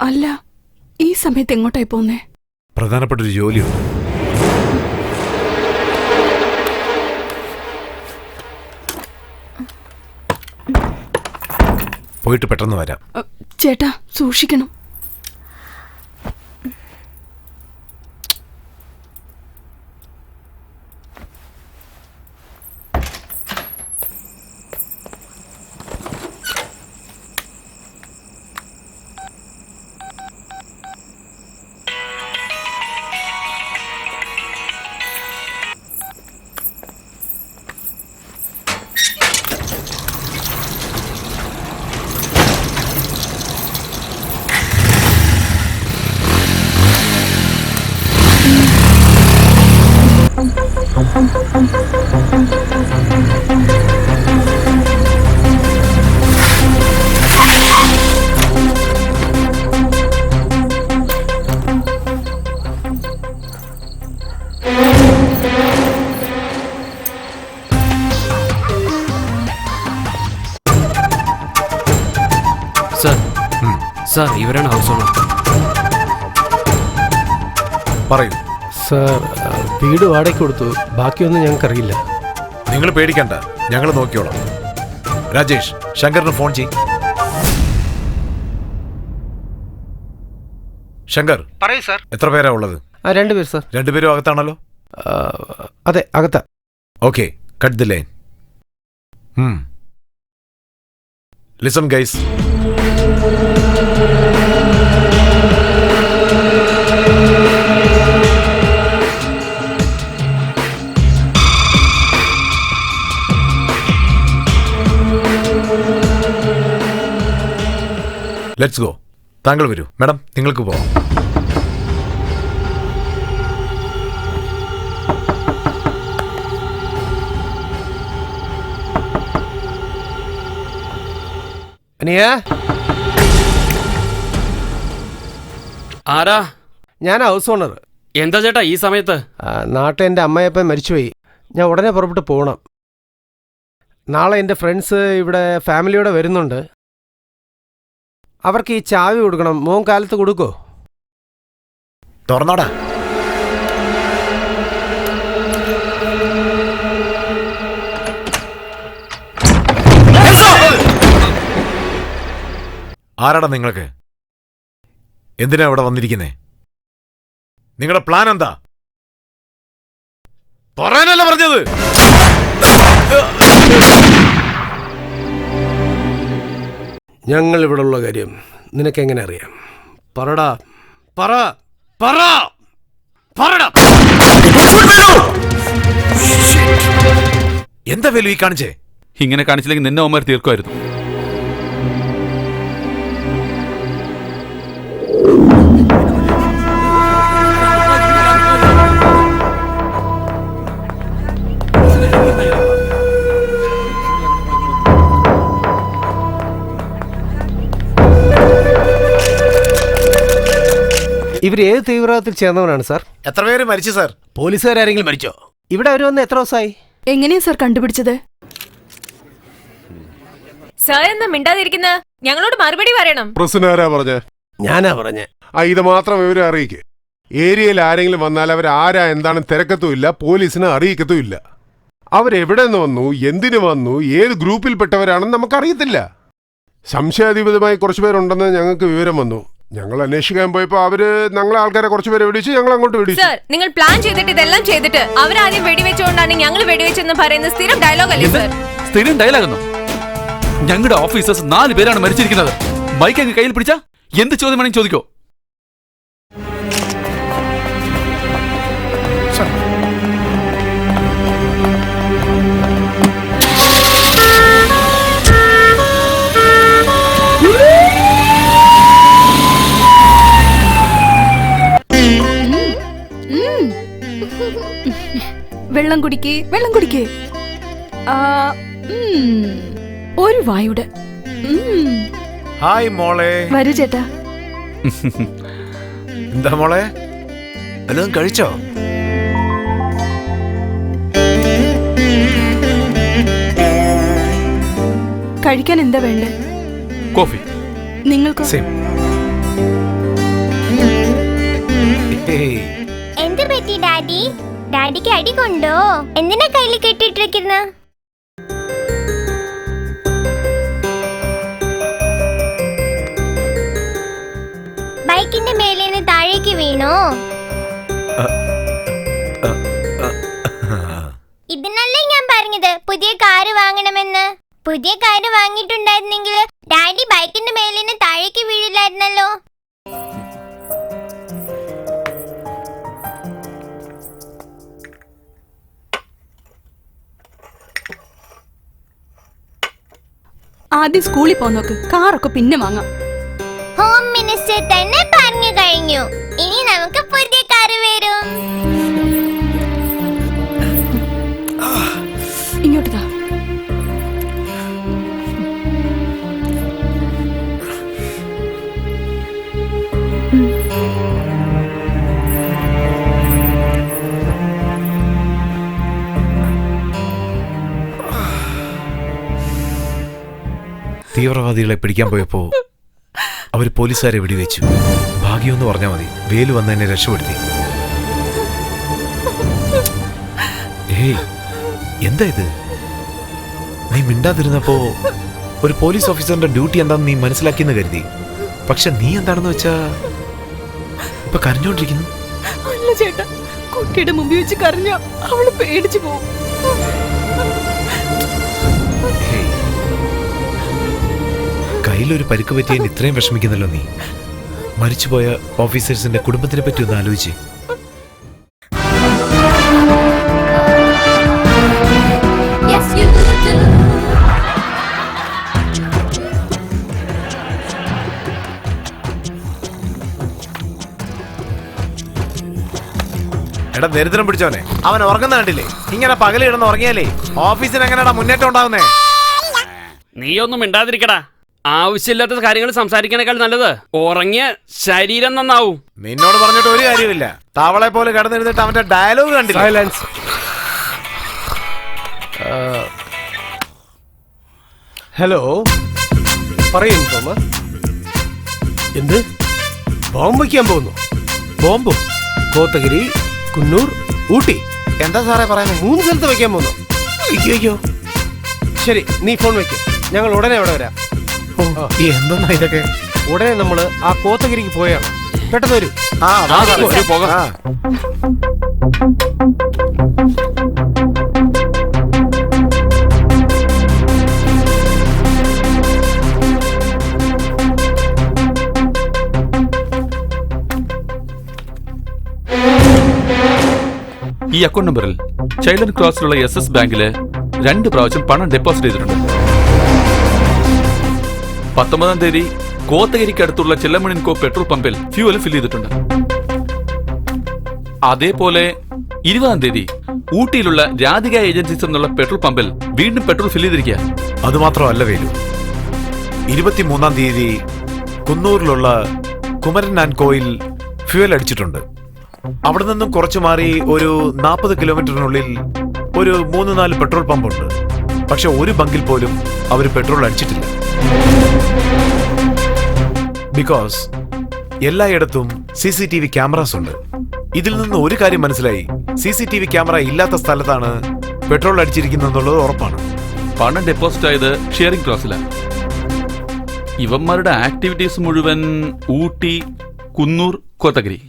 അല്ല, ഈ സമയത്ത് എങ്ങോട്ടായി പോന്നേ? പ്രധാനപ്പെട്ടൊരു ജോലിയുണ്ട്. പോയിട്ട് പെട്ടെന്ന് വരാം. ചേട്ടാ സൂക്ഷിക്കണം. സാർ, ഇവരാണ് ഹൗസ് ഓണർ. പറയൂ സാർ. വീട് വാടകയ്ക്ക് കൊടുത്തു, ബാക്കിയൊന്നും ഞങ്ങൾക്കറിയില്ല. നിങ്ങൾ പേടിക്കണ്ട, ഞങ്ങൾ നോക്കിയോളാം. രാജേഷ്, ശങ്കറിന് ഫോൺ ചെയ്. ശങ്കർ, പറയൂ സാർ. എത്ര പേരാ ഉള്ളത്? 2 പേര് സാർ. 2 പേരും അകത്താണല്ലോ? അതെ, അകത്താ. Okay, cut the line. Listen guys. Let's go. താങ്കൾ വരൂ. മാഡം, നിങ്ങൾക്ക് പോവാം. അനിയ, ആരാ? ഞാൻ ഹൗസ് ഓണർ. എന്താ ചേട്ടാ ഈ സമയത്ത്? നാട്ടിൽ എൻ്റെ അമ്മയപ്പൻ മരിച്ചുപോയി. ഞാൻ ഉടനെ പുറപ്പെട്ട് പോകണം. നാളെ എൻ്റെ ഫ്രണ്ട്സ് ഇവിടെ ഫാമിലിയോടെ വരുന്നുണ്ട്. അവർക്ക് ഈ ചാവി കൊടുക്കണം. മോൻ കാലത്ത് കൊടുക്കോ? തുറന്നോടാ. ആരാടാ നിങ്ങൾക്ക്? എന്തിനാ ഇവിടെ വന്നിരിക്കുന്നേ? നിങ്ങളുടെ പ്ലാൻ എന്താ? പറയാനല്ല പറഞ്ഞത്. ഞങ്ങൾ ഇവിടെ ഉള്ള കാര്യം നിനക്കെങ്ങനെ അറിയാം? പറടാ, പറ പറ പറടാ. എന്താ വേലു ഈ കാണിച്ചേ? ഇങ്ങനെ കാണിച്ചില്ലെങ്കിൽ നിന്നെ ഓമാർ തീർക്കുമായിരുന്നു. ഇവർ ഏത് തീവ്രവാദത്തിൽ ചേർന്നവനാണ് സാർ? എത്ര പേര് മരിച്ചു സാർ? പോലീസുകാരെങ്കിലും മരിച്ചോ? ഇവിടെ അവർ വന്ന് എത്ര ദിവസമായി? എങ്ങനെയാ സാർ കണ്ടുപിടിച്ചത്? സാർ എന്നാ മിണ്ടാതിരിക്കുന്ന? ഞങ്ങളോട് മറുപടി പറയണം. പ്രസിനാരാ പറഞ്ഞേ? ഞാനാ പറഞ്ഞേ. ഇത് മാത്രം ഇവരെ അറിയിക്കേ. ഏരിയയിൽ ആരെങ്കിലും വന്നാൽ അവർ ആരാ എന്താണെന്ന് തിരക്കത്തുമില്ല, പോലീസിനെ അറിയിക്കത്തുമില്ല. അവരെവിടെ നിന്ന് വന്നു, എന്തിനു വന്നു, ഏത് ഗ്രൂപ്പിൽപ്പെട്ടവരാണെന്ന് നമുക്കറിയത്തില്ല. സംശയാതീതമായി കുറച്ചുപേരുണ്ടെന്ന് ഞങ്ങൾക്ക് വിവരം വന്നു. ഞങ്ങൾ അന്വേഷിക്കാൻ പോയപ്പോ അവര് ഞങ്ങളെ ആൾക്കാരെ കുറച്ചുപേരെ വെടിച്ചു, ഞങ്ങൾ അങ്ങോട്ട് വെടിച്ചു. സർ, നിങ്ങൾ പ്ലാൻ ചെയ്തിട്ട് ഇതെല്ലാം ചെയ്തിട്ട് അവരാദ്യം വെടിവെച്ചുകൊണ്ടാണ് ഞങ്ങൾ വെടിവെച്ചെന്ന് പറയുന്ന സ്ഥിരം ഡയലോഗ് അല്ലേ സർ? സ്ഥിരം ഡയലോഗെന്നോ? ഞങ്ങളുടെ ഓഫീസേഴ്സ് 4 പേരാണ് മരിച്ചിരിക്കുന്നത്. ബൈക്ക് അങ്ങ് കയ്യിൽ പിടിച്ചാ എന്ത് ചോദ്യം വേണമെങ്കിൽ ചോദിക്കോ? വെള്ളം കുടിക്കേ, വെള്ളം കുടിക്കേ. ഒരു വായുടെ. ഹായ് മോളെ. വരൂ ചേട്ടാ. എന്താ മോളെ, വല്ലതും കഴിച്ചോ? കഴിക്കാൻ എന്താ വേണ്ടേ? കോഫി. നിങ്ങൾക്കോ? സെയിം. ഹേയ്, എന്ത് പറ്റി ഡാഡി? ഡാഡിക്ക് അടി കൊണ്ടോ? എന്തിനാ കയ്യിൽ കെട്ടിട്ടിരിക്കുന്ന? ബൈക്കിന്റെ മേലേന്ന് താഴേക്ക് വീണോ? ഇതിനല്ലേ ഞാൻ പറഞ്ഞത് പുതിയ കാറ് വാങ്ങണമെന്ന്. പുതിയ കാറ് വാങ്ങിയിട്ടുണ്ടായിരുന്നെങ്കിൽ ഡാഡി ബൈക്കിന്റെ മേലേന്ന് താഴേക്ക് വീഴില്ലായിരുന്നല്ലോ. ആദ്യം സ്കൂളിൽ പോന്നോക്ക്, കാറൊക്കെ പിന്നെ വാങ്ങാം. ഹോം മിനിസ്റ്റർ തന്നെ പറഞ്ഞു കഴിഞ്ഞു, ഇനി നമുക്ക് പുതിയ കാറ് വരും. ഇങ്ങോട്ട് താ. തീവ്രവാദികളെ പിടിക്കാൻ പോയപ്പോ അവര് പോലീസുകാരെ വെടിവെച്ചു. ഭാഗ്യമെന്ന് പറഞ്ഞാൽ മതി, വേലു വന്ന് എന്നെ രക്ഷപ്പെടുത്തി. ഏയ്, എന്താ ഇത്? നീ മിണ്ടാതിരുന്നപ്പോ ഒരു പോലീസ് ഓഫീസറിന്റെ ഡ്യൂട്ടി എന്താണെന്ന് നീ മനസ്സിലാക്കിയെന്ന് കരുതി. പക്ഷെ നീ എന്താണെന്ന് വെച്ചാ ഇപ്പൊ കരഞ്ഞോണ്ടിരിക്കുന്നു. അല്ല ചേട്ടാ, കുട്ടിയുടെ മുമ്പിൽ വെച്ച് കരഞ്ഞോ അവള് പേടിച്ചു പോകും. കയ്യിലൊരു പരിക്ക് പറ്റിയതിന് ഇത്രയും വിഷമിക്കുന്നല്ലോ നീ. മരിച്ചുപോയ ഓഫീസേഴ്സിന്റെ കുടുംബത്തിനെ പറ്റി ഒന്ന് ആലോചിച്ച്. എടാ ദരിദ്രം പിടിച്ചവനെ, അവൻ ഉറങ്ങുന്ന കണ്ടില്ലേ? ഇങ്ങനെ പകല് കിടന്ന് ഉറങ്ങിയാലേ ഓഫീസിന് എങ്ങനെയാടാ മുന്നേറ്റം ഉണ്ടാകുന്നേ? നീ ഒന്നും മിണ്ടാതിരിക്കടാ. ആവശ്യമില്ലാത്ത കാര്യങ്ങൾ സംസാരിക്കണേക്കാൾ നല്ലത് ഉറങ്ങിയ ശരീരം നന്നാവും. നിന്നോട് പറഞ്ഞിട്ട് ഒരു കാര്യമില്ല. തവളെ പോലെ കിടന്നിരുന്നിട്ട് അവന്റെ ഡയലോഗ് കണ്ടില്ല. സൈലൻസ്. ഹലോ, പറയൂ ഇൻഫോമർ. എന്ത് ബോംബ് വയ്ക്കാൻ പോകുന്നു? ബോംബോ? കോത്തഗിരി, കുന്നൂർ, ഊട്ടി, എന്താ സാറേ പറയുന്നത്? 3 സ്ഥലത്ത് വയ്ക്കാൻ പോകുന്നു. അയ്യോ, ശരി, നീ ഫോൺ വയ്ക്കും, ഞങ്ങൾ ഉടനെ അവിടെ വരാം. എന്തെന്നാ ഇതൊക്കെ? ഉടനെ നമ്മള് ആ കോത്തഗിരിക്ക് പോയാണ്. പെട്ടെന്ന് വരൂ. പോകാം. ഈ അക്കൗണ്ട് നമ്പറിൽ ചൈൽഡ് ക്രോസിലുള്ള SS ബാങ്കില് 2 പ്രാവശ്യം പണം ഡെപ്പോസിറ്റ് ചെയ്തിട്ടുണ്ട്. 19-ാം തീയതി കോത്തഗിരിക്കടുത്തുള്ള ചെല്ലമണിൻകോ പെട്രോൾ പമ്പിൽ ഫ്യൂവൽ ഫിൽ ചെയ്തിട്ടുണ്ട്. അതേപോലെ 20-ാം തീയതി ഊട്ടിയിലുള്ള രാധിക ഏജൻസീസ് എന്നുള്ള പെട്രോൾ പമ്പിൽ വീണ്ടും പെട്രോൾ ഫിൽ ചെയ്തിരിക്കുക. അതുമാത്രമല്ല വേലു, 23-ാം തീയതി കുന്നൂരിലുള്ള കുമരൻ ആൻഡ് കോയിൽ ഫ്യൂവൽ അടിച്ചിട്ടുണ്ട്. അവിടെ നിന്നും കുറച്ചു മാറി ഒരു 40 കിലോമീറ്ററിനുള്ളിൽ ഒരു 3-4 പെട്രോൾ പമ്പുണ്ട്. പക്ഷെ ഒരു ബങ്കിൽ പോലും അവർ പെട്രോൾ അടിച്ചിട്ടില്ല. ബിക്കോസ് എല്ലായിടത്തും CCTV ക്യാമറാസ് ഉണ്ട്. ഇതിൽ നിന്ന് ഒരു കാര്യം മനസ്സിലായി, CCTV ക്യാമറ ഇല്ലാത്ത സ്ഥലത്താണ് പെട്രോൾ അടിച്ചിരിക്കുന്നെന്നുള്ളത് ഉറപ്പാണ്. പണം ഡെപ്പോസിറ്റ് ആയത് ഷെയറിംഗ് ക്രോസിലാണ്. ഇവന്മാരുടെ ആക്ടിവിറ്റീസ് മുഴുവൻ ഊട്ടി, കുന്നൂർ, കോത്തഗിരി.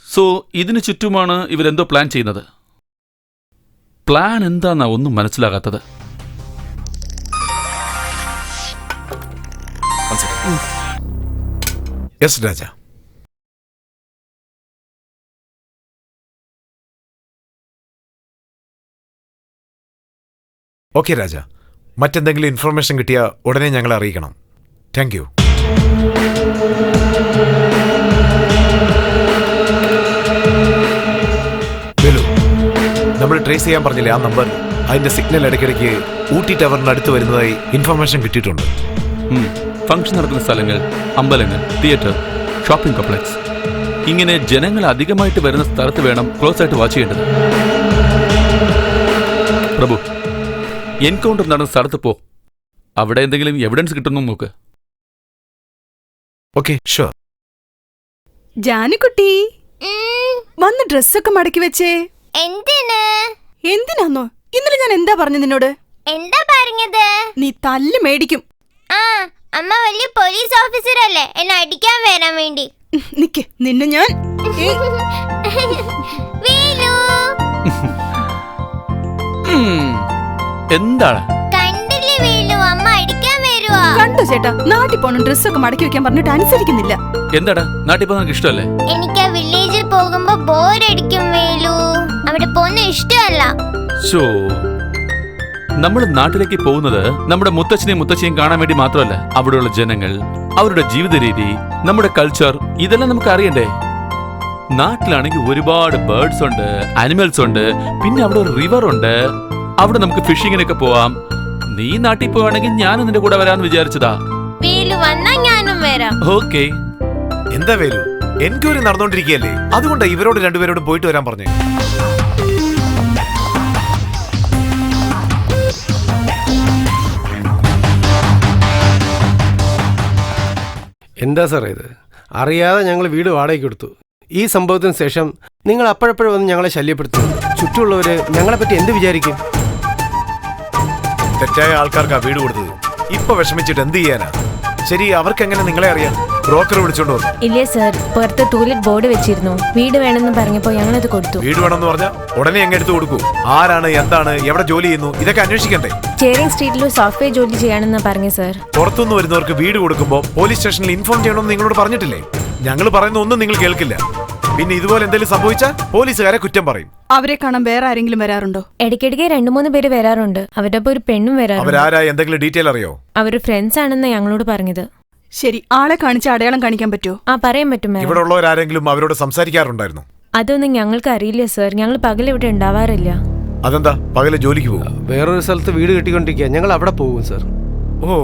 സോ ഇതിനു ചുറ്റുമാണ് ഇവരെന്തോ പ്ലാൻ ചെയ്യുന്നത്. പ്ലാൻ എന്താന്നാ ഒന്നും മനസ്സിലാകാത്തത്. യെസ് രാജ. ഓക്കെ രാജ, മറ്റെന്തെങ്കിലും ഇൻഫർമേഷൻ കിട്ടിയാൽ ഉടനെ ഞങ്ങളെ അറിയിക്കണം. Thank you. വേലു, നമ്മൾ ട്രേസ് ചെയ്യാൻ പറഞ്ഞില്ലേ ആ നമ്പർ, അതിന്റെ സിഗ്നൽ ഇടയ്ക്കിടയ്ക്ക് ഊട്ടി ടവറിന് അടുത്ത് വരുന്നതായി ഇൻഫർമേഷൻ കിട്ടിയിട്ടുണ്ട്. ഫംഗ്ഷൻ നടക്കുന്ന സ്ഥലങ്ങൾ, അമ്പലങ്ങൾ, തിയേറ്റർ, ഷോപ്പിംഗ് കോംപ്ലക്സ്, ഇങ്ങനെ ജനങ്ങൾ അധികമായിട്ട് വരുന്ന സ്ഥലത്ത് വേണം ക്ലോസ് ആയിട്ട് വാച്ച് ചെയ്യേണ്ടത്. പ്രഭു, എൻകൗണ്ടർ നടന്ന സ്ഥലത്ത് പോ. അവിടെ എന്തെങ്കിലും എവിഡൻസ് കിട്ടുന്നു നോക്ക്. Okay, sure. ജാനുകുട്ടി, വന്ന് ഡ്രസ്സൊക്കെ മടക്കി വെച്ചേ. എന്തിന്? എന്തിനാന്നോ? ഇന്നലെ ഞാൻ എന്താ പറഞ്ഞു നിന്നോട്? എന്താ പറഞ്ഞത്? നീ തല്ല് മേടിക്കും. ആ, അമ്മ വലിയ പോലീസ് ഓഫീസർ അല്ലേ എന്നെ അടിക്കാൻ വരാൻ വേണ്ടി. നിക്ക്, നിന്നെ ഞാൻ വേലു, എന്താണ്? കണ്ടില്ലേ വേലു, അമ്മ അടിക്കാൻ വരുവാ. കണ്ടോ ചേട്ടാ, നാട്ടിൽ പോണം ഡ്രസ്സൊക്കെ മടക്കി വെക്കാൻ പറഞ്ഞിട്ട് അനുസരിക്കുന്നില്ല. എന്താടാ, നാട്ടിൽ പോകാൻ നിനക്ക് ഇഷ്ടമല്ലേ? എനിക്ക് ആ വില്ലേജിൽ പോകുമ്പോ ബോറടിക്കും വേലു. അവിടെ പോകുന്ന ഇഷ്ടമല്ല. ഷോ, നമ്മൾ നാട്ടിലേക്ക് പോകുന്നത് നമ്മുടെ മുത്തച്ഛനെയും മുത്തച്ഛയും കാണാൻ വേണ്ടി മാത്രമല്ല. അവിടെയുള്ള ജനങ്ങൾ, അവരുടെ ജീവിത രീതി, നമ്മുടെ കൾച്ചർ, ഇതെല്ലാം നമുക്ക് അറിയണ്ടേ? നാട്ടിലാണെങ്കിൽ ഒരുപാട് ബേർഡ്സ് ഉണ്ട്, ആനിമൽസ് ഉണ്ട്, പിന്നെ അവിടെ ഒരു റിവർ ഉണ്ട്. അവിടെ നമുക്ക് ഫിഷിങ്ങിനൊക്കെ പോവാം. നീ നാട്ടിൽ പോവാണെങ്കിൽ ഞാനും നിന്റെ കൂടെ വരാന്ന് വിചാരിച്ചതാ. വേലു വന്നാ ഞാനും വരാം. ഓക്കെ. എന്താ വേലു, എൻക്വയറി നടന്നുകൊണ്ടിരിക്കുകയല്ലേ, അതുകൊണ്ടാ ഇവരോട് രണ്ടുപേരോടും പോയിട്ട് വരാൻ പറഞ്ഞു. എന്താ സാറേ ഇത്? അറിയാതെ ഞങ്ങൾ വീട് വാടകയ്ക്ക് കൊടുത്തു. ഈ സംഭവത്തിന് ശേഷം നിങ്ങൾ അപ്പോഴപ്പോഴും വന്ന് ഞങ്ങളെ ശല്യപ്പെടുത്തുന്നു. ചുറ്റുമുള്ളവര് ഞങ്ങളെപ്പറ്റി എന്ത് വിചാരിക്കും? തെറ്റായ ആൾക്കാർക്കാ വീട് കൊടുത്തത്. ഇപ്പൊ വിഷമിച്ചിട്ട് എന്ത് ചെയ്യാനാ? ശരി, അവർക്ക് എങ്ങനെ നിങ്ങളെ അറിയാം? ബ്രോക്കർ വിളിച്ചോണ്ട് വന്നു. ഇല്ലേ സർ, പുറത്ത് ടൂലറ്റ് ബോർഡ് വെച്ചിരുന്നു. വീട് വേണമെന്ന് പറഞ്ഞപ്പോ ഞങ്ങളത് കൊടുത്തു. വീട് വേണമെന്ന് പറഞ്ഞാൽ ഉടനെ എങ്ങനെ എടുത്ത് കൊടുക്കൂ? ആരാണ്, എന്താണ്, എവിടെ ജോലി ചെയ്യുന്നു, ഇതൊക്കെ അന്വേഷിക്കണ്ടേ? ചേരിങ് സ്ട്രീറ്റിൽ സോഫ്റ്റ്വെയർ ജോലി ചെയ്യാണെന്ന് പറഞ്ഞു സർ. പുറത്തുനിന്ന് വരുന്നവർക്ക് വീട് കൊടുക്കുമ്പോൾ പോലീസ് സ്റ്റേഷനിൽ ഇൻഫോം ചെയ്യണമെന്ന് നിങ്ങളോട് പറഞ്ഞിട്ടില്ലേ? ഞങ്ങൾ പറയുന്ന ഒന്നും നിങ്ങൾ കേൾക്കില്ല. പിന്നെ ഇതുപോലെ എന്തെങ്കിലും സംഭവിച്ചാൽ പോലീസുകാരെ കുറ്റം പറയും. അവരെ കാണാൻ വേറെ ആരെങ്കിലും വരാറുണ്ടോ? ഇടയ്ക്കിടയ്ക്ക് 2-3 പേര് വരാറുണ്ട്. അവരുടെ ഒപ്പം ഒരു പെണ്ണും വരാറുണ്ട്. അവരാരാ, എന്തെങ്കിലും ഡീറ്റെയിൽ അറിയോ? അവര് ഫ്രണ്ട്സ് ആണെന്ന് ഞങ്ങളോട് പറഞ്ഞത്. ശരി, ആളെ കാണിച്ച് അടയാളം കാണിക്കാൻ പറ്റുമോ? ആ, പറയാൻ പറ്റും മാം. ഇവിടെ ഉള്ളവരാരെങ്കിലും അവരോട് സംസാരിക്കാറുണ്ടായിരുന്നു? അതൊന്നും ഞങ്ങൾക്ക് അറിയില്ല സർ. ഞങ്ങൾ പകൽ ഇവിടെ ഉണ്ടാവാറില്ല. അതെന്താ, പകല് ജോലിക്ക് പോകും? വേറൊരു സ്ഥലത്ത് വീട് കെട്ടിക്കൊണ്ടിരിക്കുക. ഞങ്ങൾ അവിടെ പോകും സാർ. ഓ,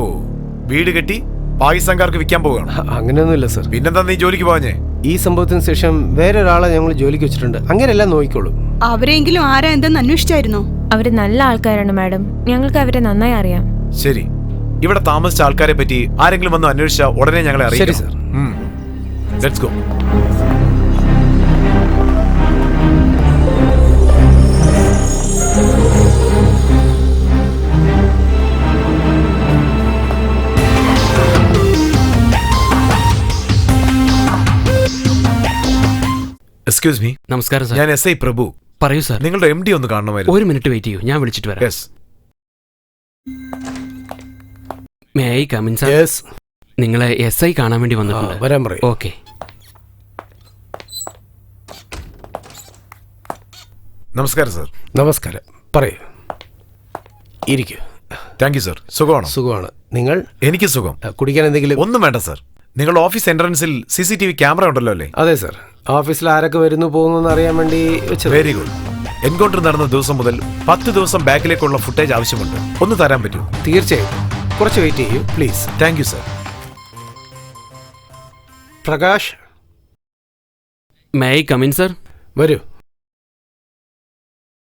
വീട് കെട്ടി പാകിസ്ഥാൻകാർക്ക് വിൽക്കാൻ പോവുകയാണ്? അങ്ങനെയൊന്നുമില്ല സാർ. പിന്നെന്താ നീ ജോലിക്ക് പോവാഞ്ഞേ? ഈ സംഭവത്തിന് ശേഷം വേറെ ഒരാളെ ഞങ്ങൾ ജോലിക്ക് വെച്ചിട്ടുണ്ട്. അങ്ങനെയെല്ലാം നോക്കിക്കോളൂ. അവരെങ്കിലും ആരാ എന്തെന്ന് അന്വേഷിച്ചായിരുന്നോ? അവര് നല്ല ആൾക്കാരാണ് മാഡം. ഞങ്ങൾക്ക് അവരെ നന്നായി അറിയാം. ശരി, ഇവിടെ താമസിച്ച ആൾക്കാരെ പറ്റി ആരെങ്കിലും വന്ന് അന്വേഷിച്ചാൽ ഉടനെ ഞങ്ങളെ അറിയിക്കും. ശരി sir. Let's go. Excuse me. നമസ്കാരം സാർ. ഞാൻ എസ് ഐ പ്രഭു. പറയൂ സാർ. നിങ്ങളുടെ MD ഒന്ന് കാണണമായിരുന്നു. ഒരു മിനിറ്റ് വെയിറ്റ് ചെയ്യൂ, ഞാൻ വിളിച്ചിട്ട് വരാം. Yes. May I come in sir? Yes. നിങ്ങളെ SI കാണാൻ വേണ്ടി വന്നിട്ടുണ്ട്. വരാൻ പറയും. ഓക്കെ. നമസ്കാരം സർ. നമസ്കാരം. പറയൂ. ഇരിക്കൂ. Thank you sir. സുഖമാണോ? സുഖമാണ്. നിങ്ങൾ? എനിക്ക് സുഖം. കുടിക്കാൻ എന്തെങ്കിലും? ഒന്നും വേണ്ട സർ. നിങ്ങളുടെ ഓഫീസ് എൻട്രൻസിൽ CCTV ക്യാമറ ഉണ്ടല്ലോ അല്ലേ? അതെ സർ. ഓഫീസിൽ ആരൊക്കെ വരുന്നു പോകുന്നു അറിയാൻ വേണ്ടി വെച്ചത്. Very good. എൻകൗണ്ടർ നടന്ന ദിവസം മുതൽ 10 ദിവസം ബാക്കിലേക്കുള്ള ഫുട്ടേജ് ആവശ്യമുണ്ട്. ഒന്ന് തരാൻ പറ്റുമോ? തീർച്ചയായും. കുറച്ച് വെയിറ്റ് ചെയ്യൂ please. Thank you sir. Prakash, may I come in sir? വരൂ.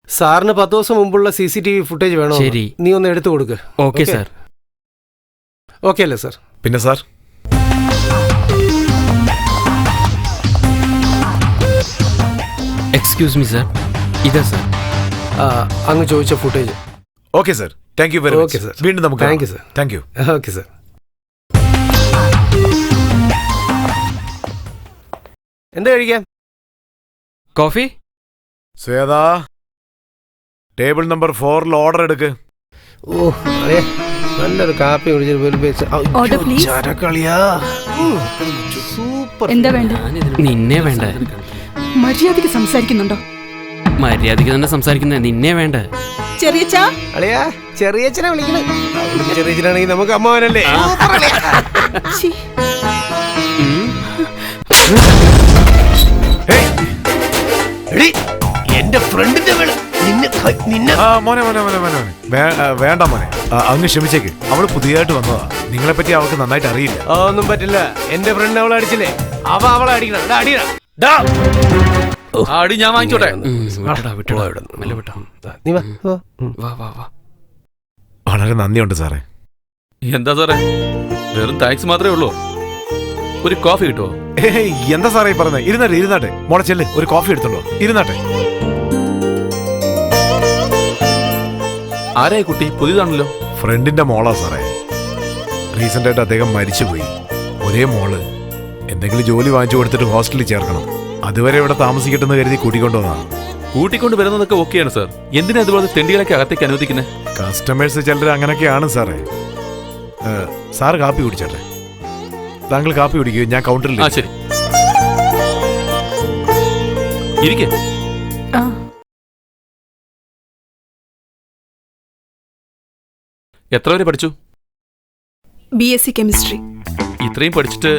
സാറിന് 10 ദിവസം മുമ്പുള്ള CCTV ഫുട്ടേജ് വേണോ? ശരി. നീ ഒന്ന് എടുത്തു കൊടുക്ക്. Okay sir. ഓക്കെ അല്ലേ സാർ? പിന്നെ സാർ, എക്സ്ക്യൂസ് മീ സാർ, ഇതാ സാർ. അങ്ങ് ചോദിച്ച footage. Okay sir. Thank you very Okay, much. sir. വീണ്ടും നമുക്ക് Thank you, sir. Thank you. Okay sir. എന്താ കഴിക്കാൻ? Coffee? Shweta, table number 4 order എടുക്ക്. ഓ അതെ, നല്ലൊരു കാപ്പി Order, please. സൂപ്പർ. എന്താ വേണ്ട? നിന്നെ വേണ്ട. മര്യാദയ്ക്ക് സംസാരിക്കുന്നുണ്ടോ? മര്യാദയ്ക്ക് തന്നെ സംസാരിക്കുന്നത്. നിന്നെ വേണ്ട. ചെറിയച്ചാ, അളിയാ, ചെറിയച്ഛനെ വിളിക്കണേ. ചെറിയച്ഛനാണെങ്കിൽ നമുക്ക് അമ്മാവനല്ലേ? ഛീ, എന്റെ ഫ്രണ്ടിന്റെ മോനെ മോനെ മോനെ മോനെ മോനെ. വേണ്ട മോനെ, അങ്ങ് ക്ഷമിച്ചേക്ക്. അവള് പുതിയതായിട്ട് വന്നതാ. നിങ്ങളെ പറ്റി അവൾക്ക് നന്നായിട്ട് അറിയില്ല. ഒന്നും പറ്റില്ല. എന്റെ ഫ്രണ്ട് അവളെ അടിച്ചില്ലേ? അവളെ അടിക്കണം. അടി ഞാൻ വാങ്ങിച്ചോട്ടെ. വിട്ടടാ, വിട്ടടാ. മെല്ലെ വിട്ടോ. നീ വാ. വാ വാ വാ. വളരെ നന്ദിയുണ്ട് സാറേ. എന്താ സാറേ, വെറും താങ്ക്സ് മാത്രമേ ഉള്ളൂ? ഒരു കോഫി കിട്ടുമോ? ഏയ് എന്താ സാറേ ഈ പറഞ്ഞത്? ഇരുന്നാട്ടെ മോളെ ചെല്ല്, ഒരു കോഫി എടുത്തുണ്ടോ? ഇരുന്നാട്ടെ. ആരായി കുട്ടി? പുതിയതാണല്ലോ. ഫ്രണ്ടിന്റെ മോളാ സാറേ. റീസെന്റ് ആയിട്ട് അദ്ദേഹം മരിച്ചുപോയി. ഒരേ മോള്. എന്തെങ്കിലും ജോലി വാങ്ങിച്ചു കൊടുത്തിട്ട് ഹോസ്റ്റലിൽ ചേർക്കണം. അതുവരെ ഇവിടെ താമസിക്കട്ടെന്ന് കരുതി കൂട്ടിക്കൊണ്ടുവന്നാ. കൂട്ടിക്കൊണ്ട് വരുന്നതൊക്കെ ഓക്കെയാണ് സാർ. എന്തിനാ അതുപോലെ തെണ്ടികളൊക്കെ അകത്തേക്ക് അനുവദിക്കുന്നത്? കസ്റ്റമേഴ്സ് ചിലർ അങ്ങനെയൊക്കെയാണ് സാറേ. സാറ് കാപ്പി കുടിച്ചട്ടെ. താങ്കൾ കാപ്പി കുടിക്കൂ, ഞാൻ കൗണ്ടറിൽ. ആ ശരി, ഇരിക്കേ. ആ എത്ര വരെ പഠിച്ചു? BSc chemistry. ഇത്രയും പഠിച്ചിട്ട്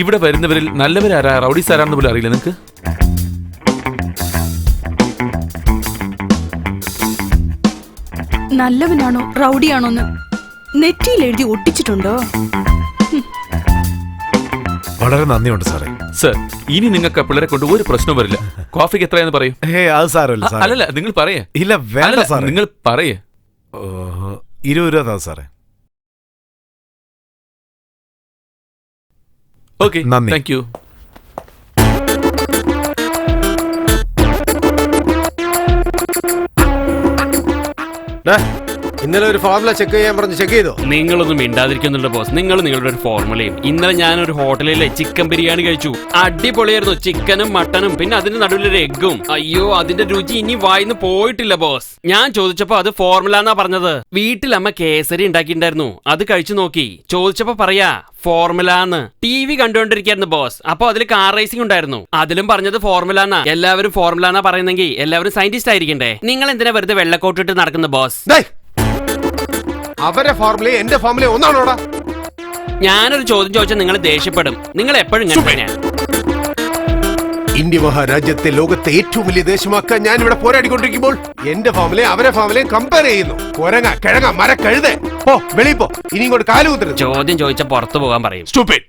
ഇവിടെ വരുന്നവരിൽ നല്ലവരാരാ റൗഡീസ് ആരാണെന്ന് പോലും അറിയില്ല നിനക്ക്? നല്ലവനാണോ റൗഡിയാണോന്ന് നെറ്റിയിൽ എഴുതി ഒട്ടിച്ചിട്ടുണ്ടോ? വളരെ നന്ദിയുണ്ട് സാറേ. സർ, ഇനി നിങ്ങൾക്ക് പിള്ളേരെ കൊണ്ട് ഒരു പ്രശ്നവും വരില്ല. കോഫിക്ക് എത്രയാന്ന് പറയൂ. അത് സാരമില്ല സാറേ. അല്ലല്ല, നിങ്ങൾ പറയേ. ഇല്ല വേണ്ട സാറേ. നിങ്ങൾ പറയേ. 20 രൂപ താ സാറേ. ഓക്കെ, നന്ദി. Thank you. ഇന്നലെ ഒരു ഫോർമുല ചെക്ക് ചെയ്യാൻ പറഞ്ഞ് ചെക്ക് ചെയ്തോ? നിങ്ങളൊന്നും മിണ്ടാതിരിക്കുന്നുണ്ട് ബോസ്. നിങ്ങൾ നിങ്ങളുടെ ഒരു ഫോർമുലയും. ഇന്നലെ ഞാനൊരു ഹോട്ടലിലെ ചിക്കൻ ബിരിയാണി കഴിച്ചു. അടിപൊളിയായിരുന്നു. ചിക്കനും മട്ടനും പിന്നെ അതിന്റെ നടുവിലൊരു എഗ്ഗും. അയ്യോ, അതിന്റെ രുചി ഇനി വായിന്ന് പോയിട്ടില്ല ബോസ്. ഞാൻ ചോദിച്ചപ്പോ അത് ഫോർമുല എന്നാ പറഞ്ഞത്. വീട്ടിൽ അമ്മ കേസരി ഉണ്ടാക്കിണ്ടായിരുന്നു. അത് കഴിച്ചു നോക്കി. ചോദിച്ചപ്പോ പറയാ ഫോർമുലാന്ന്. TV കണ്ടുകൊണ്ടിരിക്കായിരുന്നു boss. അപ്പൊ അതിൽ കാർ റേസിംഗ് ഉണ്ടായിരുന്നു. അതിലും പറഞ്ഞത് ഫോർമുലാന്നാ. എല്ലാവരും ഫോർമുലാന്നാ പറയുന്നെങ്കിൽ എല്ലാവരും സയന്റിസ്റ്റ് ആയിരിക്കണ്ടേ? നിങ്ങൾ എന്തിനാ വെറുതെ വെള്ളക്കോട്ടിട്ട് നടക്കുന്ന ബോസ്? അവരെ ഫോർമുല എന്റെ ഫോർമുല ഒന്നാണോടാ? ഞാനൊരു ചോദ്യം ചോദിച്ചാൽ നിങ്ങൾ ദേഷ്യപ്പെടും. നിങ്ങൾ എപ്പോഴും ഇങ്ങനെ തന്നെയാ. ഇന്ത്യ മഹാരാജ്യത്തെ ലോകത്തെ ഏറ്റവും വലിയ ദേശമാക്കാൻ ഞാൻ ഇവിടെ പോരാടിക്കൊണ്ടിരിക്കുമ്പോൾ എന്റെ ഫാമിലിയും അവരെ ഫാമിലിയും കമ്പയർ ചെയ്യുന്നു. കൊരങ്ങ കിഴങ്ങ മര കഴുത. പോ വെളി പോ. ഇനി ഇങ്ങോട്ട് കാലുകുത്തരുത്. ചോദ്യം ചോദിച്ചാൽ പുറത്തു പോകാൻ പറയും. Stupid.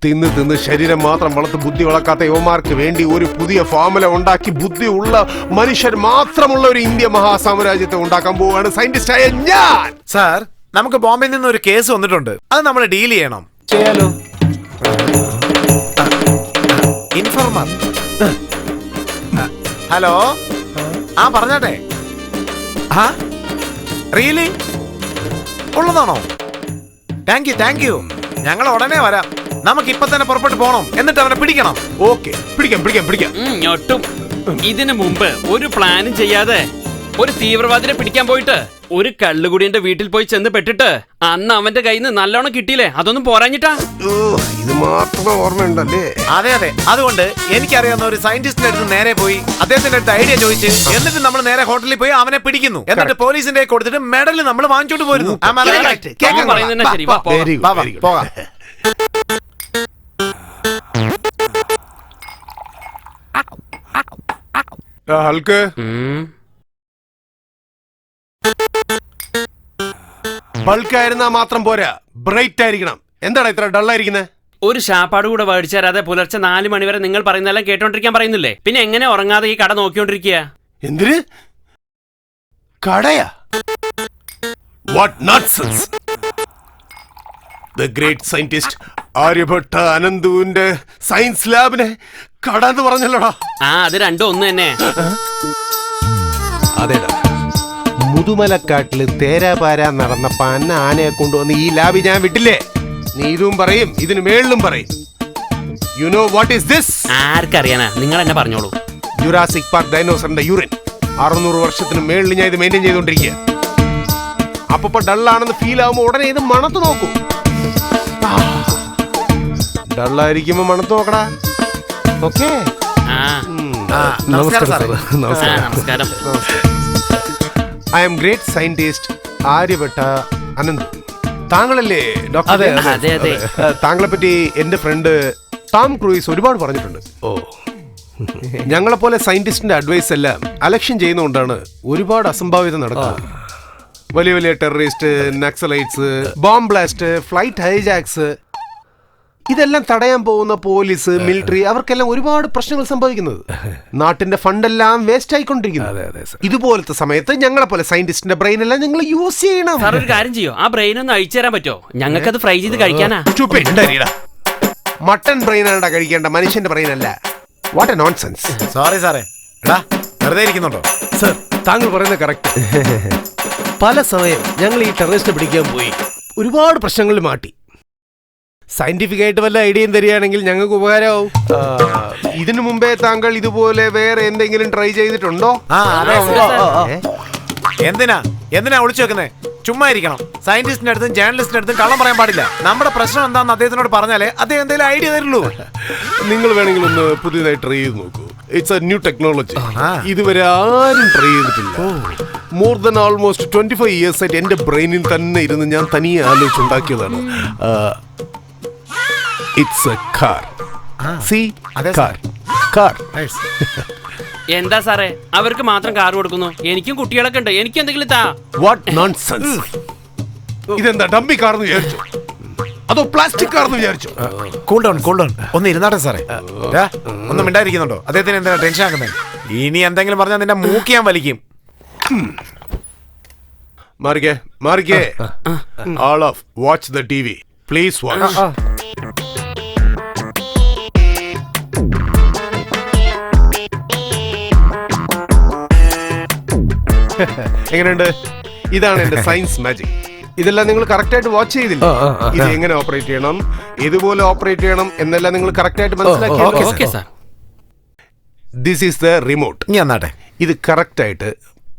തിന്ന് തിന്ന് ശരീരം മാത്രം വളർത്ത് ബുദ്ധി വളർക്കാത്ത യുവമാർക്ക് വേണ്ടി ഒരു പുതിയ ഫോർമുല ഉണ്ടാക്കി ബുദ്ധി ഉള്ള മനുഷ്യർ മാത്രമുള്ള ഒരു ഇന്ത്യ മഹാസാമ്രാജ്യത്തെ ഉണ്ടാക്കാൻ പോവുകയാണ് സയന്റിസ്റ്റായ ഞാൻ. സാർ, നമുക്ക് ബോംബെയിൽ നിന്ന് ഒരു കേസ് വന്നിട്ടുണ്ട്. അത് നമ്മൾ ഡീൽ ചെയ്യണം. ചെയ്യാലോ. ഇൻഫോർമർ. ഹലോ, പറഞ്ഞാട്ടെ. റിയലി ഉള്ളതാണോ? Thank you. ഞങ്ങൾ ഉടനെ വരാം. നമുക്ക് ഇപ്പൊ തന്നെ പുറപ്പെട്ടു പോണം. എന്നിട്ട് അവനെ പിടിക്കണം. ഓക്കെ, പിടിക്കാം. ഒട്ടും ഇതിനു മുമ്പ് ഒരു പ്ലാനും ചെയ്യാതെ ഒരു തീവ്രവാദിനെ പിടിക്കാൻ പോയിട്ട് ഒരു കള്ളുകുടിയന്റെ വീട്ടിൽ പോയി ചെന്ന് പെട്ടിട്ട് അന്ന് അവന്റെ കയ്യിൽ നിന്ന് നല്ലോണം കിട്ടിയില്ലേ? അതൊന്നും പോരാഞ്ഞിട്ടാ? ഇത് മാത്രം ഓർമ്മയുണ്ടല്ലേ? അതെ. അതുകൊണ്ട് എനിക്കറിയാവുന്ന ഒരു സയന്റിസ്റ്റിന്റെ അടുത്ത് നേരെ പോയി അദ്ദേഹത്തിന്റെ അടുത്ത് ഐഡിയ ചോദിച്ച് എന്നിട്ട് നമ്മൾ നേരെ ഹോട്ടലിൽ പോയി അവനെ പിടിക്കുന്നു. എന്നിട്ട് പോലീസിന്റെ കൊടുത്തിട്ട് മെഡൽ നമ്മൾ വാങ്ങിച്ചോണ്ട് പോരുന്നു. അവൻ പറയുന്നത് ശരി. വാ, പോകാം. പോകാം. ഹൾക്ക് ബൾക്കായിരുന്നാ മാത്രം പോരാ, ബ്രൈറ്റ് ആയിരിക്കണം. എന്താണ് ഇത്ര ഡള്ളായിരിക്കുന്നത്? ഒരു ശാപ്പാട് കൂടെ മേടിച്ചു തരാതെ പുലർച്ചെ 4 മണി വരെ നിങ്ങൾ പറയുന്നതെല്ലാം കേട്ടോണ്ടിരിക്കാൻ പറയുന്നില്ലേ? പിന്നെ എങ്ങനെ ഉറങ്ങാതെ ഈ കട നോക്കിക്കൊണ്ടിരിക്കുക? എന്തിന് കടയാ? What nonsense. The great scientist Aryabhatta അനന്തുവിന്റെ സയൻസ് ലാബിനെ കട എന്ന് പറഞ്ഞല്ലോടാ. അത് രണ്ടും ഒന്ന് തന്നെ. അതേടാ, മുതുമലക്കാട്ടില് തേരാപാര നടന്നപ്പോ അന്ന ആനയെ കൊണ്ടുവന്ന് ഈ ലാബ് ഞാൻ വിട്ടില്ലേ? നീ ഇതും പറയും, ഇതിന് മേളിലും പറയും. You know what is this? ആർക്കറിയാനാ? നിങ്ങൾ എന്നെ പറഞ്ഞോളൂ. Jurassic park ഡൈനോസറിന്റെ urine. 600 വർഷത്തിന് മേളിൽ ഞാൻ ഇത് മെയിൻറ്റെയിൻ ചെയ്തോണ്ടിരിക്കുക. അപ്പൊ ഡള്ളാണെന്ന് ഫീൽ ആവുമ്പോ ഉടനെ ഇത് മണത്ത് നോക്കൂ. ഡള്ളായിരിക്കുമ്പോ മണത്ത് നോക്കടാ. ഓക്കേ. നമസ്കാരം സാറേ. നമസ്കാരം. I am great scientist Aryabhatta Ananth. താങ്കളല്ലേ ഡോക്ടർ? അതെ. താങ്കളെ പറ്റി എന്റെ ഫ്രണ്ട് ടോം ക്രൂയിസ് ഒരുപാട് പറഞ്ഞിട്ടുണ്ട്. ഞങ്ങളെ പോലെ സയന്റിസ്റ്റിന്റെ അഡ്വൈസ് എല്ലാം അലക്ഷ്യം ചെയ്യുന്നതുകൊണ്ടാണ് ഒരുപാട് അസംഭാവിതം നടക്കുന്നത്. വലിയ terrorist, Naxalites, bomb blast, flight hijacks, ഇതെല്ലാം തടയാൻ പോകുന്ന പോലീസ്, മിലിറ്ററി, അവർക്കെല്ലാം ഒരുപാട് പ്രശ്നങ്ങൾ സംഭവിക്കുന്നത്. നാട്ടിന്റെ ഫണ്ടെല്ലാം വേസ്റ്റ് ആയിക്കൊണ്ടിരിക്കുന്നത്. ഇതുപോലത്തെ സമയത്ത് ഞങ്ങളെ പോലെ സയന്റിസ്റ്റിന്റെ ബ്രെയിൻ എല്ലാം ഞങ്ങൾ യൂസ് ചെയ്യണം. സാർ ഒരു കാര്യം ചെയ്യോ? ആ ബ്രെയിൻ ഒന്ന് അഴിച്ചു തരാൻ പറ്റോ? ഞങ്ങൾക്ക് അത് ഫ്രൈ ചെയ്ത് കഴിക്കാനാ. മട്ടൺ ബ്രെയിൻ ആണ്ടാ കഴിക്കേണ്ട, മനുഷ്യന്റെ ബ്രെയിൻ അല്ല. What A nonsense. സോറി സാറേ. എടാ വെറുതെ ഇരിക്കുന്നുണ്ടോ? സർ, താങ്കൾ പറയുന്നത് കറക്റ്റ്. പല സമയം ഞങ്ങൾ ഈ ടെററിസ്റ്റിനെ പിടിക്കാൻ പോയി ഒരുപാട് പ്രശ്നങ്ങളിൽ മാട്ടി. സയന്റിഫിക് ആയിട്ട് വല്ല ഐഡിയയും തരികയാണെങ്കിൽ ഞങ്ങൾക്ക് ഉപകാരമാവും. ഇതിനു മുമ്പേ താങ്കൾ ഇതുപോലെ വേറെ എന്തെങ്കിലും ട്രൈ ചെയ്തിട്ടുണ്ടോ? എന്തിനാ ഒളിച്ചു വെക്കുന്നേ? ചുമ്മാ ഇരിക്കണം. സയന്റിസ്റ്റിന്റെ അടുത്തും ജേർണലിസ്റ്റിന്റെ അടുത്തും കള്ളം പറയാൻ പാടില്ല. നമ്മുടെ പ്രശ്നം എന്താണെന്ന് അദ്ദേഹത്തിനോട് പറഞ്ഞാലേ അദ്ദേഹം എന്തെങ്കിലും ഐഡിയ തരുള്ളൂ. നിങ്ങൾ വേണമെങ്കിൽ ഒന്ന് പുതിയതായി ട്രൈ ചെയ്ത് നോക്കൂ. It's A new technology. ഇതുവരെ ആരും ട്രൈ ചെയ്തിട്ടില്ല. മോർ ദൻ ഓൾമോസ്റ്റ് 25 years ആയിട്ട് എന്റെ ബ്രെയിനിൽ തന്നെ ഇരുന്ന് ഞാൻ തനിയെ ആലോചിച്ചുണ്ടാക്കിയതാണ്. It's a car. See, car car. എന്താ സാറേ അവർക്ക് മാത്രം കാർ കൊടുക്കുന്നു? എനിക്കും കുട്ടികളൊക്കെ ഉണ്ട്, എനിക്ക് എന്തെങ്കിലും താ. What nonsense. ഇതെന്താ ഡമ്മി കാർന്ന് വിചാരിച്ചോ അതോ പ്ലാസ്റ്റിക് കാർന്ന് വിചാരിച്ചോ? കൂൾ ഡൗൺ ഒന്ന് ഇരുന്നാട്ടെ സാറേ. ഒന്നും മിണ്ടായിരിക്കുന്നുണ്ടോ? അദ്ദേഹത്തിന് എന്തിനാ ടെൻഷൻ ആക്കുന്നത്? ഇനി എന്തെങ്കിലും പറഞ്ഞാൽ നിന്റെ മൂക്ക് ഞാൻ വലിക്കും. മാറിക്കേ. All of watch the TV. Please watch. എങ്ങനെയുണ്ട്? ഇതാണ് എന്റെ സയൻസ് മാജിക്. ഇതെല്ലാം നിങ്ങൾ കറക്റ്റ് ആയിട്ട് വാച്ച് ചെയ്തില്ല? ഇത് എങ്ങനെ ഓപ്പറേറ്റ് ചെയ്യണം, ഇതുപോലെ ഓപ്പറേറ്റ് ചെയ്യണം എന്നെല്ലാം നിങ്ങൾ കറക്റ്റ് ആയിട്ട് മനസ്സിലാക്കി. This is the remote. എന്നാട്ടെ, ഇത് കറക്റ്റ് ആയിട്ട്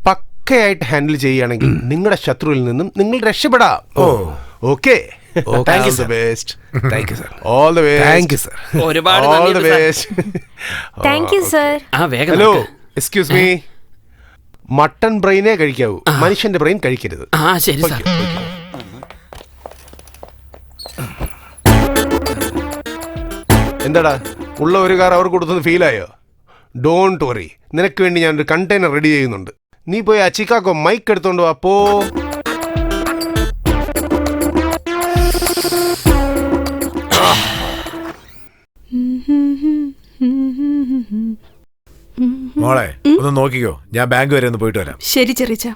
പക്കയായിട്ട് ഹാൻഡിൽ ചെയ്യുകയാണെങ്കിൽ നിങ്ങളുടെ ശത്രുവിൽ നിന്നും നിങ്ങൾ രക്ഷപ്പെടാം. Okay, thank you sir. Best. Thank you sir. All the best. Thank you sir. ഒരുപാട് all the best. Thank you sir. Hello, excuse me. Mutton ബ്രെയിനേ കഴിക്കാവൂ, മനുഷ്യന്റെ ബ്രെയിൻ കഴിക്കരുത്. ശരി സാർ. എന്താടാ, ഉള്ള ഒരു കാർ അവർ കൊടുത്തത് ഫീലായോ? ഡോണ്ട് വറി, നിനക്ക് വേണ്ടി ഞാനൊരു കണ്ടെയ്നർ റെഡി ചെയ്യുന്നുണ്ട്. നീ പോയി ആ ചിക്കാഗോ മൈക്ക് എടുത്തോണ്ട് വാ. പോ. മോളെ ഒന്ന് നോക്കിക്കോ, ഞാൻ ബാങ്ക് വരെ ഒന്ന് പോയിട്ട് വരാം. ശരി ചെറിച്ച.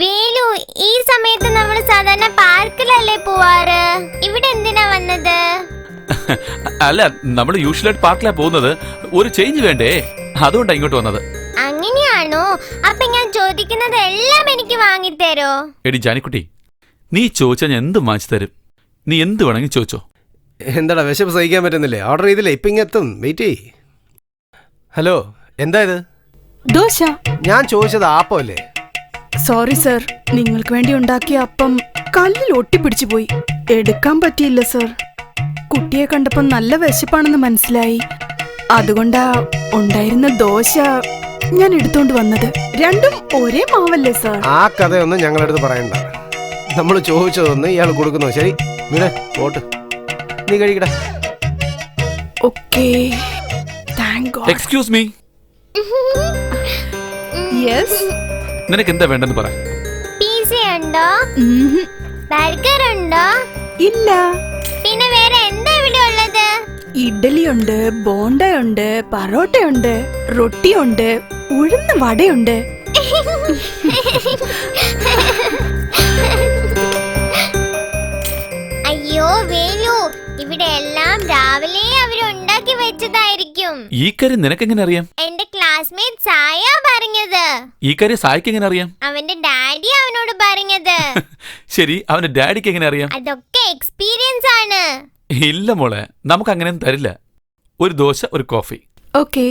വേലു, ഈ സമയത്ത് നമ്മൾ സാധാരണ പാർക്കിലല്ലേ പോവാറ്? ഇവിടെ എന്തിനാ വന്നത്? അല്ല, നമ്മൾ യൂഷ്വലായിട്ട് പാർക്കിലാ പോകുന്നത്. ഒരു ചേഞ്ച് വേണ്ടേ, അതുകൊണ്ടാ ഇങ്ങോട്ട് വന്നത്. അങ്ങനെയാണോ? അപ്പൊ ഞാൻ ചോദിക്കുന്നത് എല്ലാം എനിക്ക് വാങ്ങിത്തരോ? എടി ജാനിക്കുട്ടി, നീ ചോദിച്ചാൽ ഞാൻ എന്ത് വാങ്ങിച്ചു തരും. നീ എന്ത് വേണമെങ്കിൽ ചോദിച്ചോ. എന്താടാ, വിശപ്പ് സഹിക്കാൻ പറ്റുന്നില്ലേ? ഓർഡർ ചെയ്തില്ലേ? ഇപ്പൊ ഇങ്ങെത്തും. വെയിറ്റ് ചെയ്. ഹലോ, എന്താ ഇത്? ദോശ. ഞാൻ ചോദിച്ചത് ആപ്പല്ലേ? സോറി സർ, നിങ്ങൾക്ക് വേണ്ടി ഉണ്ടാക്കിയ അപ്പം കല്ലിൽ ഒട്ടിപ്പിടിച്ചു പോയി. എടുക്കാൻ പറ്റിയില്ല സർ. കുട്ടിയെ കണ്ടപ്പോൾ നല്ല വിശപ്പാണെന്ന് മനസ്സിലായി. അതുകൊണ്ടാ ഉണ്ടായിരുന്ന ദോശ ഞാൻ എടുത്തോണ്ട് വന്നത്. രണ്ടും ഒരേ മാവല്ലേ സർ? ആ കഥയൊന്നും ഞങ്ങളടുത്ത് പറയണ്ട. നമ്മൾ ചോദിച്ചതൊന്ന് ഇയാൾ കൊടുക്കുന്നു. ശരി, വീട് പോട്ട്. നീ കഴിക്കടാ. Okay, thank God. Excuse me. Yes. നിനക്ക് എന്താ വേണ്ടെന്ന് പറ. പിസ്സ ഉണ്ടോ? ബർഗർ ഉണ്ടോ? ഇല്ല. പിന്നെ വേറെ എന്താ ഇവിടെ ഉള്ളത്? ഇഡ്ഡലിയുണ്ട്, ബോണ്ടയുണ്ട്, പറോട്ടയുണ്ട്, റൊട്ടിയുണ്ട്, ഉഴുന്ന വടയുണ്ട്. അയ്യോ വേലു, ഇവിടെ എല്ലാം രാവിലെ അവരുണ്ടാക്കി വെച്ചതായിരിക്കും. ഈ കാര്യം നിനക്കെങ്ങനെ അറിയാം? എന്റെ ക്ലാസ്മേറ്റ് സായ പറഞ്ഞത്. ഈ കാര്യം സായിക്ക് എങ്ങനെ അറിയാം? അവന്റെ ഡാഡി അവനോട് പറഞ്ഞത്. ശരി, അവന്റെ ഡാഡിക്ക് എങ്ങനെ അറിയാം? അതൊക്കെ എക്സ്പീരിയൻസ് ആണ്. ഇല്ല മോളെ, നമുക്ക് അങ്ങനെയൊന്നും തരില്ല. ഒരു ദോശ, ഒരു കോഫി. ഓക്കേ.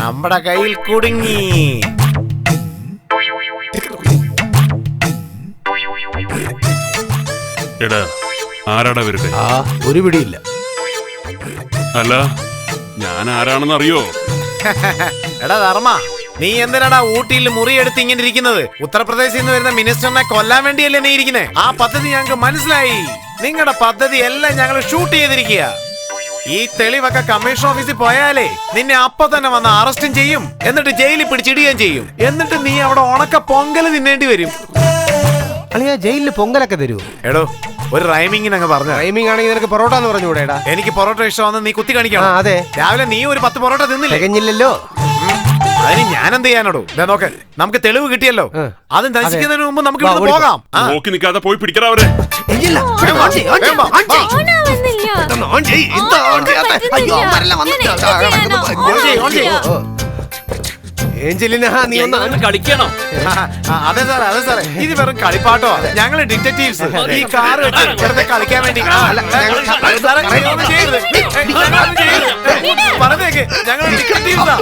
നമ്മുടെ കയ്യിൽ കുടുങ്ങി. എടാ, ആരാടാ വരുന്നത്? ഒരു പിടിയില്ല. അല്ല, ഞാൻ ആരാണെന്ന് അറിയോ? എടാ ധർമ്മ, നീ എന്തിനാടാ ഊട്ടിയിൽ മുറിയെടുത്ത് ഇങ്ങനെ ഇരിക്കുന്നത്? ഉത്തർപ്രദേശിൽ നിന്ന് വരുന്ന മിനിസ്റ്ററിനെ കൊല്ലാൻ വേണ്ടിയല്ലേ നീ ഇരിക്കുന്നേ? ആ പദ്ധതി ഞങ്ങൾക്ക് മനസ്സിലായി. നിങ്ങളുടെ പദ്ധതി എല്ലാം ഞങ്ങൾ ഷൂട്ട് ചെയ്തിരിക്കുക. ഈ തെളിവൊക്കെ കമ്മീഷൻ ഓഫീസിൽ പോയാലേ നിന്നെ അപ്പൊ തന്നെ വന്ന് അറസ്റ്റും ചെയ്യും, എന്നിട്ട് ജയിലിൽ പിടിച്ചിടുകയും ചെയ്യും. എന്നിട്ട് നീ അവിടെ ഉണക്ക പൊങ്കല് തിന്നേണ്ടി വരും. അളിയാ ജയിലിൽ പൊങ്കലൊക്കെ തരൂ. എടോ ഒരു റൈമിങ്ങിന് അങ്ങ് പറഞ്ഞ. ടൈമിംഗ് ആണെങ്കിൽ നിനക്ക് പൊറോട്ട എന്ന് പറഞ്ഞുകൂടെടാ? എനിക്ക് പൊറോട്ട ഇഷ്ടമാണെന്ന് നീ കുത്തി കാണിക്കണം. അതെ, രാവിലെ നീ ഒരു 10 പൊറോട്ട തിന്നില്ലേ? തികഞ്ഞില്ലല്ലോ. അതിന് ഞാൻ എന്ത് ചെയ്യാനോടോ? നോക്ക്, നമുക്ക് തെളിവ് കിട്ടിയല്ലോ. അത് നശിക്കുന്നതിന് മുമ്പ് നമുക്ക് ഇവിടുന്ന് പോകാം. നോക്കി നിൽക്കാതെ പോയി പിടിക്കടാ അവരെ. ഏഞ്ചലിന, നീ ഒന്ന് കളിക്കണോ? അതെ സാറേ, അതെ സാറേ, ഇത് വെറും കളിപ്പാട്ടോ. ഞങ്ങള് ഡിറ്റക്റ്റീവ്സ് ഈ കാർ വെച്ച് വെറുതെ കളിക്കാൻ വേണ്ടി. പറഞ്ഞേക്ക്, ഞങ്ങൾ ഡിറ്റക്റ്റീവ്സാ.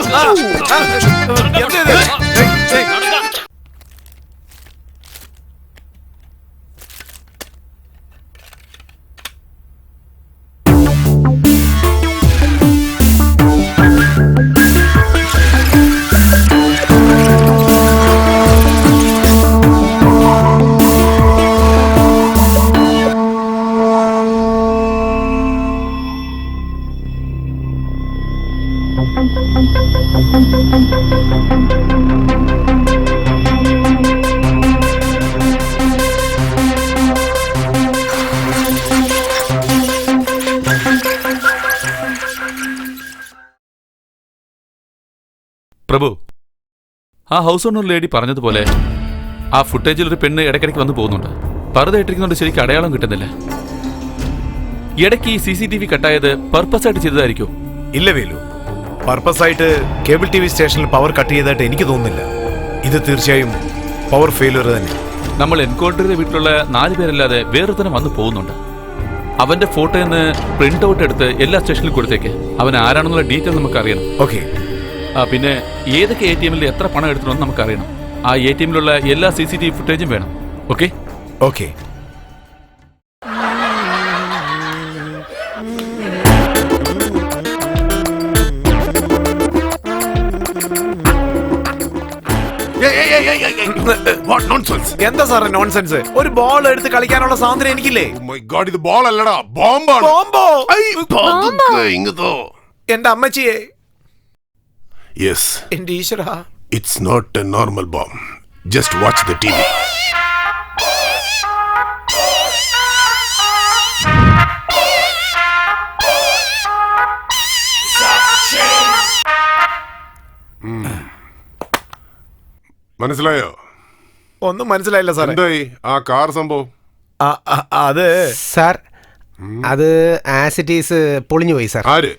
പ്രഭു, ആ ഹൗസ് ഓണർ ലേഡി പറഞ്ഞതുപോലെ ആ ഫുട്ടേജിൽ ഒരു പെണ്ണ് ഇടയ്ക്കിടയ്ക്ക് വന്നു പോകുന്നുണ്ട്. പറുത ഇട്ടിരിക്കുന്നുണ്ട്, ശരിക്കും അടയാളം കിട്ടുന്നില്ല. ഇടയ്ക്ക് ഈ CCTV കട്ടായത് പർപ്പസ് ആയിട്ട് ചെയ്തതായിരിക്കും? ഇല്ല വേലു, പർപ്പസ് ആയിട്ട് കേബിൾ TV സ്റ്റേഷനിൽ പവർ കട്ട് ചെയ്തതായിട്ട് എനിക്ക് തോന്നുന്നില്ല. ഇത് തീർച്ചയായും പവർ ഫെയിലിയർ തന്നെ. നമ്മൾ എൻകൗണ്ടർ ചെയ്ത വീട്ടിലുള്ള 4 പേരല്ലാതെ വേറൊരുത്തരം വന്ന് പോകുന്നുണ്ട്. അവന്റെ ഫോട്ടോന്ന് പ്രിന്റ് ഔട്ട് എടുത്ത് എല്ലാ സ്റ്റേഷനിലും കൊടുത്തേക്ക്. അവൻ ആരാണെന്നുള്ള ഡീറ്റെയിൽ നമുക്ക് അറിയണം. ഓക്കെ. പിന്നെ ഏതൊക്കെ ATM-ൽ എത്ര പണം എടുത്തിട്ടുണ്ടെന്ന് നമുക്ക് അറിയണം. ആ ATM-ലുള്ള എല്ലാ CCTV ഫുട്ടേജും വേണം. Okay okay. എന്താ സാറേ നോൺസെൻസ്? ഒരു ബോൾ എടുത്ത് കളിക്കാനുള്ള സ്വാതന്ത്ര്യം എനിക്കില്ലേ? ഇത് ബോൾ അല്ലടാ, ബോംബാണ്. ബോംബോ? ഇങ്ങതോ എന്റെ അമ്മച്ചിയെ. Yes, എന്റെ ഈശ്വരാ. it's not a normal bomb. Just watch the TV. മനസ്സിലായോ? ഒന്നും മനസ്സിലായില്ല സാറേ. എന്തായി ആ കാർ സംഭവം? അത് സാർ, അത് ആസിറ്റീസ് പൊളിഞ്ഞു പോയി സാർ. ആര്?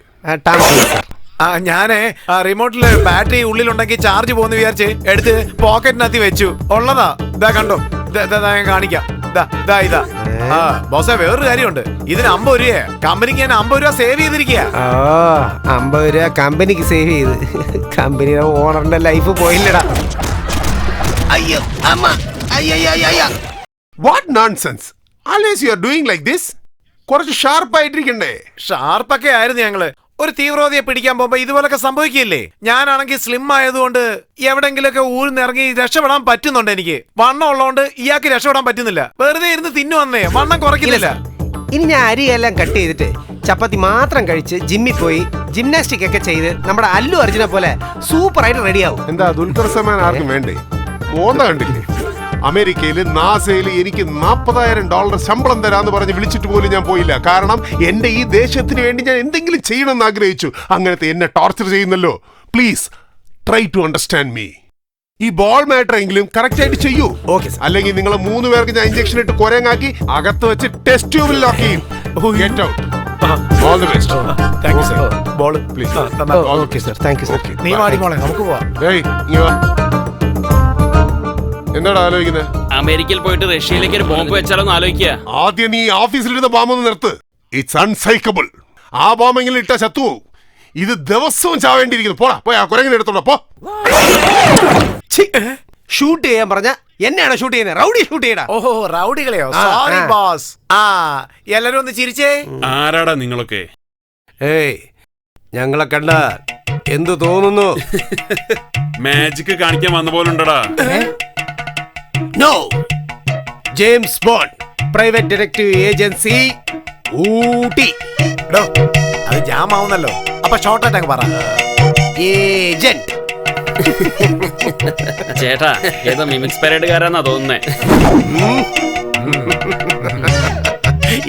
ഞാനേ റിമോട്ടില് ബാറ്ററി ഉള്ളിലുണ്ടെങ്കിൽ ചാർജ് പോകുന്ന വിചാരിച്ച് എടുത്ത് പോക്കറ്റിനകത്ത് വെച്ചു. ഉള്ളതാ, ഇതാ കണ്ടോ, ഞാൻ കാണിക്കാം. ഇതാ. ബോസേ, വേറൊരു കാര്യമുണ്ട്. ഇതിന് 50 രൂപ കമ്പനിക്ക് ഞാൻ 50 രൂപ സേവ് ചെയ്തിരിക്കുക. 50 രൂപ കമ്പനിക്ക് സേവ് ചെയ്ത് കമ്പനിയുടെ ഓണറിന്റെ ലൈഫ് പോയില്ലടാ. അയ്യോ അമ്മ, what nonsense. Always you are doing like this. കുറച്ച് ഷാർപ്പ് ആയിട്ടിരിക്കണ്ടേ? ഷാർപ്പൊക്കെ ആയിരുന്നു ഞങ്ങള്. ഒരു തീവ്രവാദിയെ പിടിക്കാൻ പോകുമ്പോ ഇതുപോലൊക്കെ സംഭവിക്കില്ലേ? ഞാനാണെങ്കിൽ സ്ലിം ആയതുകൊണ്ട് എവിടെങ്കിലൊക്കെ ഊരിന്നിറങ്ങി രക്ഷപ്പെടാൻ പറ്റുന്നുണ്ട്. എനിക്ക് വണ്ണം ഉള്ളതുകൊണ്ട് ഇയാൾക്ക് രക്ഷപ്പെടാൻ പറ്റുന്നില്ല. വെറുതെ ഇരുന്ന് തിന്നു വന്നേ, വണ്ണം കുറയ്ക്കുന്നില്ല. ഇനി ഞാൻ അരിയെല്ലാം കട്ട് ചെയ്തിട്ട് ചപ്പാത്തി മാത്രം കഴിച്ച് ജിമ്മിൽ പോയി ജിംനാസ്റ്റിക് ഒക്കെ ചെയ്ത് നമ്മുടെ അല്ലു അർജുനെ പോലെ സൂപ്പർ ആയിട്ട് റെഡിയാവും. എന്താ ദുൽഖർ സൽമാൻ ആർക്കും വേണ്ടേ? മോന്ത കണ്ടില്ലേ? അമേരിക്കയില് നാസയില് എനിക്ക് $40,000 ശമ്പളം തരാന്ന് പറഞ്ഞ് വിളിച്ചിട്ട് പോലും ഞാൻ പോയില്ല. കാരണം എന്റെ ഈ ദേശത്തിന് വേണ്ടി ഞാൻ എന്തെങ്കിലും ചെയ്യണമെന്ന് ആഗ്രഹിച്ചു. അങ്ങനത്തെ എന്നെ ടോർച്ചർ ചെയ്യുന്നല്ലോ. Please try to understand me. ഈ ബോൾ മാറ്റർ എങ്കിലും കറക്റ്റ് ആയിട്ട് ചെയ്യൂ. ഓക്കെ, അല്ലെങ്കിൽ നിങ്ങൾ 3 പേർക്ക് ഞാൻ ഇഞ്ചക്ഷൻ ഇട്ട് കൊരങ്ങാക്കി അകത്ത് വെച്ച് ടെസ്റ്റ് ട്യൂബിൽ ലോക്ക് ചെയ്യും. Get out. All the best. Thank you, sir. Ball please. Okay sir, thank you sir. നീ മാറി മോളെ, നമുക്ക് പോവാം. എന്താടാ ആലോചിക്കുന്നത്? അമേരിക്കയിൽ പോയിട്ട് റഷ്യയിലേക്ക് ഒരു ബോംബ് വെച്ചാലോന്ന് ആലോചിക്കുക. ആദ്യം നീ ഓഫീസിലിരുന്ന ബോംബൊന്ന് നിർത്ത്. ഇറ്റ്സ് അൺസൈക്കബിൾ. ആ ബോംബെങ്കിലും ഇട്ടാ ചത്തു. ഇത് ദിവസവും ചാവേണ്ടിയിരിക്കുന്നു. പോടാ, പോയി ആ കുരങ്ങനെ എടുത്തോളാം. പോ. ഷൂട്ട് ചെയ്യാൻ പറഞ്ഞ എന്നെയാണ് ഷൂട്ട് ചെയ്യുന്നത്? റൗഡി ഷൂട്ട് ചെയ്യടാ. ഓഹോ, റൗഡികളെയോ? Sorry boss. എല്ലാരും ഒന്ന് ചിരിച്ചേ. ആരാടാ നിങ്ങളൊക്കെ? ഏയ്, ഞങ്ങളെ കണ്ട എന്തു തോന്നുന്നു? മാജിക് കാണിക്കാൻ വന്ന പോലെ ഉണ്ടടാ. No, James Bond, private detective agency, Ooty. അത് ജാം ആവുന്നല്ലോ. അപ്പൊ ഷോർട്ട് ആയിട്ട് പറ. ഏജന്റ് ചേട്ടാ ഏതോ മിമിക്സ് പരേഡുകാരാന്നാ തോന്നുന്നേ.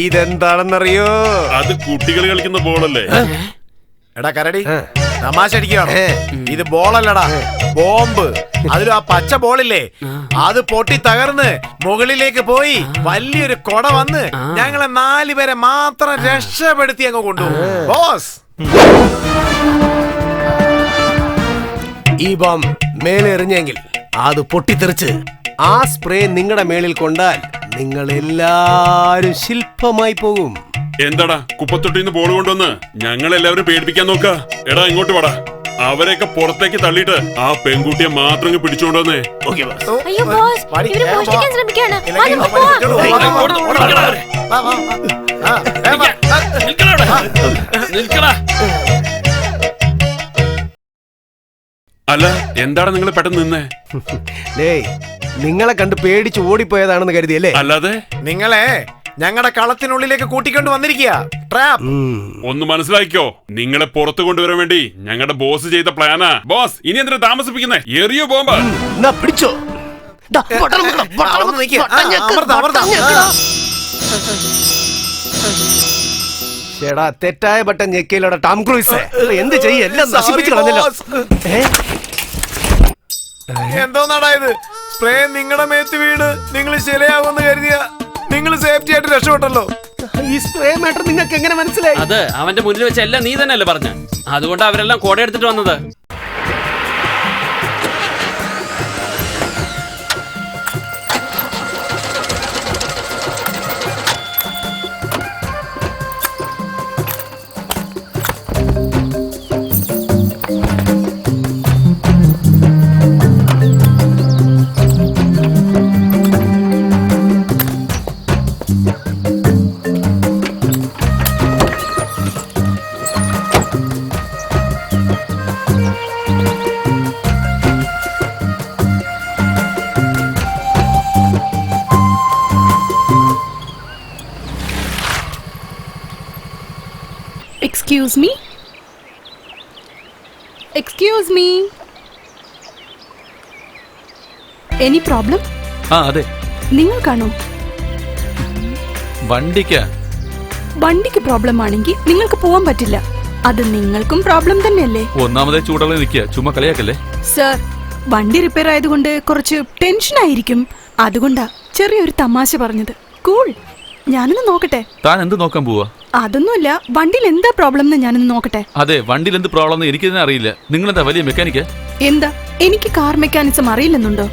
ഇതെന്താണെന്നറിയോ? അത് കുട്ടികൾ കളിക്കുന്ന ബോളല്ലേ? എടാ കരടി, തമാശ അടിക്കുകയാണ്. ഇത് ബോളല്ലടാ, ബോംബ്. അതിലും ആ പച്ച ബോളില്ലേ, അത് പൊട്ടി തകർന്ന് മുകളിലേക്ക് പോയി വലിയൊരു കൊട വന്ന് ഞങ്ങളെ 4 പേരെ മാത്രം രക്ഷപ്പെടുത്തി അങ്ങ് കൊണ്ടുപോകും ബോസ്. ഈ ബോംബ് മേലെ എറിഞ്ഞെങ്കിൽ അത് പൊട്ടിത്തെറിച്ച് ആ സ്പ്രേ നിങ്ങളുടെ മേളിൽ കൊണ്ടാൽ നിങ്ങൾ എല്ലാരും ശില്പമായി പോകും. എന്താടാ കുപ്പത്തൊട്ടിന്ന് ബോൾ കൊണ്ടുവന്ന് ഞങ്ങൾ എല്ലാവരും പേടിപ്പിക്കാൻ നോക്ക? എടാ ഇങ്ങോട്ട് വാടാ, അവരെയൊക്കെ പുറത്തേക്ക് തള്ളിയിട്ട് ആ പെൺകുട്ടിയെ മാത്രം ഇങ്ങ് പിടിച്ചുകൊണ്ടുവന്നേ. അയ്യോ ബോസ്, ഇവര് മോഷ്ടിക്കാൻ ശ്രമിക്കാണ്. അല്ല എന്താണ് നിങ്ങൾ പെട്ടെന്ന് നിന്നേ? നിങ്ങളെ കണ്ട് പേടിച്ച് ഓടിപ്പോയതാണെന്ന് കരുതിയല്ലേ? അല്ലാതെ നിങ്ങളെ ഞങ്ങളുടെ കളത്തിനുള്ളിലേക്ക് കൂട്ടിക്കൊണ്ട് വന്നിരിക്കുക. ട്രാപ്പ്. ഒന്ന് മനസ്സിലാക്കിക്കോ, നിങ്ങളെ പുറത്തു കൊണ്ടുവരാൻ വേണ്ടി ഞങ്ങളുടെ ബോസ് ചെയ്ത പ്ലാനാ. ബോസ് ഇനി എന്തിനാ താമസിപ്പിക്കുന്നേ? എറിയോ ബോംബ്. പിടിച്ചോ. ചേടാ തെറ്റായ ബട്ടൺ ഞെക്കിയിലൂടെ ടോം ക്രൂയിസ് എന്ത് ചെയ്യും? എല്ലാം നശിപ്പിച്ചു കളഞ്ഞല്ലോ. എന്തോന്നാടാ ഇത്? സ്പ്രേ നിങ്ങളുടെ മേത്ത് വീട് നിങ്ങൾ ശരിയാകുമെന്ന് കരുതിയ നിങ്ങൾ സേഫ്റ്റി ആയിട്ട് രക്ഷപ്പെട്ടല്ലോ. ഈ സ്പ്രേ മാറ്റർ നിങ്ങൾക്ക് എങ്ങനെ മനസ്സിലായി? അത് അവന്റെ മുന്നിൽ വെച്ച് എല്ലാം നീ തന്നെയല്ലേ പറഞ്ഞ. അതുകൊണ്ട് അവരെല്ലാം കോട എടുത്തിട്ട് വന്നത്. Excuse me? Excuse me? Any problem? അതെ. നിങ്ങൾക്കാണോ? വണ്ടിക്ക് പ്രോബ്ലം ആണെങ്കിൽ നിങ്ങൾക്ക് പോവാൻ പറ്റില്ല. അത് നിങ്ങൾക്കും പ്രോബ്ലം തന്നെയല്ലേ? ഒന്നാമതേ ചൂടുള്ള നിൽക്കുക, ചുമ്മാ കളിയാക്കല്ലേ. സർ, വണ്ടി റിപ്പയർ ആയതുകൊണ്ട് കുറച്ച് ടെൻഷൻ ആയിരിക്കും. അതുകൊണ്ടാ ചെറിയൊരു തമാശ പറഞ്ഞത്. കൂൾ. ഞാനൊന്ന് നോക്കട്ടെ. താൻ എന്ത് നോക്കാൻ പോവാ? അതൊന്നുമില്ല, വണ്ടിയിൽ എന്താ പ്രോബ്ലം എന്ന് ഞാനൊന്ന് നോക്കട്ടെ. അതെ, വണ്ടിയിൽ എന്ത് പ്രോബ്ലം എന്ന് എനിക്ക് തന്നെ അറിയില്ല. നിങ്ങളെന്താ വലിയ മെക്കാനിക്ക്? എന്താ, എനിക്ക് കാർ മെക്കാനിസം അറിയില്ലെന്നുണ്ടോ?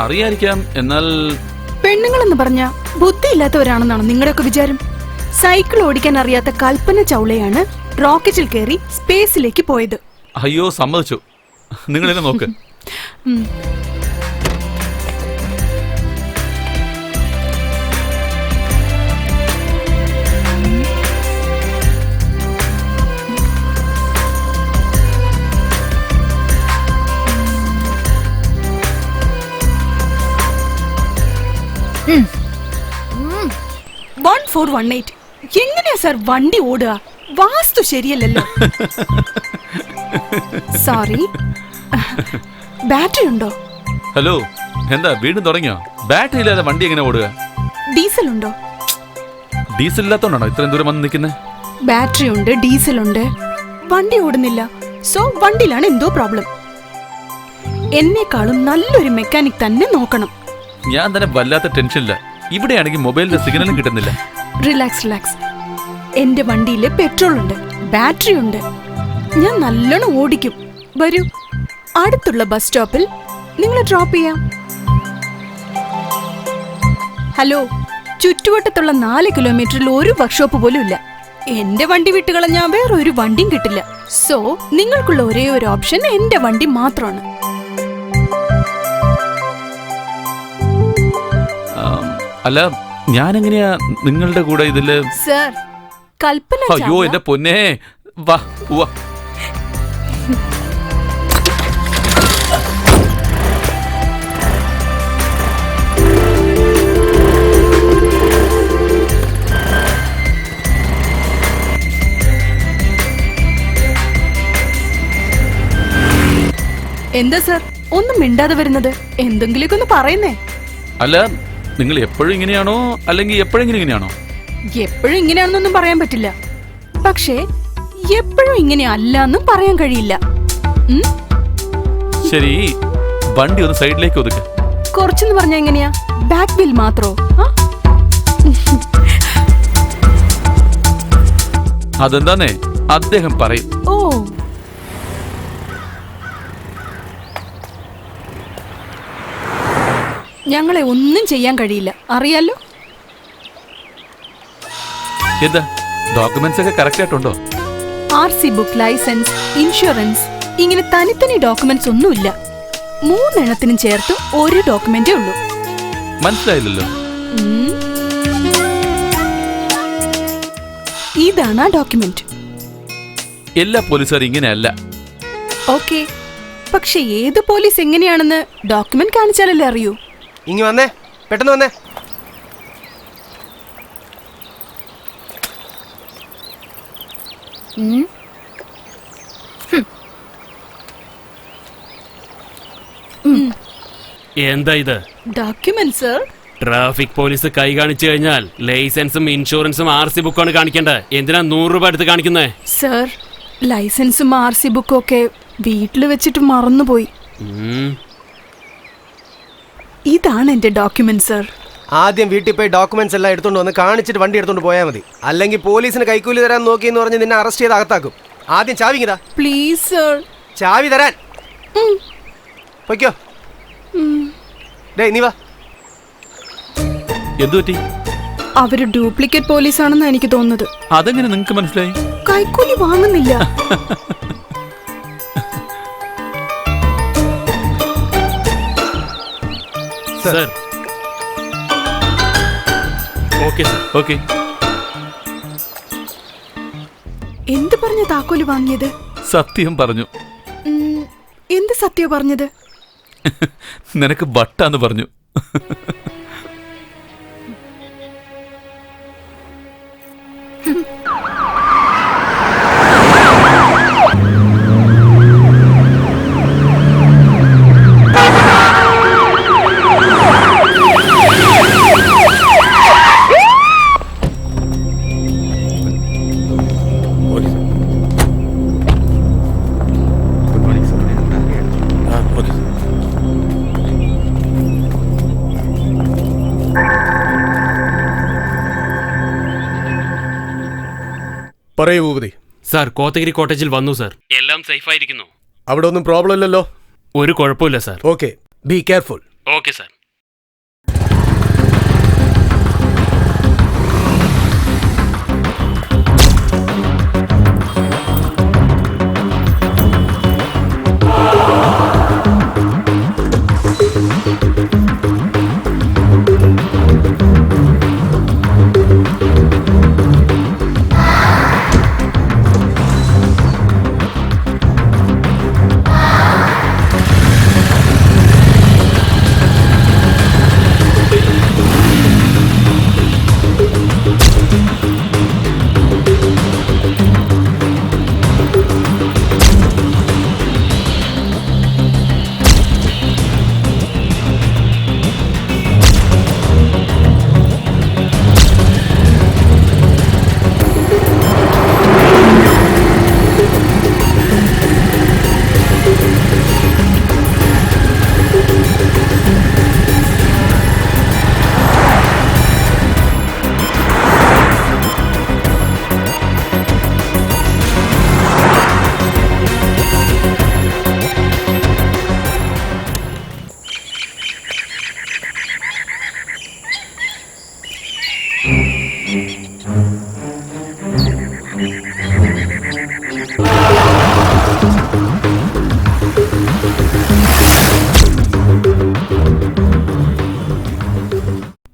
അറിയാതിരിക്കാം, എന്നാൽ പെണ്ണുങ്ങളെന്ന് പറഞ്ഞ ബുദ്ധിയില്ലാത്തവരാണെന്നാണ് നിങ്ങളുടെയൊക്കെ വിചാരം? സൈക്കിൾ ഓടിക്കാൻ അറിയാത്ത കൽപ്പന ചൗളയാണ് റോക്കറ്റിൽ കയറി സ്പേസിലേക്ക് പോയത്. അയ്യോ സമ്മതിച്ചു. നിങ്ങൾ എന്നെ നോക്ക്. എങ്ങനെയാ സാർ വണ്ടി ഓടുക? വാസ്തു ശരിയല്ലല്ലോ. സോറി. ബാറ്ററി ഉണ്ടോ? ഹലോ, എന്താ വീണ്ടും തുടങ്ങിയോ? ബാറ്ററി ഇല്ലാതെ വണ്ടി എങ്ങനെ ഓടുക? ഡീസൽ ഉണ്ടോ? ഡീസൽ ഇല്ലാത്തോണ്ടാണോ ഇത്രയും ദൂരം വന്ന് നിൽക്കുന്നത്? ബാറ്ററി ഉണ്ട്, ഡീസൽ ഉണ്ട്, വണ്ടി ഓടുന്നില്ല. സോ വണ്ടിയിലാണ് എന്തോ പ്രോബ്ലം. എന്നെക്കാളും നല്ലൊരു മെക്കാനിക് തന്നെ നോക്കണം. ഞാൻ തന്നെ വല്ലാത്ത ടെൻഷനില്ല. ഇവിടെയാണെങ്കിൽ മൊബൈലിന്റെ സിഗ്നലും കിട്ടുന്നില്ല. റിലാക്സ്. എന്റെ വണ്ടിയില് പെട്രോൾ ഉണ്ട്, ബാറ്ററി ഉണ്ട്, ഞാൻ നല്ലോണം ഓടിക്കും. വരൂ, അടുത്തുള്ള ബസ് സ്റ്റോപ്പിൽ നിങ്ങളെ ഡ്രോപ്പ് ചെയ്യാം. ഹലോ, ചുറ്റുവട്ടത്തുള്ള 4 കിലോമീറ്ററിൽ ഒരു വർക്ക്ഷോപ്പ് പോലും ഇല്ല. എന്റെ വണ്ടി വിട്ടുകളഞ്ഞാൽ വേറൊരു വണ്ടിയും കിട്ടില്ല. സോ നിങ്ങൾക്കുള്ള ഒരേ ഒരു ഓപ്ഷൻ എന്റെ വണ്ടി മാത്രമാണ്. അല്ല, ഞാനെങ്ങനെയാ നിങ്ങളുടെ കൂടെ ഇതില്? സർ, കൽപ്പന. അയ്യോ എന്റെ പൊന്നേ, വാ. എന്താ സർ ഒന്നും മിണ്ടാതെ വരുന്നത്? എന്തെങ്കിലുമൊക്കെ ഒന്ന് പറയുന്നേ. അല്ല, നിങ്ങൾ എപ്പോഴും ഇങ്ങനെയാണോ അല്ലെങ്കിൽ എപ്പോഴെങ്കിലും ഇങ്ങനെയാണോ? എപ്പോഴും ഇങ്ങനെയാണെന്നൊന്നും പറയാൻ പറ്റില്ല, പക്ഷേ എപ്പോഴും ഇങ്ങനെ അല്ലാന്നും പറയാൻ കഴിയില്ല. ശരി, വണ്ടി ഒന്ന് സൈഡിലേക്ക് ഒതുക്ക്. കുറച്ചെന്ന് പറഞ്ഞാ എങ്ങനെയാ? ബാക്ക് വീൽ മാത്രോ? അതെന്താന്നേ അദ്ദേഹം പറയും. ഓ, ഞങ്ങളെ ഒന്നും ചെയ്യാൻ കഴിയില്ല, അറിയാലോ. എന്താ ഡോക്യുമെന്റ്സ് ഒക്കെ കറക്റ്റ് ആയിട്ടുണ്ടോ? RC ബുക്ക്, ലൈസൻസ്, ഇൻഷുറൻസ്, ഇങ്ങനെ തനിത്തനി ഡോക്യുമെന്റ്സ് ഒന്നുമില്ല. 3 എണ്ണത്തിനും ചേർത്ത് ഒരു ഡോക്യുമെന്റേ ഉള്ളൂ. മനസ്സിലായില്ലല്ലോ. ഇതാണ് ആ ഡോക്യുമെന്റ്. എല്ലാ പോലീസുകാരും ഇങ്ങനെയല്ല. ഓക്കെ, പക്ഷെ ഏത് പോലീസ് എങ്ങനെയാണെന്ന് ഡോക്യുമെന്റ് കാണിച്ചാലല്ലേ അറിയൂ. ഇങ്ങി വന്നേ, പെട്ടെന്ന് വന്നേ. എന്താ ഇത്? Document sir. ട്രാഫിക് പോലീസ് കൈ കാണിച്ചു കഴിഞ്ഞാൽ ലൈസൻസും ഇൻഷുറൻസും RC ബുക്കാണ് കാണിക്കേണ്ടത്. എന്തിനാ 100 രൂപ എടുത്ത് കാണിക്കുന്നേ? സർ, ലൈസൻസും RC ബുക്കും ഒക്കെ വീട്ടിൽ വെച്ചിട്ട് മറന്നുപോയി. ഇതാണ് എന്റെ ഡോക്യുമെന്റ് സർ. ആദ്യം വീട്ടിൽ പോയി ഡോക്യുമെന്റ്സ് എല്ലാം എടുത്തോണ്ട് വന്ന് കാണിച്ചിട്ട് വണ്ടി എടുത്തോണ്ട് പോയാൽ മതി. അല്ലെങ്കിൽ പോലീസിന് കൈക്കൂലി തരാൻ നോക്കിയെന്ന് പറഞ്ഞ് നിന്നെ അറസ്റ്റ് ചെയ്ത് അകത്താക്കും. ആദ്യം ചാവി ഇങ്ങതാ. Please sir. ചാവി തരാൻ. പൊയ്ക്കോ. ഡേയ് നീ വാ. എന്തു പറ്റി? അവര് ഡ്യൂപ്ലിക്കേറ്റ് പോലീസാണെന്നാണ് എനിക്ക് തോന്നുന്നത്. അതെങ്ങനെ നിങ്ങൾക്ക് മനസ്സിലായി? കൈക്കൂലി വാങ്ങുന്നില്ല. സർ. Okay sir. ഓക്കെ. എന്ത് പറഞ്ഞ താക്കോല് വാങ്ങിയത്? സത്യം പറഞ്ഞു. എന്ത് സത്യം പറഞ്ഞത്? നിനക്ക് ബട്ടാന്ന് പറഞ്ഞു. പറയൂ ഭൂപതി. സാർ, കോത്തഗിരി കോട്ടേജിൽ വന്നു സാർ. എല്ലാം സേഫ് ആയിരിക്കുന്നു. അവിടെ ഒന്നും പ്രോബ്ലം ഇല്ലല്ലോ? ഒരു കുഴപ്പമില്ല sir. Okay, be careful. Okay sir.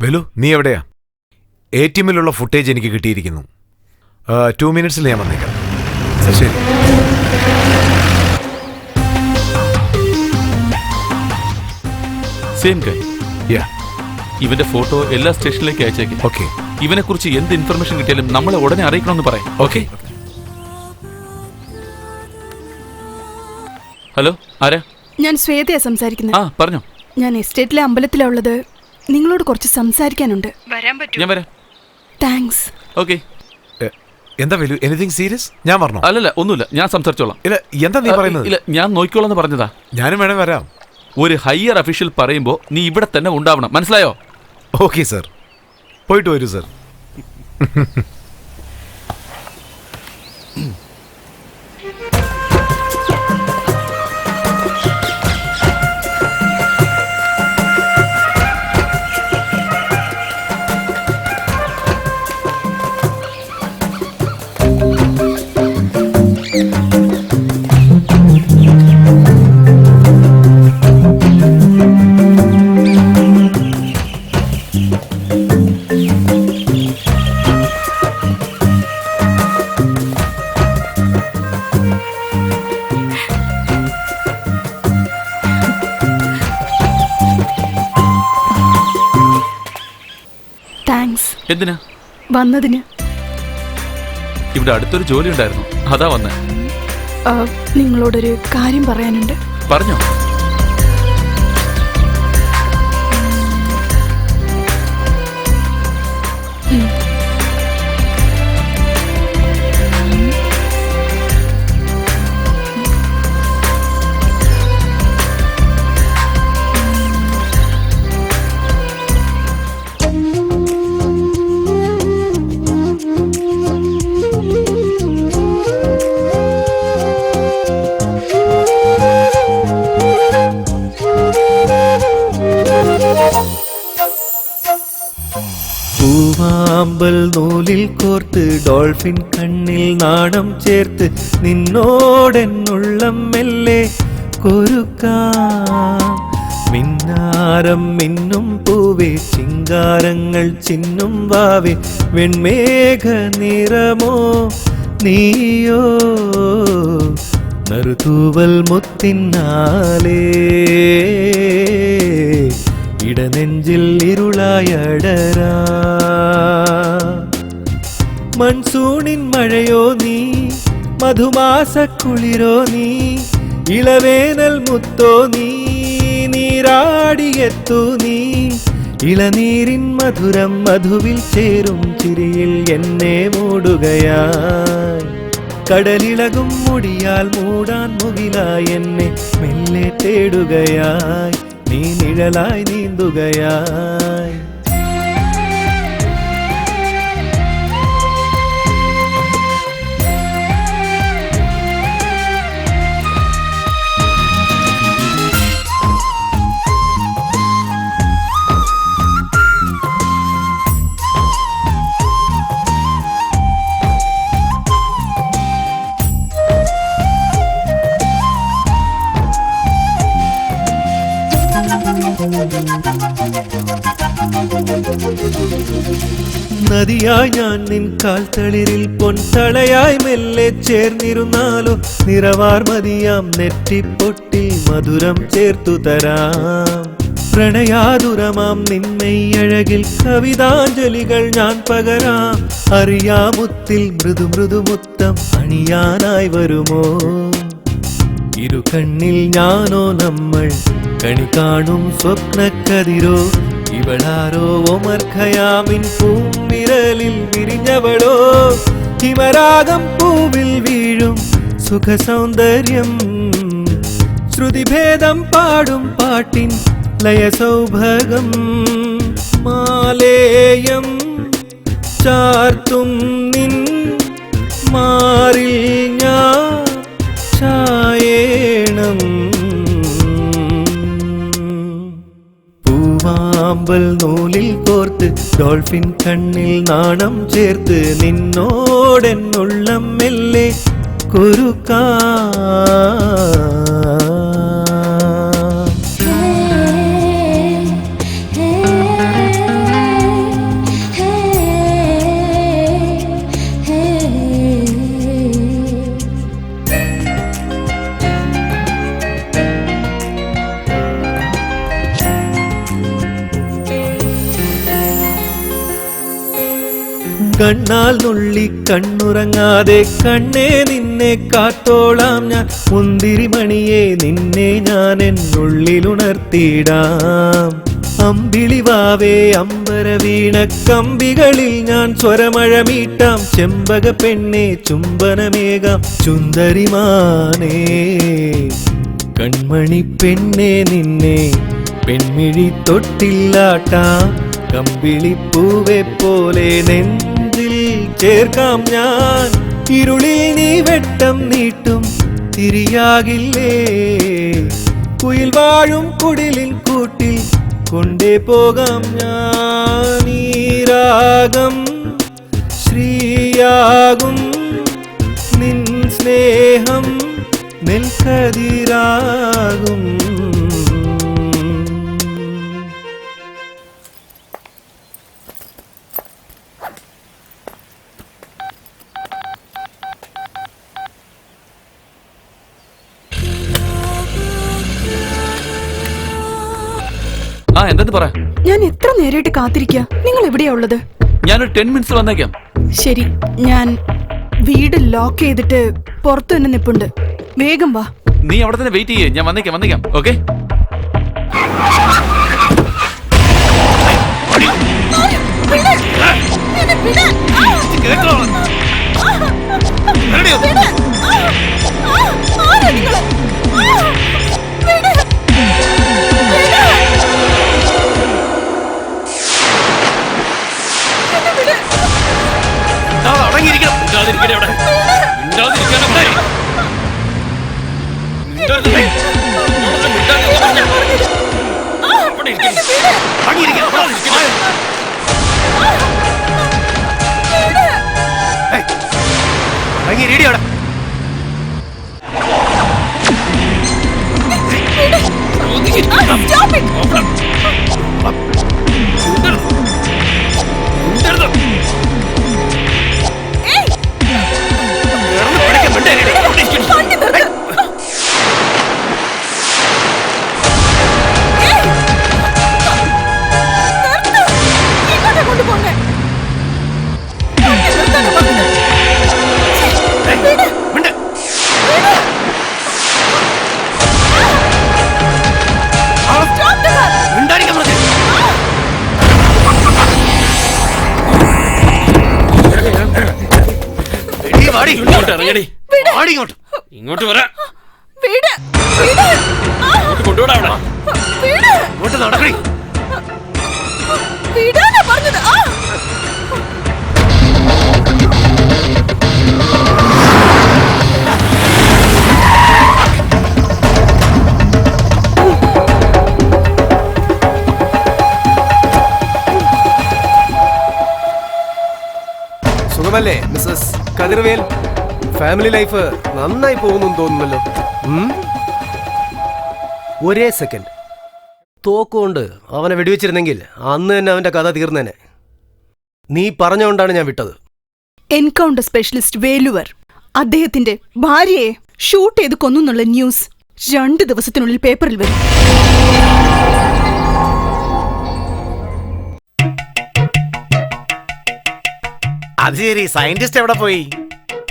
Velu, നീ എവിടെയാ? ATMിലുള്ള ഫുട്ടേജ് എനിക്ക് കിട്ടിയിരിക്കുന്നു. 2 മിനിറ്റ്സിൽ ഞാൻ വന്നേക്കാം. ശരി. സെയിം ഗൈ. യാ. ഇവന്റെ ഫോട്ടോ എല്ലാ സ്റ്റേഷനിലേക്ക് അയച്ചേക്കും. ഓക്കെ. ഇവനെ കുറിച്ച് എന്ത് ഇൻഫർമേഷൻ കിട്ടിയാലും നമ്മളെ ഉടനെ അറിയിക്കണമെന്ന് പറയാം. ഓക്കെ. ഹലോ, ആരാ? ഞാൻ ശ്വേതയാ സംസാരിക്കുന്നത്. ആ പറഞ്ഞോ. ഞാൻ എസ്റ്റേറ്റിലെ അമ്പലത്തിലാ ഉള്ളത്. നിങ്ങളോട് കുറച്ച് സംസാരിക്കാനുണ്ട്. വരാൻ പറ്റുമോ? ഞാൻ വരാം. താങ്ക്സ്. ഓക്കെ. എന്താ വേലു, എനിത്തിങ് സീരിയസ്? ഞാൻ പറഞ്ഞോ? അല്ലല്ല, ഒന്നുമില്ല, ഞാൻ സംസാരിച്ചോളാം. ഇല്ല, എന്താ നീ പറയുന്നത്? ഇല്ല, ഞാൻ നോക്കിക്കോളാന്ന് പറഞ്ഞതാ. ഞാനും വേണേ വരാം. ഒരു ഹയർ ഒഫീഷ്യൽ പറയുമ്പോ നീ ഇവിടെ തന്നെ ഉണ്ടാവണം, മനസ്സിലായോ? ഓക്കെ സർ, പോയിട്ട് വരൂ സർ. താങ്ക്സ്. എന്തിനാ വന്നതിന്. ഇവിടെ അടുത്തൊരു ജോലി ഉണ്ടായിരുന്നു, അതാ വന്നേ. നിങ്ങളോടൊരു കാര്യം പറയാനുണ്ട്. പറഞ്ഞോ. പൂവാമ്പൽ നൂലിൽ കോർത്ത് ഡോൾഫിൻ കണ്ണിൽ നാണം ചേർത്ത് നിന്നോടെന്നുള്ളം മെല്ലെ കൊരുക്കാം. മിന്നാരം മിന്നും പൂവേ ചിങ്കാരങ്ങൾ ചിന്നും വാവേ വെൺമേഘ നിറമോ നീയോ നറുതൂവൽ മുത്തിന്നാലേ ഇടനെഞ്ചിൽ ഇരുളായടരാ. മൺസൂണിൻ മഴയോ നീ മധുമാസക്കുളിരോ നീ ഇളവേനൽ മുത്തോ നീ നീരാടിയെത്തു നീ ഇളനീരിൻ മധുരം മധുവിൽ ചേരും ചിരിയിൽ എന്നെ മൂടുകയായി. കടലിളകും മുടിയാൽ മൂടാൻ മുകിലായി എന്നെ മെല്ലെ തേടുകയായി. നീ നിഴലായി നീന്തുകയായി. നദിയായി ഞാൻ നിൻ കാൽത്തളിരിൽ പൊൻതളയായി മെല്ലെ ചേർന്നിരുന്നാലോ നിറവാർമതിയാം നെറ്റിപ്പൊട്ടിൽ മധുരം ചേർത്തു തരാം. പ്രണയാതുരമാം നിന്മയഴകിൽ കവിതാഞ്ജലികൾ ഞാൻ പകരാം. അറിയാമുത്തിൽ മൃദു മൃദുമുത്തം അണിയാനായി വരുമോ? ഇരു കണ്ണിൽ ഞാനോ നമ്മൾ കണി കാണും സ്വപ്നക്കതിരോ? ഇവളാരോ ഒമർ ഖയാമിൻ പൂവിരലിൽ വിരിഞ്ഞവളോ? ഹിമരാഗം പൂവിൽ വീഴും സുഖ സൗന്ദര്യം ശ്രുതിഭേദം പാടും പാട്ടിൻ ലയ സൗഭഗം. മാലേയം ചാർത്തും നിൻ മാറിൽ ഞാൻ ചായേണം. പൂവാമ്പൽ നൂലിൽ കോർത്ത് ഡോൾഫിൻ കണ്ണിൽ നാണം ചേർത്ത് നിന്നോടെന്നുള്ളം മെല്ലെ കൊരുക്കാം. കണ്ണാൽ നുള്ളി കണ്ണുറങ്ങാതെ കണ്ണേ നിന്നെ നിന്നെ കാത്തോളാം ഞാൻ മുന്തിരിമണിയെ നിന്നെ ഞാൻ എന്നുള്ളിലുണർത്തിയിടാം അമ്പിളിവാവേ അമ്പര വീണ കമ്പികളിൽ ഞാൻ സ്വരമഴമീട്ടാം ചെമ്പക പെണ്ണെ ചുംബനമേകാം ചുന്ദരിമാനേ കൺമണി പെണ്ണെ നിന്നെ പെൺമിഴി തൊട്ടില്ലാട്ടാം കമ്പിളിപ്പൂവെ പോലെ നെഞ്ചിൽ ചേർക്കാം ഞാൻ ഇരുളിൽ നീ വെട്ടം നീട്ടും തിരിയാകില്ലേ കുയിൽ വാഴും കുടിലിൻ കൂട്ടിൽ കൊണ്ടേ പോകാം ഞാൻ ഈ രാഗം ശ്രീയാകും നിൻ സ്നേഹം നെൽക്കതിരാകും ആ എന്തെന്ന് പറ. ഞാൻ എത്ര നേരമായിട്ട് കാത്തിരിക്കുക. നിങ്ങൾ എവിടെയാ ഉള്ളത്? ഞാനൊരു 10 മിനിറ്റ്സ് വന്നേക്കാം. ശരി, ഞാൻ വീട് ലോക്ക് ചെയ്തിട്ട് പുറത്തു തന്നെ നിപ്പുണ്ട്. വേഗം വാ. നീ അവിടെ തന്നെ വെയിറ്റ് ചെയ്യേ, ഞാൻ വന്നേക്കാം. ഓക്കെ. ഇങ്ങോട്ട് വരാ. സുഖമല്ലേ മിസ്സസ് കതിർവേൽ? ഫാമിലി ലൈഫ് നന്നായി പോകുന്നു തോന്നുന്നല്ലോ. ഒരേ സെക്കൻഡ് തോക്കുകൊണ്ട് അവനെ വെടിവെച്ചിരുന്നെങ്കിൽ അന്ന് തന്നെ അവന്റെ കഥ തീർന്നേനെ. നീ പറഞ്ഞുകൊണ്ടാണ് ഞാൻ വിട്ടത്. എൻകൗണ്ടർ സ്പെഷ്യലിസ്റ്റ് വേലുവർ അദ്ദേഹത്തിന്റെ ഭാര്യയെ ഷൂട്ട് ചെയ്ത് കൊന്നുള്ള ന്യൂസ് 2 ദിവസത്തിനുള്ളിൽ പേപ്പറിൽ വരും. അത് ശരി, സയന്റിസ്റ്റ് എവിടെ പോയി?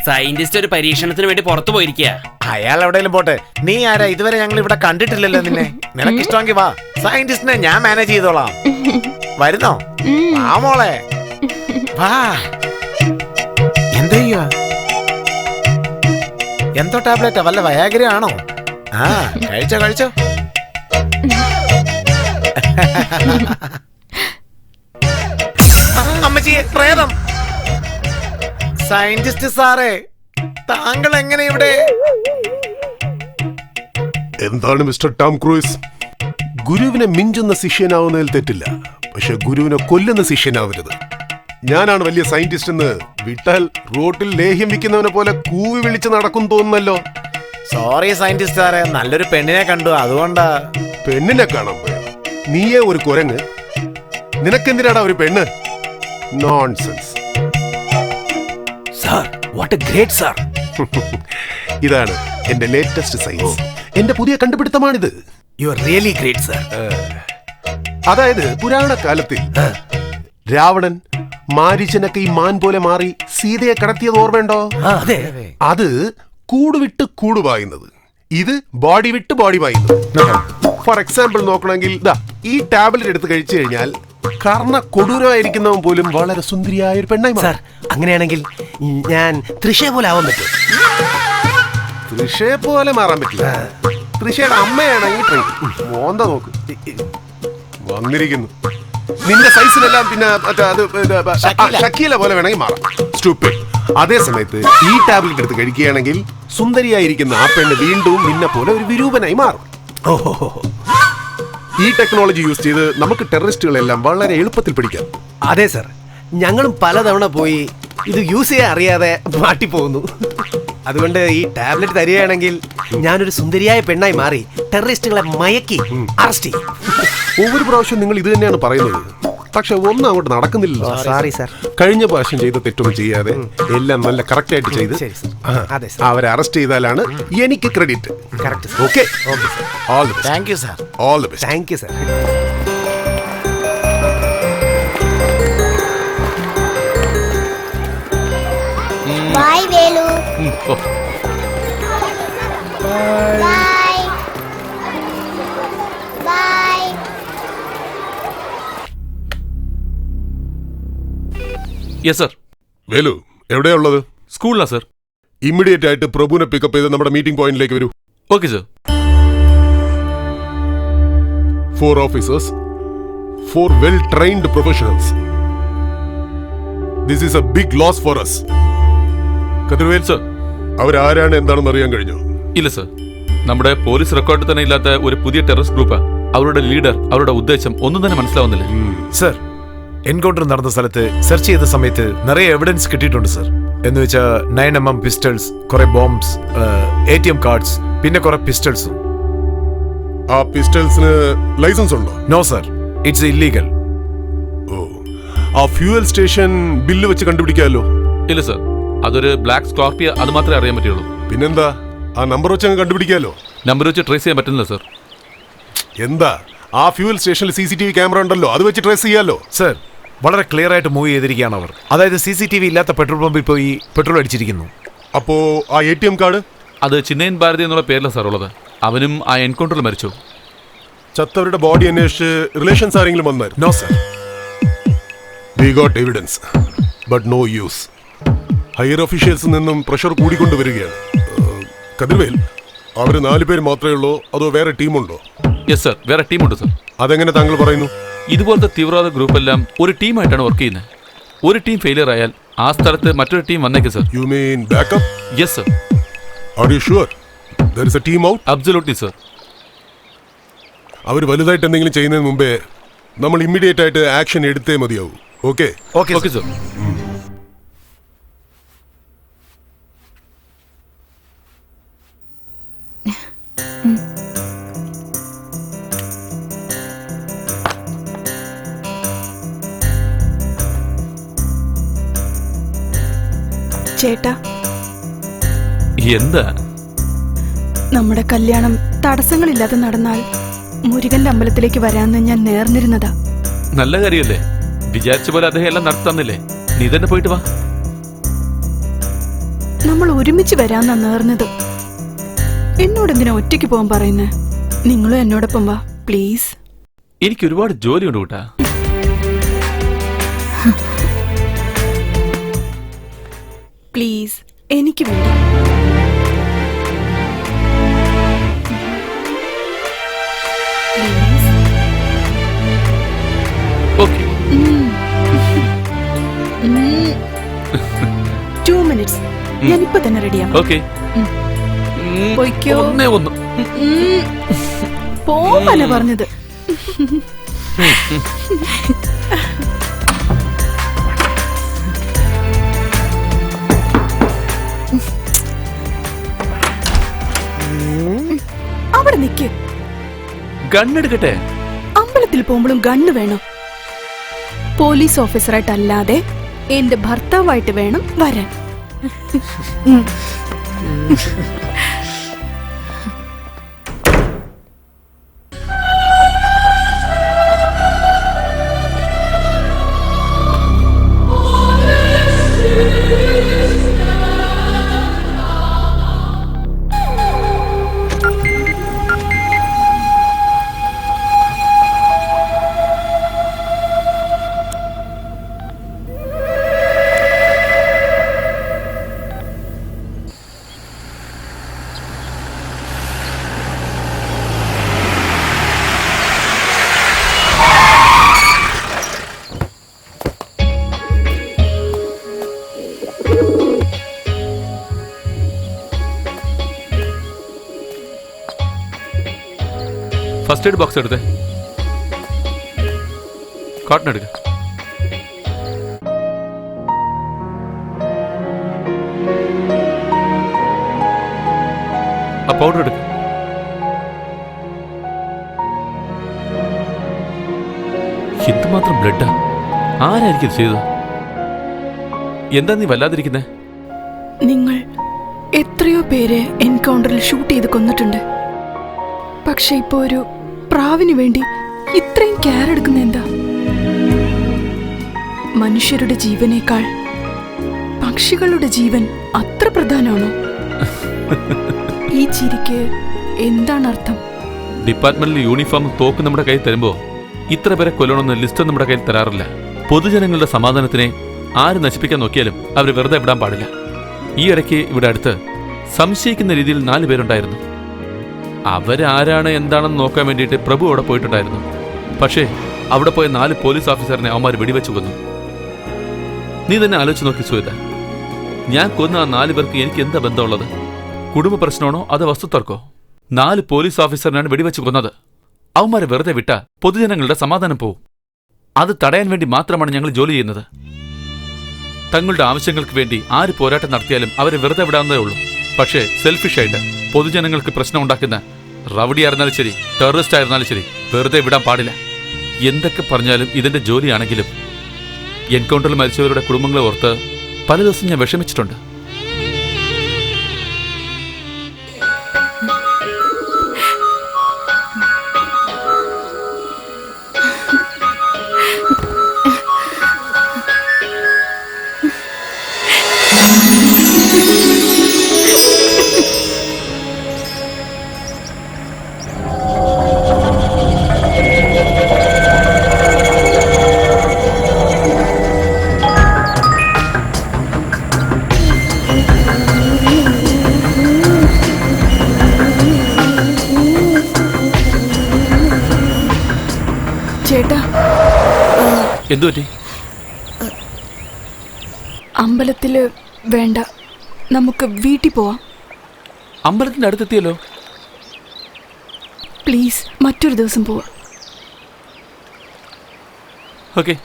സയന്റിസ്റ്റ് ഒരു പരീക്ഷണത്തിന് വേണ്ടി പുറത്തു പോയിരിക്കുക. അയാൾ എവിടെയെങ്കിലും പോട്ടെ. നീ ആരാ? ഇതുവരെ ഞങ്ങൾ ഇവിടെ കണ്ടിട്ടില്ലല്ലോ നിന്നെ. നിനക്ക് ഇഷ്ടമെങ്കിൽ വാ, സയന്റിസ്റ്റിനെ ഞാൻ മാനേജ് ചെയ്തോളാം. വരുന്നോ? ആ മോളെ വാ. എന്തെയ്യാ? എന്തോ ടാബ്ലറ്റാ? വല്ല വയാഗ്ര ആണോ? ആ കഴിച്ചോ. അമ്മച്ചിയെ പ്രേതം. സയന്റിസ്റ്റ് സാറേ, താങ്കൾ എങ്ങനെ ഇവിടെ? എന്താണ് മിസ്റ്റർ ടോം ക്രൂയിസ്? ഗുരുവിനെ മിഞ്ചുന്ന ശിഷ്യനാവുന്നതിൽ തെറ്റില്ല, പക്ഷെ ഗുരുവിനെ കൊല്ലുന്ന ശിഷ്യനാവരുത്. ഞാനാണ് വലിയ സയന്റിസ്റ്റ് എന്ന് വിട്ടാൽ റോട്ടിൽ ലേഹ്യം വിൽക്കുന്നവനെ പോലെ കൂവി വിളിച്ച് നടക്കും തോന്നുന്നല്ലോ. സോറി സയന്റിസ്റ്റ് സാറേ, നല്ലൊരു പെണ്ണിനെ കണ്ടു, അതുകൊണ്ടാ. പെണ്ണിനെ കാണാൻ പോയോ? നീയേ ഒരു കുരങ്ങ്, നിനക്കെന്തിനാടാ ഒരു പെണ്ണ്? Nonsense. Sir, what a great sir. ഇതാണ് എന്റെ ലേറ്റസ്റ്റ് സയൻസ്. എന്റെ പുതിയ കണ്ടുപിടുത്തമാണിത്. You are really great sir. അതായത് പുരാണ കാലത്തിൽ രാവണൻ മാരീചനൊക്കെ ഈ മാൻ പോലെ മാറി സീതയെ കടത്തിയത് ഓർമ്മയുണ്ടോ? അതെ. അത് കൂട് വിട്ട് കൂട് പായുന്നത്, ഇത് ബോഡി വിട്ട് ബോഡി പായുന്നത്. ഫോർ എക്സാമ്പിൾ നോക്കണമെങ്കിൽ ഈ ടാബ്ലറ്റ് എടുത്ത് കഴിച്ചു കഴിഞ്ഞാൽ കർണ കൊടൂരമായിരിക്കുന്നവൻ പോലും വളരെ സുന്ദരിയായ ഒരു പെണ്ണായി സാർ അങ്ങനെയാണെങ്കിൽ ഞാൻ തൃശയെ പോലെ ആവാൻ പറ്റും? തൃശയെ പോലെ മാറാൻ പറ്റില്ല. തൃശയുടെ അമ്മയാണെങ്കിൽ ട്രൈ മോന്ത നോക്ക് വന്നിരിക്കുന്നു. നിന്റെ സൈസിലെല്ലാം പിന്നെ ഷക്കീല പോലെ വേണമെങ്കിൽ മാറാം. സ്റ്റൂപ്പിഡ്. അതേ സമയത്ത് ഈ ടാബ്ലറ്റ് എടുത്ത് കഴിക്കുകയാണെങ്കിൽ സുന്ദരിയായിരിക്കുന്ന ആ പെണ്ണ് വീണ്ടും നിന്നെ പോലെ ഒരു വിരൂപനായി മാറും. ഈ ടെക്നോളജി യൂസ് ചെയ്ത് നമുക്ക് ടെററിസ്റ്റുകളെല്ലാം വളരെ എളുപ്പത്തിൽ പിടിക്കാം. അതെ സർ, ഞങ്ങളും പലതവണ പോയി ഇത് യൂസ് ചെയ്യാൻ അറിയാതെ മാട്ടിപ്പോകുന്നു. അതുകൊണ്ട് ഈ ടാബ്ലറ്റ് തരികയാണെങ്കിൽ ഞാനൊരു സുന്ദരിയായ പെണ്ണായി മാറി ടെററിസ്റ്റുകളെ മയക്കി അറസ്റ്റ് ചെയ്യും. ഒவ்வொரு പ്രാവശ്യം നിങ്ങൾ ഇത് തന്നെയാണ് പറയുന്നത്, പക്ഷെ ഒന്നും അങ്ങോട്ട് നടക്കുന്നില്ല. Sorry sir. കഴിഞ്ഞ പ്രാവശ്യം ചെയ്ത തെറ്റൊന്നും ചെയ്യാതെ എല്ലാം നല്ല കറക്റ്റ് ആയിട്ട് ചെയ്ത് അവരെ അറസ്റ്റ് ചെയ്താലാണ് എനിക്ക് credit. Okay, all the best. Thank you sir. All the best. Thank you sir. Bye Velu. Bye bye. Yes sir. Velu എവിടെയാ ഉള്ളത്? സ്കൂളിലാ സർ. ഇമ്മീഡിയറ്റ് ആയിട്ട് പ്രഭുവിനെ പിക്കപ്പ് ചെയ്ത് നമ്മുടെ മീറ്റിംഗ് പോയിന്റിലേക്ക് വരൂ. Okay sir. 4 officers, 4 well-trained professionals. This is a big loss for us. Kathirvel sir. അവരാരാണ് എന്താണെന്ന് അറിയാൻ കഴിഞ്ഞു? ഇല്ല സർ. നമ്മുടെ പോലീസ് റെക്കോർഡിൽ തന്നെ ഇല്ലാത്ത ഒരു പുതിയ ടെററിസ്റ്റ് ഗ്രൂപ്പാ. അവരുടെ ലീഡർ, അവരുടെ ഉദ്ദേശം ഒന്നും തന്നെ മനസ്സിലാവുന്നില്ല. സർ, എൻകൗണ്ടർ നടന്ന സ്ഥലത്ത് സെർച്ച് ചെയ്ത സമയത്ത് നിറയെ എവിഡൻസ് കിട്ടിയിട്ടുണ്ട് സർ. എന്ന് വെച്ചാൽ 9mm പിസ്റ്റൾസ്, കുറെ ബോംബ്സ്, ATM കാർഡ്സ്, പിന്നെ കുറെ പിസ്റ്റൾസും. ആ പിസ്റ്റൾസിന് ലൈസൻസ് ഉണ്ടോ? No sir, it's illegal. ഓ, ആ ഫ്യൂവൽ സ്റ്റേഷൻ ബില്ല് വെച്ച് കണ്ടുപിടിക്കാമല്ലോ? ഇല്ല സർ, അതൊരു ബ്ലാക്ക് സ്കോർപ്പിയോ, അത് മാത്രമേ അറിയാൻ പറ്റുള്ളൂ. പിന്നെന്താ, ആ നമ്പർ വെച്ച് അങ്ങ് കണ്ടുപിടിക്കാമല്ലോ? നമ്പർ വെച്ച് ട്രേസ് ചെയ്യാൻ പറ്റുന്നില്ല സർ. എന്താ, ആ ഫ്യൂവൽ സ്റ്റേഷനിൽ CCTV ക്യാമറ ഉണ്ടല്ലോ, അത് വെച്ച് ട്രേസ് ചെയ്യാമല്ലോ? സർ, വളരെ ക്ലിയർ ആയിട്ട് മൂവ് ചെയ്തിരിക്കുകയാണ് അവർ. അതായത് CCTV ഇല്ലാത്ത പെട്രോൾ പമ്പിൽ പോയി പെട്രോൾ അടിച്ചിരിക്കുന്നു. അപ്പോ ആ ATM കാർഡ്? അത് ചിന്നയൻ ഭാരതി എന്നുള്ള പേരിലാണ് സാർ ഉള്ളത്. അവനും ആ എൻകൗണ്ടറിൽ മരിച്ചു. ചത്തവരുടെ ബോഡി അന്വേഷിച്ച് റിലേഷൻസ് ആരെങ്കിലും വന്നായിരുന്നു? No sir. We got evidence but no use. Higher ഒഫീഷ്യൽസിൽ നിന്നും പ്രഷർ കൂടിക്കൊണ്ടുവരികയാണ്. കതിർവേൽ, അവർ 4 പേര് മാത്രമേ ഉള്ളൂ, അതോ വേറെ ടീമുണ്ടോ? യെസ് സർ, വേറെ ടീമുണ്ട് സർ. അതെങ്ങനെ താങ്കൾ പറയുന്നു? ഇതുപോലത്തെ തീവ്രവാദ ഗ്രൂപ്പെല്ലാം ഒരു ടീമായിട്ടാണ് വർക്ക് ചെയ്യുന്നത്. ഒരു ടീം ഫെയിലിയർ ആയാൽ ആ സ്ഥലത്ത് മറ്റൊരു ടീം വന്നേക്കും sir. You mean backup? Yes sir. Are you sure there is a team out? Absolutely sir. അവർ വലുതായിട്ട് എന്തെങ്കിലും ചെയ്യുന്നതിന് മുമ്പേ നമ്മൾ ഇമ്മീഡിയറ്റ് ആയിട്ട് ആക്ഷൻ എടുത്തേ മതിയാവൂ. ഓക്കെ? Okay sir. ചേട്ടാ, എന്താ? നമ്മുടെ കല്യാണം തടസ്സങ്ങളില്ലാതെ നടന്നാൽ മുരുകന്റെ അമ്പലത്തിലേക്ക് വരാമെന്ന് ഞാൻ നേർന്നിരുന്നതാ. നല്ല കാര്യമല്ലേ? വിചാരിച്ച പോലെ അദ്ദേഹം എല്ലാം നടത്തന്നില്ലേ? നീ തന്നെ പോയിട്ട് വാ. നമ്മൾ ഒരുമിച്ച് വരാമെന്നാ നേർന്നത്. എന്നോട് എന്തിനാ ഒറ്റയ്ക്ക് പോകാൻ പറയുന്നേ? നിങ്ങളും എന്നോടൊപ്പം വാ പ്ലീസ്. എനിക്ക് ഒരുപാട് ജോലിയുണ്ട് കൂട്ടാ. പ്ലീസ്, എനിക്ക് വേണ്ടി. ഓക്കെ. 2 minutes. ഞാനിപ്പോ തന്നെ റെഡിയാവും. ഓക്കെ. പൊയ്ക്കോ. ഒന്നേ ഒന്ന്. പോവാനാ പറഞ്ഞത്. അവിടെ നിക്ക്. ഗണ്ണെടുക്കട്ടെ? അമ്പലത്തിൽ പോകുമ്പോഴും ഗണ്ണ് വേണം. പോലീസ് ഓഫീസറായിട്ടല്ലാതെ എന്റെ ഭർത്താവായിട്ട് വേണം വരാൻ. ഫസ്റ്റ് എയ്ഡ് ബോക്സ് എടുത്തേ. കോട്ടൺ എടുക്ക. ആ പൗഡർ എടുക്ക. ഇതുമാത്രം ബ്ലഡാ? ആരായിരിക്കും ചെയ്തത്? എന്താ നീ വല്ലാതിരിക്കുന്നേ? നിങ്ങൾ എത്രയോ പേരെ എൻകൗണ്ടറിൽ ഷൂട്ട് ചെയ്ത് കൊന്നിട്ടുണ്ട്. പക്ഷെ ഇപ്പൊ ഒരു പ്രാവിന് വേണ്ടി ഇത്രയും കെയർ എടുക്കുന്ന എന്താ? മനുഷ്യരുടെ ജീവനേക്കാൾ പക്ഷികളുടെ ജീവൻ അത്ര പ്രധാനമാണോ? ഈ ചിരിക്ക് എന്താണ് അർത്ഥം? ഡിപ്പാർട്ട്മെന്റിൽ യൂണിഫോം തോക്ക് നമ്മുടെ കയ്യിൽ തരുമ്പോ ഇത്ര പേരെ കൊല്ലണമെന്ന് ലിസ്റ്റ് നമ്മുടെ കയ്യിൽ തരാറില്ല. പൊതുജനങ്ങളുടെ സമാധാനത്തിനെ ആര് നശിപ്പിക്കാൻ നോക്കിയാലും അവർ വെറുതെ വിടാൻ പാടില്ല. ഈ ഇടയ്ക്ക് ഇവിടെ അടുത്ത് സംശയിക്കുന്ന രീതിയിൽ 4 പേരുണ്ടായിരുന്നു. അവരാരാണ് എന്താണെന്ന് നോക്കാൻ വേണ്ടിയിട്ട് പ്രഭു അവിടെ പോയിട്ടുണ്ടായിരുന്നു. പക്ഷേ അവിടെ പോയ 4 പോലീസ് ഓഫീസറിനെ അവന്മാർ വെടിവെച്ചു കൊന്നു. നീ തന്നെ ആലോചിച്ച് നോക്കി സുഹൃത്ത, ഞാൻ കൊന്ന ആ 4 പേർക്ക് എനിക്ക് എന്താ ബന്ധമുള്ളത്? കുടുംബ പ്രശ്നമാണോ അതോ വസ്തുതർക്കോ? 4 പോലീസ് ഓഫീസറിനാണ് വെടിവെച്ച് കൊന്നത്. അവന്മാരെ വെറുതെ വിട്ട പൊതുജനങ്ങളുടെ സമാധാനം പോവും. അത് തടയാൻ വേണ്ടി മാത്രമാണ് ഞങ്ങൾ ജോലി ചെയ്യുന്നത്. തങ്ങളുടെ ആവശ്യങ്ങൾക്ക് വേണ്ടി ആര് പോരാട്ടം നടത്തിയാലും അവരെ വെറുതെ വിടാവുന്നതേ ഉള്ളൂ. പക്ഷേ സെൽഫിഷായിട്ട് പൊതുജനങ്ങൾക്ക് പ്രശ്നം ഉണ്ടാക്കുന്ന റൗഡി ആയിരുന്നാലും ശരി, ടെററിസ്റ്റ് ആയിരുന്നാലും ശരി, വെറുതെ വിടാൻ പാടില്ല. എന്തൊക്കെ പറഞ്ഞാലും ഇതിന്റെ ജോലിയാണെങ്കിലും എൻകൗണ്ടറിൽ മരിച്ചവരുടെ കുടുംബങ്ങളെ ഓർത്ത് പല ദിവസം ഞാൻ വിഷമിച്ചിട്ടുണ്ട്. ചേട്ടാ, എന്തുപറ്റി? അമ്പലത്തില് വേണ്ട, നമുക്ക് വീട്ടിൽ പോവാം. അമ്പലത്തിന്റെ അടുത്തെത്തിയല്ലോ. പ്ലീസ്, മറ്റൊരു ദിവസം പോവാം. ഓക്കെ.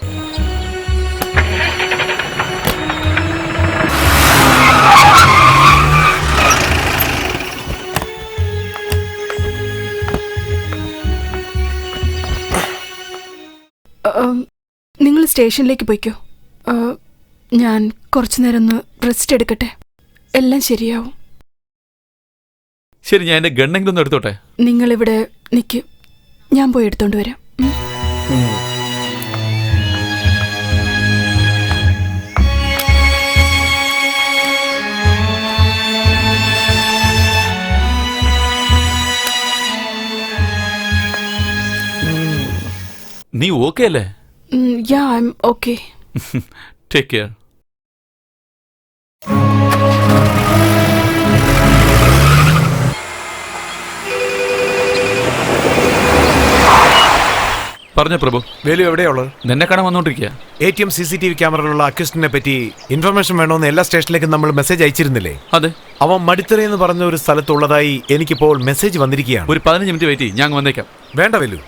നിങ്ങൾ സ്റ്റേഷനിലേക്ക് പോയിക്കോ. ഞാൻ കുറച്ചു നേരം ഒന്ന് റെസ്റ്റ് എടുക്കട്ടെ. എല്ലാം ശരിയാവും. ശരി, ഞാൻ എന്റെ ഗണ്ണെങ്കിലും ഒന്ന് എടുത്തോട്ടെ. നിങ്ങളിവിടെ നിൽക്ക്, ഞാൻ പോയി എടുത്തോണ്ട് വരാം. നീ ഓക്കെ അല്ലേ? Yeah, I'm okay. Take care. പറഞ്ഞ പ്രഭു. വേലു എവിടെയുള്ളത്? നിന്നെ കാണാൻ വന്നോണ്ടിരിക്കുക. ATM CCTV ക്യാമറയിലുള്ള അക്യൂസ്റ്റിനെ പറ്റി ഇൻഫർമേഷൻ വേണമെന്ന് എല്ലാ സ്റ്റേഷനിലേക്കും നമ്മൾ മെസ്സേജ് അയച്ചിരുന്നില്ലേ? അതെ. അവൻ മടിത്തറ എന്ന് പറഞ്ഞ ഒരു സ്ഥലത്തുള്ളതായി എനിക്കിപ്പോൾ മെസ്സേജ് വന്നിരിക്കുകയാണ്. ഒരു 15 മിനിറ്റ് വെയിറ്റ് ചെയ്യും, ഞാൻ വന്നേക്കാം. വേണ്ട വേലു,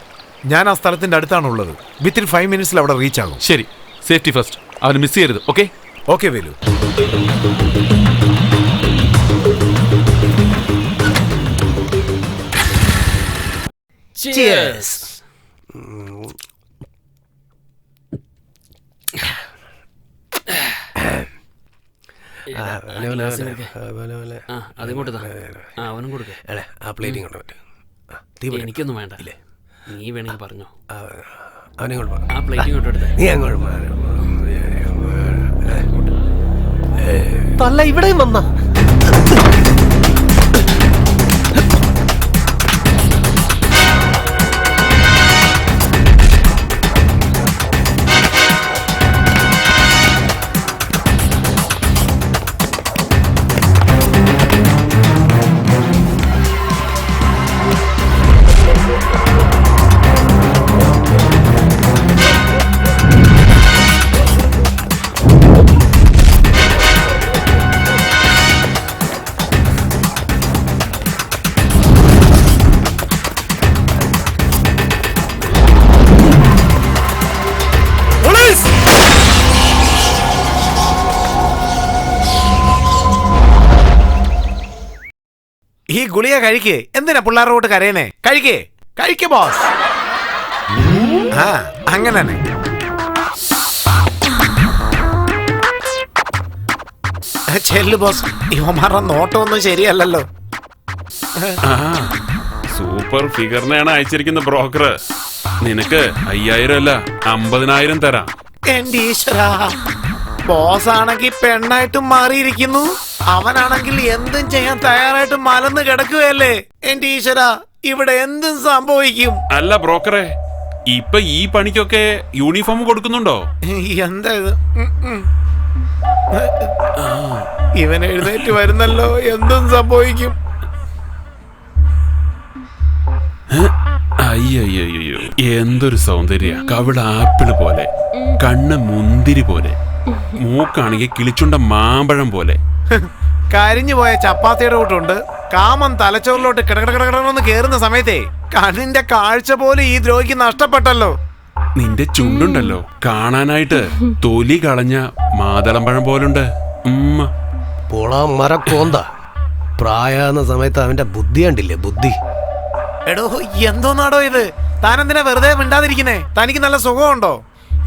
ഞാൻ ആ സ്ഥലത്തിന്റെ അടുത്താണുള്ളത്. വിത്തിൻ 5 മിനിറ്റ്സിൽ അവിടെ റീച്ച് ആകും. ശരി, സേഫ്റ്റി ഫസ്റ്റ്. അവന് മിസ് ചെയ്യരുത്. ഓക്കെ? ഓക്കെ വേലു. Cheers. അതിങ്ങോട്ട് അവനും കൊടുക്ക. ആ പ്ലേറ്റ് ഇങ്ങോട്ട് പറ്റും. എനിക്കൊന്നും വേണ്ട. നീ വേണമെങ്കിൽ പറഞ്ഞോ. അവനെ ആ പ്ലേറ്റ് ഇങ്ങോട്ട് എടുത്തേ. നീ അങ്ങോട്ട് തള്ള ഇവിടെയും വന്ന ഈ ഗുളിക കഴിക്ക്. എന്തിനാ പിള്ളേരോട്ട് കരയണേ? കഴിക്ക് ബോസ്. ആ അങ്ങനെ തന്നെ. ചെല്ലു ബോസ്, ഇവന്മാരുടെ നോട്ടമൊന്നും ശരിയല്ലല്ലോ. സൂപ്പർ ഫിഗറിനെയാണ് അയച്ചിരിക്കുന്ന ബ്രോക്കർ. നിനക്ക് 5000 അല്ല 50,000 തരാം. എന്റെ ഈശ്വരാ, ബോസ് ആണെങ്കിൽ പെണ്ണായിട്ടും മാറിയിരിക്കുന്നു, അവനാണെങ്കിൽ എന്തും ചെയ്യാൻ തയ്യാറായിട്ട് മലന്ന് കിടക്കുകയല്ലേ. എന്റെ ഈശ്വരാ, ഇവിടെ എന്തും സംഭവിക്കും. അല്ല ബ്രോക്കറെ, ഇപ്പൊ ഈ പണിക്കൊക്കെ യൂണിഫോം കൊടുക്കുന്നുണ്ടോ? എന്താ ഇത്? ഇവൻ എഴുന്നേറ്റ് വരുന്നല്ലോ, എന്തും സംഭവിക്കും. അയ്യോ, എന്തൊരു സൗന്ദര്യ. കവിള ആപ്പിള് പോലെ, കണ്ണ് മുന്തിരി പോലെ, മൂക്കാണെങ്കിൽ കിളിച്ചുണ്ട മാമ്പഴം പോലെ. കരിഞ്ഞു പോയ ചപ്പാത്തിയുടെ കൂട്ടുണ്ട്. കാമം തലച്ചോറിലോട്ട് കിടകിടകിടന്ന് കേറുന്ന സമയത്തെ കണ്ണിന്റെ കാഴ്ച പോലും ഈ ദ്രോഹിക്ക് നഷ്ടപ്പെട്ടല്ലോ. നിന്റെ ചുണ്ടുണ്ടല്ലോ, കാണാനായിട്ട് തൊലി കളഞ്ഞ മാതളമ്പഴം പോലുണ്ട്. മരക്കോന്ത പ്രായാന്ന സമയത്ത് അവന്റെ ബുദ്ധി കണ്ടില്ലേ, ബുദ്ധി. എടോ, എന്തോന്നാടോ ഇത്? താനെന്തിനാ വെറുതെ മിണ്ടാതിരിക്കുന്നേ? തനിക്ക് നല്ല സുഖമുണ്ടോ?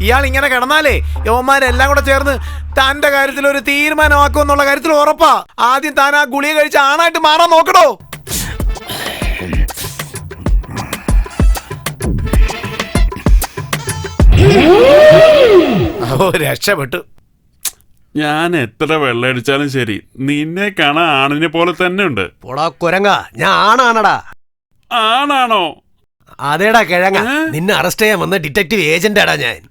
ഇയാൾ ഇങ്ങനെ കിടന്നാലേ യവന്മാരെല്ലാം കൂടെ ചേർന്ന് തന്റെ കാര്യത്തിൽ ഒരു തീരുമാനമാക്കും എന്നുള്ള കാര്യത്തിൽ ഉറപ്പാ. ആദ്യം താൻ ആ ഗുളിക കഴിച്ച് ആണായിട്ട് മാറാൻ നോക്കടോ. ഓ, രക്ഷപ്പെട്ടു. ഞാൻ എത്ര വെള്ളം അടിച്ചാലും ശരി, നിന്നെ കാണാൻ ആണിനെ പോലെ തന്നെ ഉണ്ട്. പോടാ കുരങ്ങ, ഞാൻ ആണാണടാ. ആണാണോ? അതേടാ കിഴങ്ങ, നിന്നെ അറസ്റ്റ് ചെയ്യാൻ വന്ന ഡിറ്റക്റ്റീവ് ഏജന്റാടാ ഞാൻ.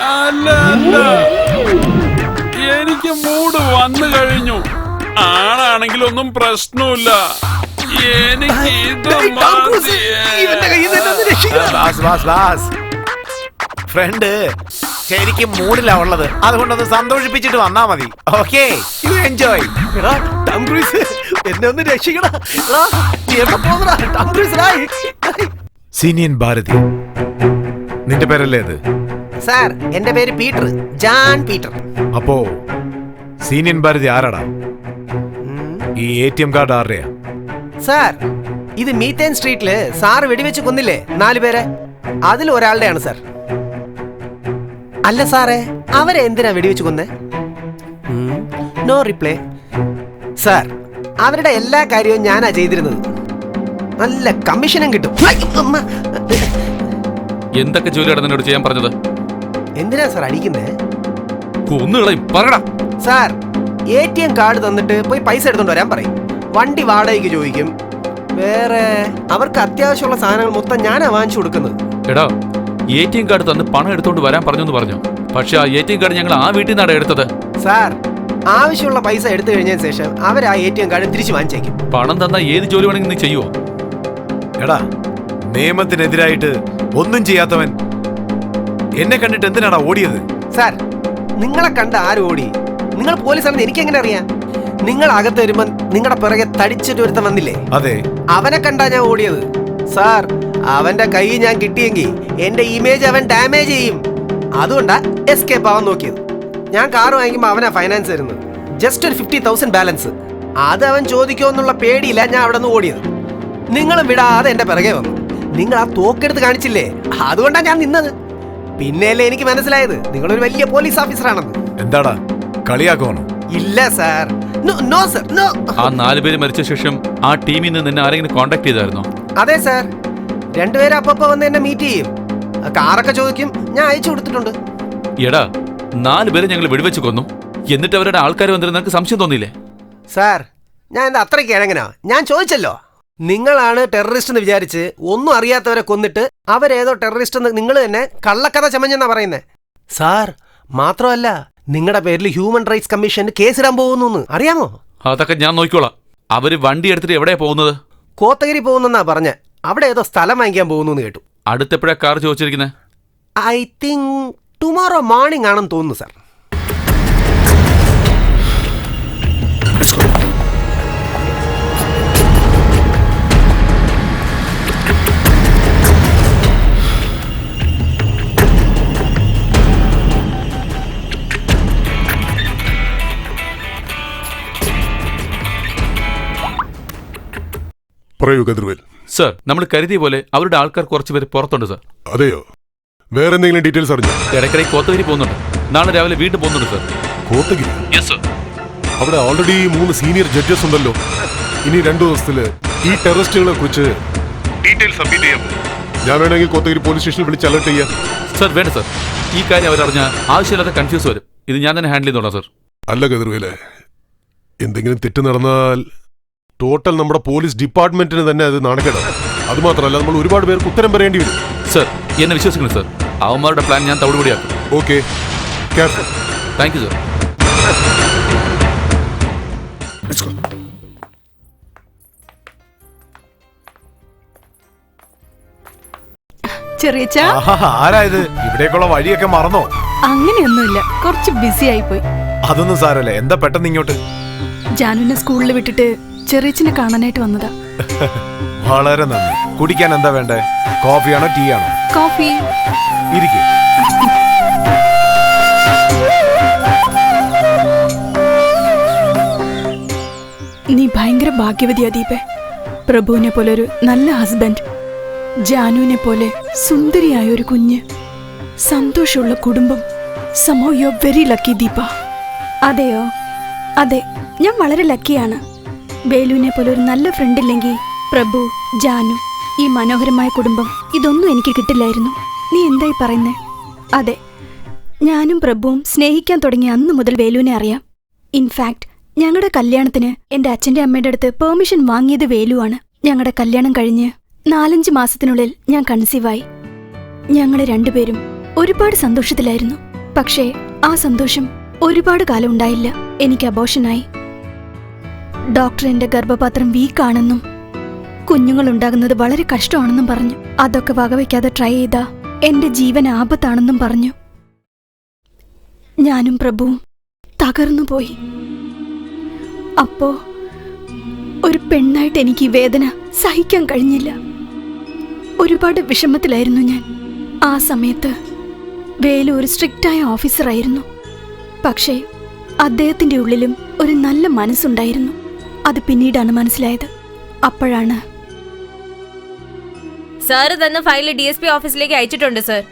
അല്ല, എനിക്ക് മൂഡ് വന്നു കഴിഞ്ഞു. ആണാണെങ്കിലൊന്നും പ്രശ്നമില്ല. എനിക്ക് ഇത് ഫ്രണ്ട് ശരിക്കും മൂഡിലാ ഉള്ളത്, അതുകൊണ്ടൊന്ന് സന്തോഷിപ്പിച്ചിട്ട് വന്നാ മതി. Okay, you enjoy. എന്നെ ഒന്ന് രക്ഷിക്കടാ. സീനിയൻ ഭാരതി, നിന്റെ പേരല്ലേ അത്? സാർ, എന്റെ പേര് പീറ്റർ, ജാൻ പീറ്റർ. അപ്പോ സീനിയൻ ഭാരതി ആരാടാ? ഈ ATM കാർഡ് ആരുടെയാ? സാർ, ഇത് മീത്തേൻ സ്ട്രീറ്റില് സാറ് വെടിവെച്ച് കൊന്നില്ലേ 4 പേരെ, അതിൽ ഒരാളുടെയാണ് സാർ. അല്ല സാറേ, അവരെ എന്തിനാ വെടിവെച്ച് കൊന്നേ? No reply. സാർ, അവരുടെ എല്ലാ കാര്യവും ഞാനാ ചെയ്തിരുന്നത്. നല്ല കമ്മീഷനും കിട്ടും. എന്തൊക്കെ ജോലിയാണ് നിന്നോട് ചെയ്യാൻ പറഞ്ഞത്? എന്തിനാ സാർ അടിക്കുന്നേ? കൊന്നുകളയും, പറയടാ. സാർ, ATM കാർഡ് തന്നിട്ട് പോയി പൈസ എടുത്തോണ്ട് വരാൻ പറയും. വണ്ടി വാടകയ്ക്ക് ചോദിക്കും. വേറെ അവർക്ക് അത്യാവശ്യമുള്ള സാധനങ്ങൾ മൊത്തം ഞാനാ വാങ്ങിച്ചു കൊടുക്കുന്നത്. എടാ, ATM കാർഡ് തന്ന് പണം എടുത്തോണ്ട് വരാൻ പറഞ്ഞു പറഞ്ഞു. പക്ഷെ ആ ATM കാർഡ് ഞങ്ങൾ ആ വീട്ടിൽ നിന്നാണ് എടുത്തത്. സാർ, ആവശ്യമുള്ള പൈസ എടുത്തു കഴിഞ്ഞതിന് ശേഷം അവർ ആ ATM കാർഡ് തിരിച്ചു വാങ്ങിച്ചേക്കും. പണം തന്ന ഏത് ജോലി വേണമെങ്കിൽ നീ ചെയ്യുവോ? എടാ, നിയമത്തിനെതിരായിട്ട് ഒന്നും ചെയ്യാത്തവൻ എന്നെ കണ്ടിട്ട് എന്തിനാടാ ഓടിയത്? സാർ, നിങ്ങളെ കണ്ട ആരും ഓടി? നിങ്ങൾ പോലീസാണെന്ന് എനിക്ക് എങ്ങനെ അറിയാം? നിങ്ങൾ അകത്ത് വരുമ്പോ നിങ്ങളുടെ പിറകെ തടിച്ചിട്ട് ഒരുത്തൻ വന്നില്ലേ? അതെ, അവനെ കണ്ടാ ഞാൻ ഓടിയത്. സാർ, അവന്റെ കൈ ഞാൻ കിട്ടിയെങ്കിൽ എന്റെ ഇമേജ് അവൻ ഡാമേജ് ചെയ്യും. അതുകൊണ്ടാ എസ്കേപ്പ് ആവാൻ നോക്കിയത്. ഞാൻ കാർ വാങ്ങിക്കുമ്പോ അവനാ ഫൈനാൻസ് തരുന്നത്. ജസ്റ്റ് ഒരു 50,000 ബാലൻസ്. അത് അവൻ ചോദിക്കോ എന്നുള്ള പേടിയില്ല ഞാൻ അവിടെ നിന്ന് ഓടിയത്. നിങ്ങളും വിടാതെ എന്റെ പിറകെ വന്നു. നിങ്ങൾ ആ തോക്കെടുത്ത് കാണിച്ചില്ലേ, അതുകൊണ്ടാ ഞാൻ നിന്നത്. പിന്നെയല്ലേ എനിക്ക് മനസ്സിലായത് നിങ്ങളൊരു വലിയ പോലീസ് ഓഫീസറാണെന്ന്. എന്താടാ കളിയാക്കുവാണോ? ഇല്ല സാർ, നോ സർ, നോ. ആ 4 പേര് മരിച്ച ശേഷം ആ ടീമിൽ നിന്ന് നിന്നെ ആരെങ്കിലും കോണ്ടാക്ട് ചെയ്തായിരുന്നോ? അതെ സാർ, 2 പേര് അപ്പപ്പോ വന്ന് എന്നെ മീറ്റ് ചെയ്യും. കാറൊക്കെ ചോദിക്കും, ഞാൻ അയച്ചു കൊടുത്തിട്ടുണ്ട്. എടാ, 4 പേരെ ഞങ്ങൾ വെടിവെച്ച് കൊന്നു, എന്നിട്ട് അവരുടെ ആൾക്കാർ വന്നിരുന്ന നിനക്ക് സംശയം തോന്നിയില്ലേ? സാർ, ഞാൻ എന്താ അത്രയ്ക്ക് കിഴങ്ങനാ? ഞാൻ ചോദിച്ചല്ലോ, നിങ്ങളാണ് ടെററിസ്റ്റ് എന്ന് വിചാരിച്ച് ഒന്നും അറിയാത്തവരെ കൊന്നിട്ട് അവരേതോ ടെററിസ്റ്റ് എന്ന് നിങ്ങൾ തന്നെ കള്ളക്കഥ ചമഞ്ഞെന്നാ പറയുന്നേ. സാർ, മാത്രമല്ല നിങ്ങളുടെ പേരിൽ ഹ്യൂമൻ റൈറ്റ്സ് കമ്മീഷന് കേസിടാൻ പോകുന്നു, അറിയാമോ? അതൊക്കെ ഞാൻ നോക്കിക്കോളാം. അവര് വണ്ടി എടുത്തിട്ട് എവിടെയാ പോകുന്നത്? കോത്തഗിരി പോകുന്നെന്നാ പറഞ്ഞ. അവിടെ ഏതോ സ്ഥലം വാങ്ങിക്കാൻ പോകുന്നു കേട്ടു. അടുത്തെപ്പോഴാ കാർ ചോദിച്ചിരിക്കുന്നത്? ഐ തിങ്ക് ടുമോറോ മോർണിംഗ് ആണെന്ന് തോന്നുന്നു സാർ. പറയൂ കതിർവേൽ. സർ, നമ്മൾ കരുതിയ പോലെ അവരുടെ ആൾക്കാർ കുറച്ചുപേര് പുറത്തുണ്ട് സർ. അതെയോ? വേറെ എന്തെങ്കിലും ഡീറ്റെയിൽസ് അറിഞ്ഞോ? ഇടയ്ക്കിടയ്ക്ക് കോത്തഗിരി പോകുന്നുണ്ട്. നാളെ രാവിലെ വീണ്ടും പോകുന്നുണ്ട് സർ. കോത്തഗിരി? Yes sir. അവിടെ ഓൾറെഡി 3 സീനിയർ ജഡ്ജസ് ഉണ്ടല്ലോ. ഇനി 2 ദിവസത്തില് ഈ ടെററിസ്റ്റുകളെ കുറിച്ച് ഡീറ്റെയിൽസ് സബ്മിറ്റ് ചെയ്യാം. ഞാൻ വേണമെങ്കിൽ കോത്തഗിരി പോലീസ് സ്റ്റേഷനിൽ വിളിച്ച് അലർട്ട് ചെയ്യാം. സർ വേണ്ട സർ, ഈ കാര്യം അവരറിഞ്ഞാൽ ആവശ്യമില്ലാത്ത കൺഫ്യൂസ് വരും. ഇത് ഞാൻ തന്നെ ഹാൻഡിൽ ചെയ്തോളാം സർ. അല്ല കതിർവേലെ, എന്തെങ്കിലും തെറ്റ് നടന്നാൽ ടോട്ടൽ നമ്മുടെ പോലീസ് ഡിപ്പാർട്ട്മെന്റിന് തന്നെ അത് നാണക്കേടാണ്. അതുമാത്രമല്ല, നമ്മൾ ഒരുപാട് പേർക്ക് ഉത്തരം പറയേണ്ടി വരും. സർ, എന്നെ വിശ്വസിക്കണം സർ. അവന്മാരുടെ പ്ലാൻ ഞാൻ തവിടുപൊടിയാക്കും. Okay, careful. Thank you sir. ചെറിയച്ച, ആരായത്? ഇവിടേക്കുള്ള വഴിയൊക്കെ മറന്നോ? അങ്ങനെയൊന്നുമില്ല, കുറച്ച് ബിസി ആയിപ്പോയി. അതൊന്നും സാരല്ലേ. എന്താ പെട്ടെന്ന് ഇങ്ങോട്ട്? ജാനുവിനെ സ്കൂളിൽ വിട്ടിട്ട് ചെറിയച്ചനെ കാണാനായിട്ട് വന്നതാ. വളരെ നന്ദി. കുടിക്കാൻ എന്താ വേണ്ടേ? കോഫിയാണോ ടീ ആണോ? കോഫി. ഇരിക്കും. നീ ഭയങ്കര ഭാഗ്യവതിയാ ദീപേ. പ്രഭുവിനെ പോലെ ഒരു നല്ല ഹസ്ബൻഡ്, ജാനുവിനെ പോലെ സുന്ദരിയായ ഒരു കുഞ്ഞ്, സന്തോഷമുള്ള കുടുംബം. somehow you are very lucky Deepa. അതെയോ? അതെ, ഞാൻ വളരെ ലക്കിയാണ്. ബേലുവിനെ പോലെ ഒരു നല്ല ഫ്രണ്ട് ഇല്ലെങ്കിൽ പ്രഭു, ജാനു, ഈ മനോഹരമായ കുടുംബം, ഇതൊന്നും എനിക്ക് കിട്ടില്ലായിരുന്നു. നീ എന്തായി പറയുന്നേ? അതെ, ഞാനും പ്രഭുവും സ്നേഹിക്കാൻ തുടങ്ങിയ അന്ന് മുതൽ വേലുവിനെ അറിയാം. ഇൻഫാക്ട് ഞങ്ങളുടെ കല്യാണത്തിന് എന്റെ അച്ഛന്റെ അമ്മയുടെ അടുത്ത് പെർമിഷൻ വാങ്ങിയത് വേലുവാണ്. ഞങ്ങളുടെ കല്യാണം കഴിഞ്ഞ് 4-5 മാസത്തിനുള്ളിൽ ഞാൻ കൺസീവായി. ഞങ്ങള് രണ്ടുപേരും ഒരുപാട് സന്തോഷത്തിലായിരുന്നു. പക്ഷേ ആ സന്തോഷം ഒരുപാട് കാലം ഉണ്ടായില്ല. എനിക്ക് അബോർഷനായി. ഡോക്ടർ എന്റെ ഗർഭപാത്രം വീക്കാണെന്നും കുഞ്ഞുങ്ങൾ ഉണ്ടാകുന്നത് വളരെ കഷ്ടമാണെന്നും പറഞ്ഞു. അതൊക്കെ വകവയ്ക്കാതെ ട്രൈ ചെയ്താ എന്റെ ജീവൻ ആപത്താണെന്നും പറഞ്ഞു. ഞാനും പ്രഭുവും തകർന്നുപോയി. അപ്പോ ഒരു പെണ്ണായിട്ട് എനിക്ക് ഈ വേദന സഹിക്കാൻ കഴിഞ്ഞില്ല. ഒരുപാട് വിഷമത്തിലായിരുന്നു ഞാൻ. ആ സമയത്ത് വേലു ഒരു സ്ട്രിക്റ്റായ ഓഫീസറായിരുന്നു. പക്ഷേ അദ്ദേഹത്തിന്റെ ഉള്ളിലും ഒരു നല്ല മനസ്സുണ്ടായിരുന്നു. അത് പിന്നീടാണ് മനസ്സിലായത്. അപ്പോഴാണ് സാറ് തന്ന ഫയൽ DSP ഓഫീസിലേക്ക് അയച്ചിട്ടുണ്ട് സർ.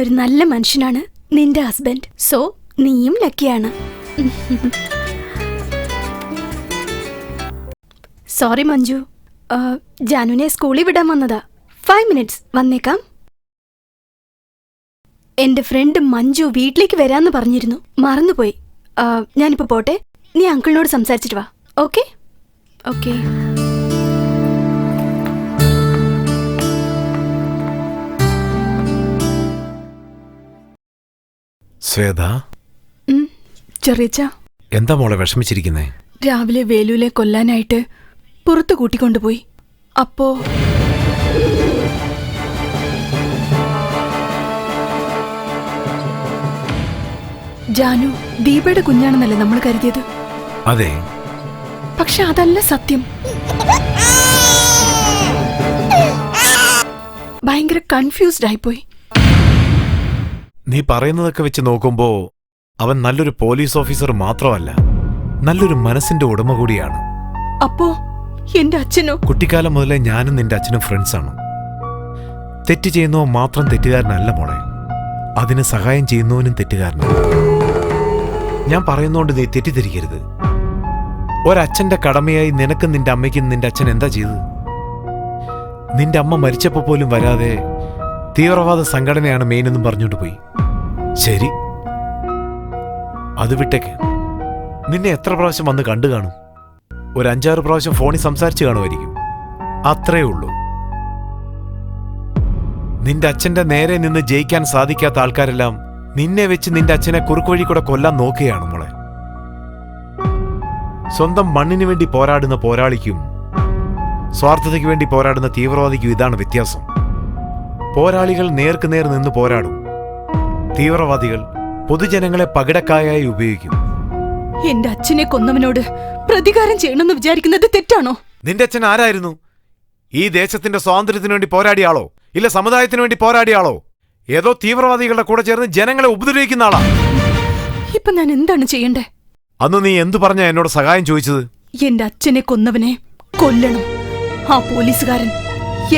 ഒരു നല്ല മനുഷ്യനാണ് നിന്റെ ഹസ്ബൻഡ്. സോ നീയും ലക്കിയാണ്. സോറി മഞ്ജു, ജാനുവിനെ സ്കൂളിൽ വിടാൻ വന്നതാ. 5 minutes വന്നേക്കാം. എന്റെ ഫ്രണ്ട് മഞ്ജു വീട്ടിലേക്ക് വരാന്ന് പറഞ്ഞിരുന്നു, മറന്നുപോയി. ഞാനിപ്പോ പോട്ടെ, നീ അങ്കിളിനോട് സംസാരിച്ചിട്ട് വാ. Okay okay. ശ്വേത, ചെറിയച്ച, എന്താ മോളെ വിഷമിച്ചിരിക്കുന്നേ? രാവിലെ വേലുവിലെ കൊല്ലാനായിട്ട് പുറത്തു കൂട്ടിക്കൊണ്ടുപോയി. അപ്പോ ജാനു ദീപയുടെ കുഞ്ഞാണെന്നല്ലേ നമ്മൾ കരുതിയത്. അതെ, പക്ഷെ അതല്ല സത്യം. ഭയങ്കര കൺഫ്യൂസ്ഡ് ആയിപ്പോയി. നീ പറയുന്നതൊക്കെ വെച്ച് നോക്കുമ്പോ അവൻ നല്ലൊരു പോലീസ് ഓഫീസർ മാത്രമല്ല, നല്ലൊരു മനസ്സിന്റെ ഉടമ കൂടിയാണ്. അപ്പോ എന്റെ അച്ഛനോ? കുട്ടിക്കാലം മുതലേ ഞാനും നിന്റെ അച്ഛനും ഫ്രണ്ട്സാണ്. തെറ്റ് ചെയ്യുന്നവ മാത്രം തെറ്റുകാരനല്ല മോളെ, അതിന് സഹായം ചെയ്യുന്നവനും തെറ്റുകാരനാണ്. ഞാൻ പറയുന്നോണ്ട് നീ തെറ്റിദ്ധരിക്കരുത്. ഒരച്ഛന്റെ കടമയായി നിനക്കും നിന്റെ അമ്മയ്ക്കും നിന്റെ അച്ഛൻ എന്താ ചെയ്തത്? നിന്റെ അമ്മ മരിച്ചപ്പോ പോലും വരാതെ തീവ്രവാദ സംഘടനയാണ് മെയിനെന്നും പറഞ്ഞോണ്ട് പോയി. ശരി, അത് വിട്ടേക്ക്. നിന്നെ എത്ര പ്രാവശ്യം വന്ന് കണ്ടു കാണും? ഒരു 5-6 പ്രാവശ്യം ഫോണിൽ സംസാരിച്ചു കാണുമായിരിക്കും, അത്രേ ഉള്ളൂ. നിന്റെ അച്ഛന്റെ നേരെ നിന്ന് ജയിക്കാൻ സാധിക്കാത്ത ആൾക്കാരെല്ലാം നിന്നെ വെച്ച് നിന്റെ അച്ഛനെ കുറുക്കുവഴി കൂടെ കൊല്ലാൻ നോക്കുകയാണ് മോളെ. സ്വന്തം മണ്ണിനു വേണ്ടി പോരാടുന്ന പോരാളിക്കും സ്വാർത്ഥതയ്ക്ക് വേണ്ടി പോരാടുന്ന തീവ്രവാദിക്കും ഇതാണ് വ്യത്യാസം. പോരാളികൾ നേർക്കുനേർ നിന്ന് പോരാടും, തീവ്രവാദികൾ പൊതുജനങ്ങളെ പകിടക്കായായി ഉപയോഗിക്കും. എന്റെ അച്ഛനെ കൊന്നവനോട് പ്രതികാരം ചെയ്യണമെന്ന് വിചാരിക്കുന്നത് തെറ്റാണോ? നിന്റെ അച്ഛൻ ആരായിരുന്നു? ഈ ദേശത്തിന്റെ സ്വാതന്ത്ര്യത്തിന് വേണ്ടി പോരാടിയ ആളോ, ഇല്ല സമുദായത്തിന് വേണ്ടി പോരാടിയ ആളോ? ഏതോ തീവ്രവാദികളുടെ കൂടെ ചേർന്ന് ജനങ്ങളെ ഉപദ്രവിക്കുന്ന ആളാ. ഇപ്പൊ ഞാൻ എന്താണ് ചെയ്യണ്ടേ? അന്ന് നീ എന്തു പറഞ്ഞാ എന്നോട് സഹായം ചോദിച്ചത്? എന്റെ അച്ഛനെ കൊന്നവനെ കൊല്ലണം. ആ പോലീസുകാരൻ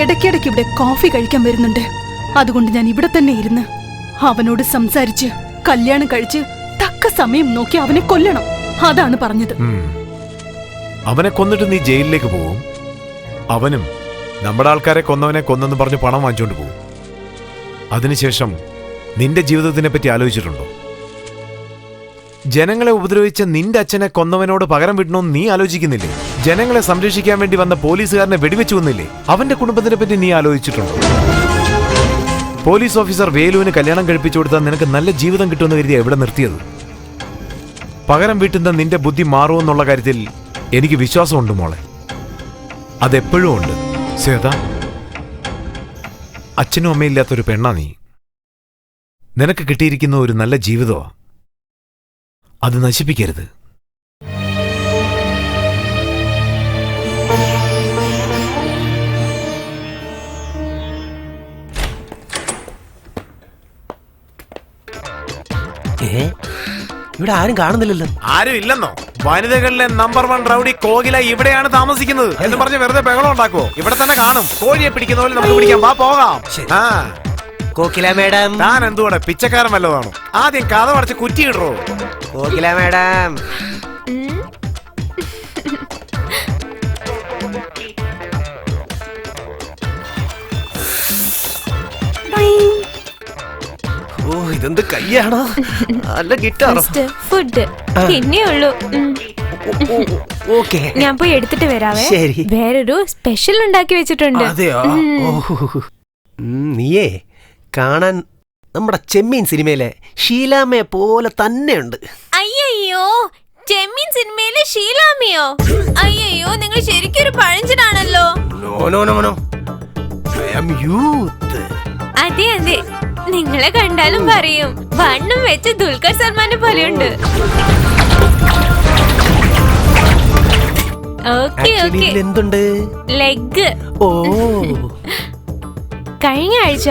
ഇടയ്ക്കിടയ്ക്ക് ഇവിടെ കോഫി കഴിക്കാൻ വരുന്നുണ്ട്. അതുകൊണ്ട് ഞാൻ ഇവിടെ തന്നെ ഇരുന്ന് അവനോട് സംസാരിച്ച് കല്യാണം കഴിച്ച് തക്ക സമയം നോക്കി അവനെ കൊല്ലണം. അതാണ് പറഞ്ഞത്. അവനെ കൊന്നിട്ട് നീ ജയിലിലേക്ക് പോകും. അവനും നമ്മുടെ ആൾക്കാരെ കൊന്നവനെ കൊന്നെന്ന് പറഞ്ഞ് പണം വാങ്ങിച്ചോണ്ട് പോകും. അതിനുശേഷം നിന്റെ ജീവിതത്തിനെ പറ്റി ആലോചിച്ചിട്ടുണ്ടോ? ജനങ്ങളെ ഉപദ്രവിച്ച നിന്റെ അച്ഛനെ കൊന്നവനോട് പകരം വിടണമെന്ന് നീ ആലോചിക്കുന്നില്ലേ? ജനങ്ങളെ സംരക്ഷിക്കാൻ വേണ്ടി വന്ന പോലീസുകാരനെ വെടിവെച്ചു കൊന്നില്ലേ? അവന്റെ കുടുംബത്തിനെ പറ്റി നീ ആലോചിച്ചിട്ടുണ്ടോ? പോലീസ് ഓഫീസർ വേലുവിന് കല്യാണം കഴിപ്പിച്ചു കൊടുത്താൽ നിനക്ക് നല്ല ജീവിതം കിട്ടുമെന്ന് കരുതി എവിടെ നിർത്തിയത്? പകരം വീട്ടുന്ന നിന്റെ ബുദ്ധി മാറുമെന്നുള്ള കാര്യത്തിൽ എനിക്ക് വിശ്വാസമുണ്ട് മോളെ, അതെപ്പോഴും ഉണ്ട്. ശ്വേത, അച്ഛനും അമ്മയില്ലാത്തൊരു പെണ്ണാ നീ. നിനക്ക് കിട്ടിയിരിക്കുന്ന ഒരു നല്ല ജീവിതമാ, അത് നശിപ്പിക്കരുത്. ഇവിടെ ആരും കാണുന്നില്ലല്ലോ. ആരും ഇല്ലെന്നോ? വനിതകളിലെ നമ്പർ 1 റൗഡി കോകില ഇവിടെയാണ് താമസിക്കുന്നത് എന്ന് പറഞ്ഞ് വെറുതെ ബഹളം ഉണ്ടാക്കോ? ഇവിടെ തന്നെ കാണും. കോഴിയെ പിടിക്കുന്ന പോലെ നമുക്ക് പിടിക്കാം. വാ പോകാം. കോകില മേഡം, താൻ എന്തുകൂടെ പിച്ചക്കാരൻ വല്ലതാണോ? ആദ്യം കഥ മറിച്ച് കുറ്റിയിടോ. കോകില മേഡം, ഓ ഇതെന്ത് കയ്യാണോ? നല്ല ഗിറ്റാറോ? ഫുഡ് പിന്നെ ഉള്ളൂ. ഓക്കേ, ഞാൻ പോയി എടുത്തിട്ട് വരാവേ. ശരി. വേറൊരു സ്പെഷ്യൽ ഉണ്ടാക്കി വെച്ചിട്ടുണ്ട്. അതെയോ? നീയേ കാണാൻ നമ്മുടെ ചെമ്മീൻ സിനിമയിലെ ഷീലാമ്മയെ പോലെ തന്നെയുണ്ട്. അയ്യോ, ചെമ്മീൻ സിനിമയിലെ ഷീലാമ്മയോ? അയ്യോ, നിങ്ങൾ ശരിക്കും ഒരു പഴഞ്ചനാണല്ലോ. അതെ അതെ, നിങ്ങളെ കണ്ടാലും പറയും വണ്ണം വെച്ച് ദുൽഖർ സൽമാനെ പോലെയുണ്ട്. എന്തുണ്ട്? ലെഗ്. ഓ, കഴിഞ്ഞ ആഴ്ച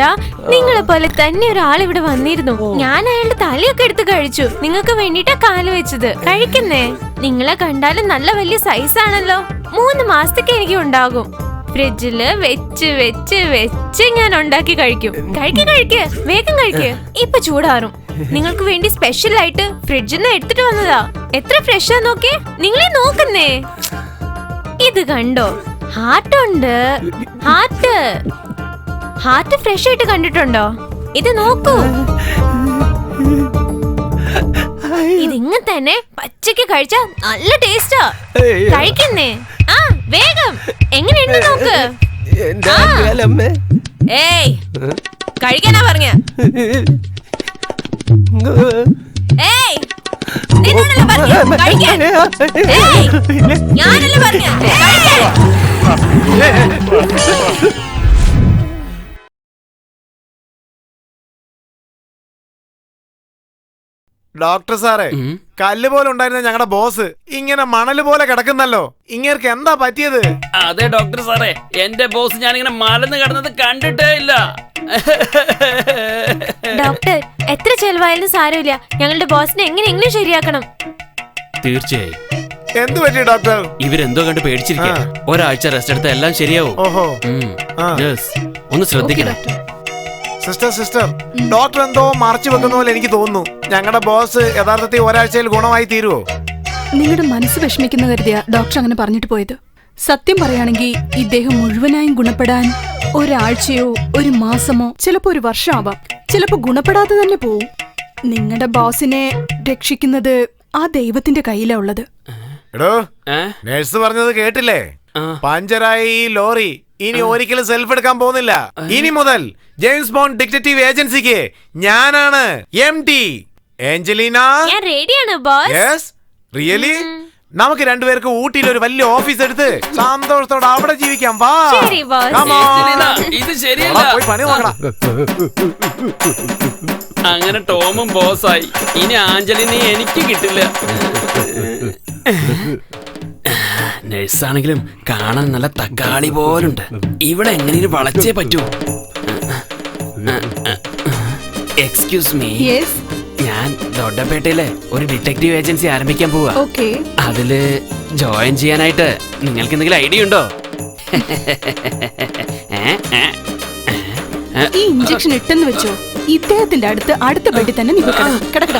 നിങ്ങളെ പോലെ തന്നെ ഒരാൾ ഇവിടെ വന്നിരുന്നു. ഞാൻ അയാളുടെ തലയൊക്കെ എടുത്ത് കഴിച്ചു. നിങ്ങൾക്ക് വേണ്ടിട്ടാ കാല് വെച്ചത്. കഴിക്കുന്നേ. നിങ്ങളെ കണ്ടാലും നല്ല വലിയ സൈസാണല്ലോ. 3 മാസത്തേക്ക് എനിക്ക് ഉണ്ടാകും. ഫ്രിഡ്ജില് വെച്ച് വെച്ച് വെച്ച് ഞാൻ ഉണ്ടാക്കി കഴിക്കും. കഴിക്ക് വേഗം കഴിക്ക്. ഇപ്പൊ ചൂടാറും. നിങ്ങൾക്ക് വേണ്ടി സ്പെഷ്യൽ ആയിട്ട് ഫ്രിഡ്ജിൽ നിന്ന് എടുത്തിട്ട് വന്നതാ. എത്ര ഫ്രഷാ നോക്കേ. നിങ്ങളെ നോക്കുന്നേ. ഇത് കണ്ടോ, ഹാർട്ട് ഉണ്ട്. ഹാർട്ട് ഫ്രഷ് ആയിട്ട് കണ്ടിട്ടുണ്ടോ? ഇത് നോക്കൂ. ഇതിങ്ങനെ തന്നെ പച്ചക്ക് കഴിച്ചാ നല്ല ടേസ്റ്റാ. കഴിക്കുന്നേ. ആ വേഗം. എങ്ങനെയുണ്ട് നോക്ക്. ഏയ് കഴിക്കാനാ പറഞ്ഞ. ഏയ് നിന്നോടല്ലേ പറഞ്ഞ കഴിക്കാൻ. ഏയ് ഞാനല്ലേ പറഞ്ഞ കഴിക്കാൻ. ഡോക്ടർ സാറേ, കല്ല് പോലെ ഉണ്ടായിരുന്ന ഞങ്ങളുടെ ബോസ് ഇങ്ങനെ മണല് പോലെ കിടക്കുന്നല്ലോ. ഇങ്ങേർക്ക് എന്താ പറ്റിയത്? അതെ ഡോക്ടർ സാറേ, എന്റെ ബോസ് ഞാനിങ്ങനെ മലന്ന് കിടന്നത് കണ്ടിട്ടേ ഇല്ല. ഡോക്ടർ, എത്ര ചെലവായാലും സാരമില്ല. ഞങ്ങളുടെ ബോസിനെ എങ്ങനെയെങ്കിലും ശരിയാക്കണം. തീർച്ചയായും. എന്ത് പറ്റി ഡോക്ടർ? ഇവരെന്തോ കണ്ട് പേടിച്ചിരിക്കുക. ഒരാഴ്ച റെസ്റ്റ് എടുത്ത എല്ലാം ശരിയാവും. ഓഹോ. ഒന്ന് ശ്രദ്ധിക്കണം. സിസ്റ്റർ, ഡോക്ടർ എന്തോ മറച്ചു വെക്കുന്ന പോലെ എനിക്ക് തോന്നുന്നു. ഞങ്ങളുടെ ബോസ് യഥാർത്ഥത്തിൽ ഒരാഴ്ചയിൽ ഗുണമായി തീരുവോ? നിങ്ങളുടെ മനസ്സ് വിഷമിക്കുന്ന കരുതിയ ഡോക്ടർ അങ്ങനെ പറഞ്ഞിട്ട് പോയത്. സത്യം പറയുകയാണെങ്കിൽ ഇദ്ദേഹം മുഴുവനായും ഗുണപ്പെടാൻ ഒരാഴ്ചയോ ഒരു മാസമോ ചിലപ്പോ ഒരു വർഷം ആവാം. ചിലപ്പോ ഗുണപ്പെടാതെ തന്നെ പോവും. നിങ്ങളുടെ ബോസിനെ രക്ഷിക്കുന്നത് ആ ദൈവത്തിന്റെ കയ്യിലാ ഉള്ളത്. എടോ, നേഴ്സ് പറഞ്ഞത് കേട്ടില്ലേ? പഞ്ചറായി ഈ ലോറി ഇനി ഒരിക്കലും സെൽഫ് എടുക്കാൻ പോകുന്നില്ല. ഇനി മുതൽ ജെയിംസ് ബോണ്ട് ഡിറ്റക്റ്റീവ് ഏജൻസിക്ക് ഞാനാണ് MD. ഏഞ്ചലീന, ഞാൻ റെഡിയാണ് ബോസ്. Yes really? നമുക്ക് രണ്ടുപേർക്ക് ഊട്ടിയിൽ ഒരു വലിയ ഓഫീസ് എടുത്ത് സന്തോഷത്തോടെ അവിടെ ജീവിക്കാം. വാ. ശരി ബോസ്. Come on. ഇത് ശരിയല്ല. പോയി പണി നോക്കടാ. അങ്ങനെ ടോമും ബോസായി. ഇനി ആഞ്ചലിനെ എനിക്ക് കിട്ടില്ല. നഴ്സാണെങ്കിലും കാണാൻ നല്ല തക്കാളി പോലുണ്ട്. ഇവിടെ എങ്ങനെയും വളച്ചേ പറ്റൂ. എക്സ്ക്യൂസ് മീ, ഞാൻ ദൊഡ്ഡപേട്ടയിലെ ഒരു ഡിറ്റക്റ്റീവ് ഏജൻസി ആരംഭിക്കാൻ പോവാ. അതില് ജോയിൻ ചെയ്യാനായിട്ട് നിങ്ങൾക്ക് എന്തെങ്കിലും ഐഡിയ ഉണ്ടോ? ഈ ഇഞ്ചക്ഷൻ ഇട്ടെന്ന് വെച്ചോ, ഇദ്ദേഹത്തിന്റെ അടുത്ത ബെഡിൽ തന്നെ നീ കിടക്കട.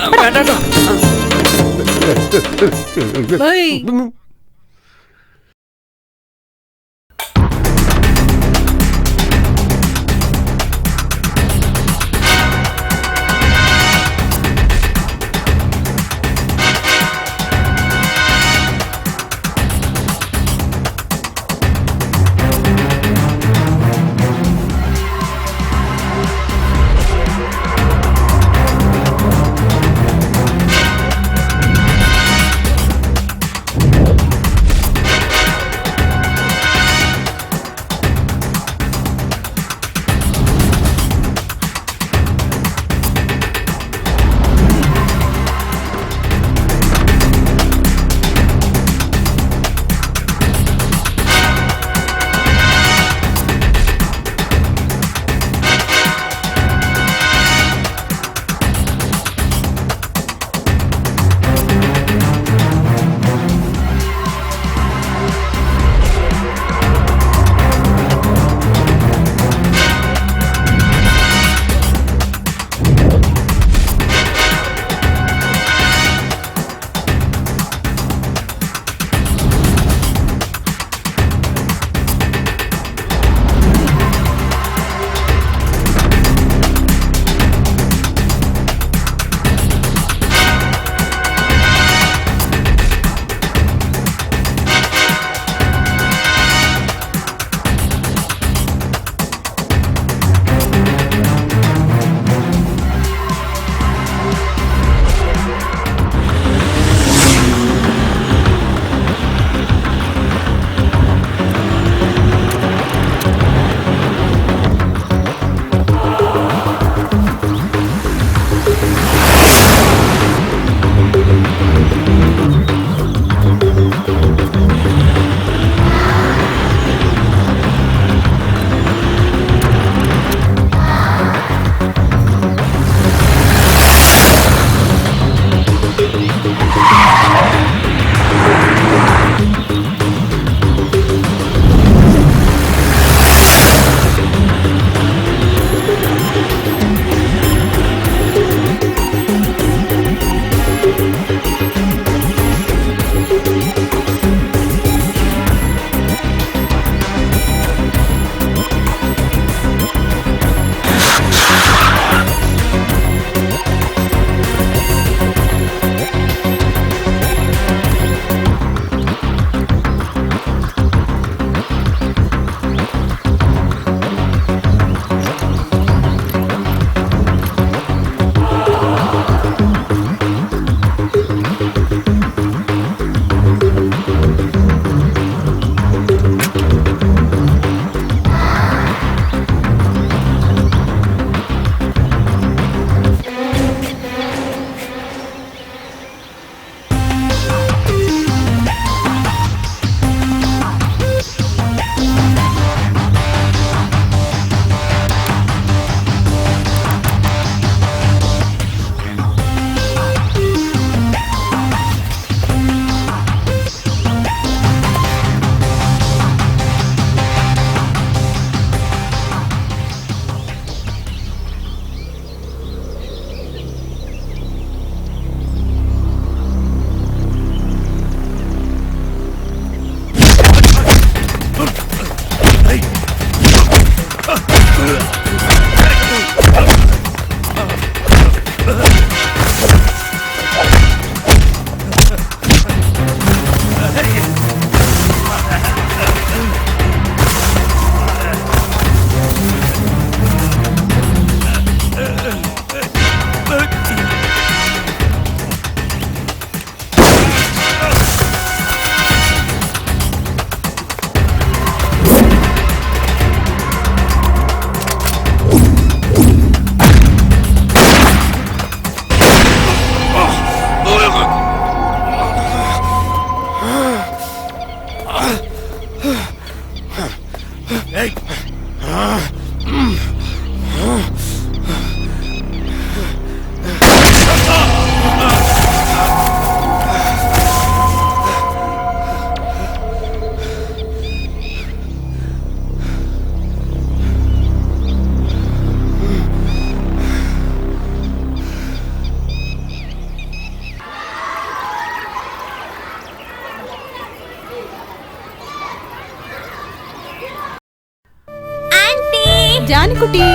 പെൺകുട്ടി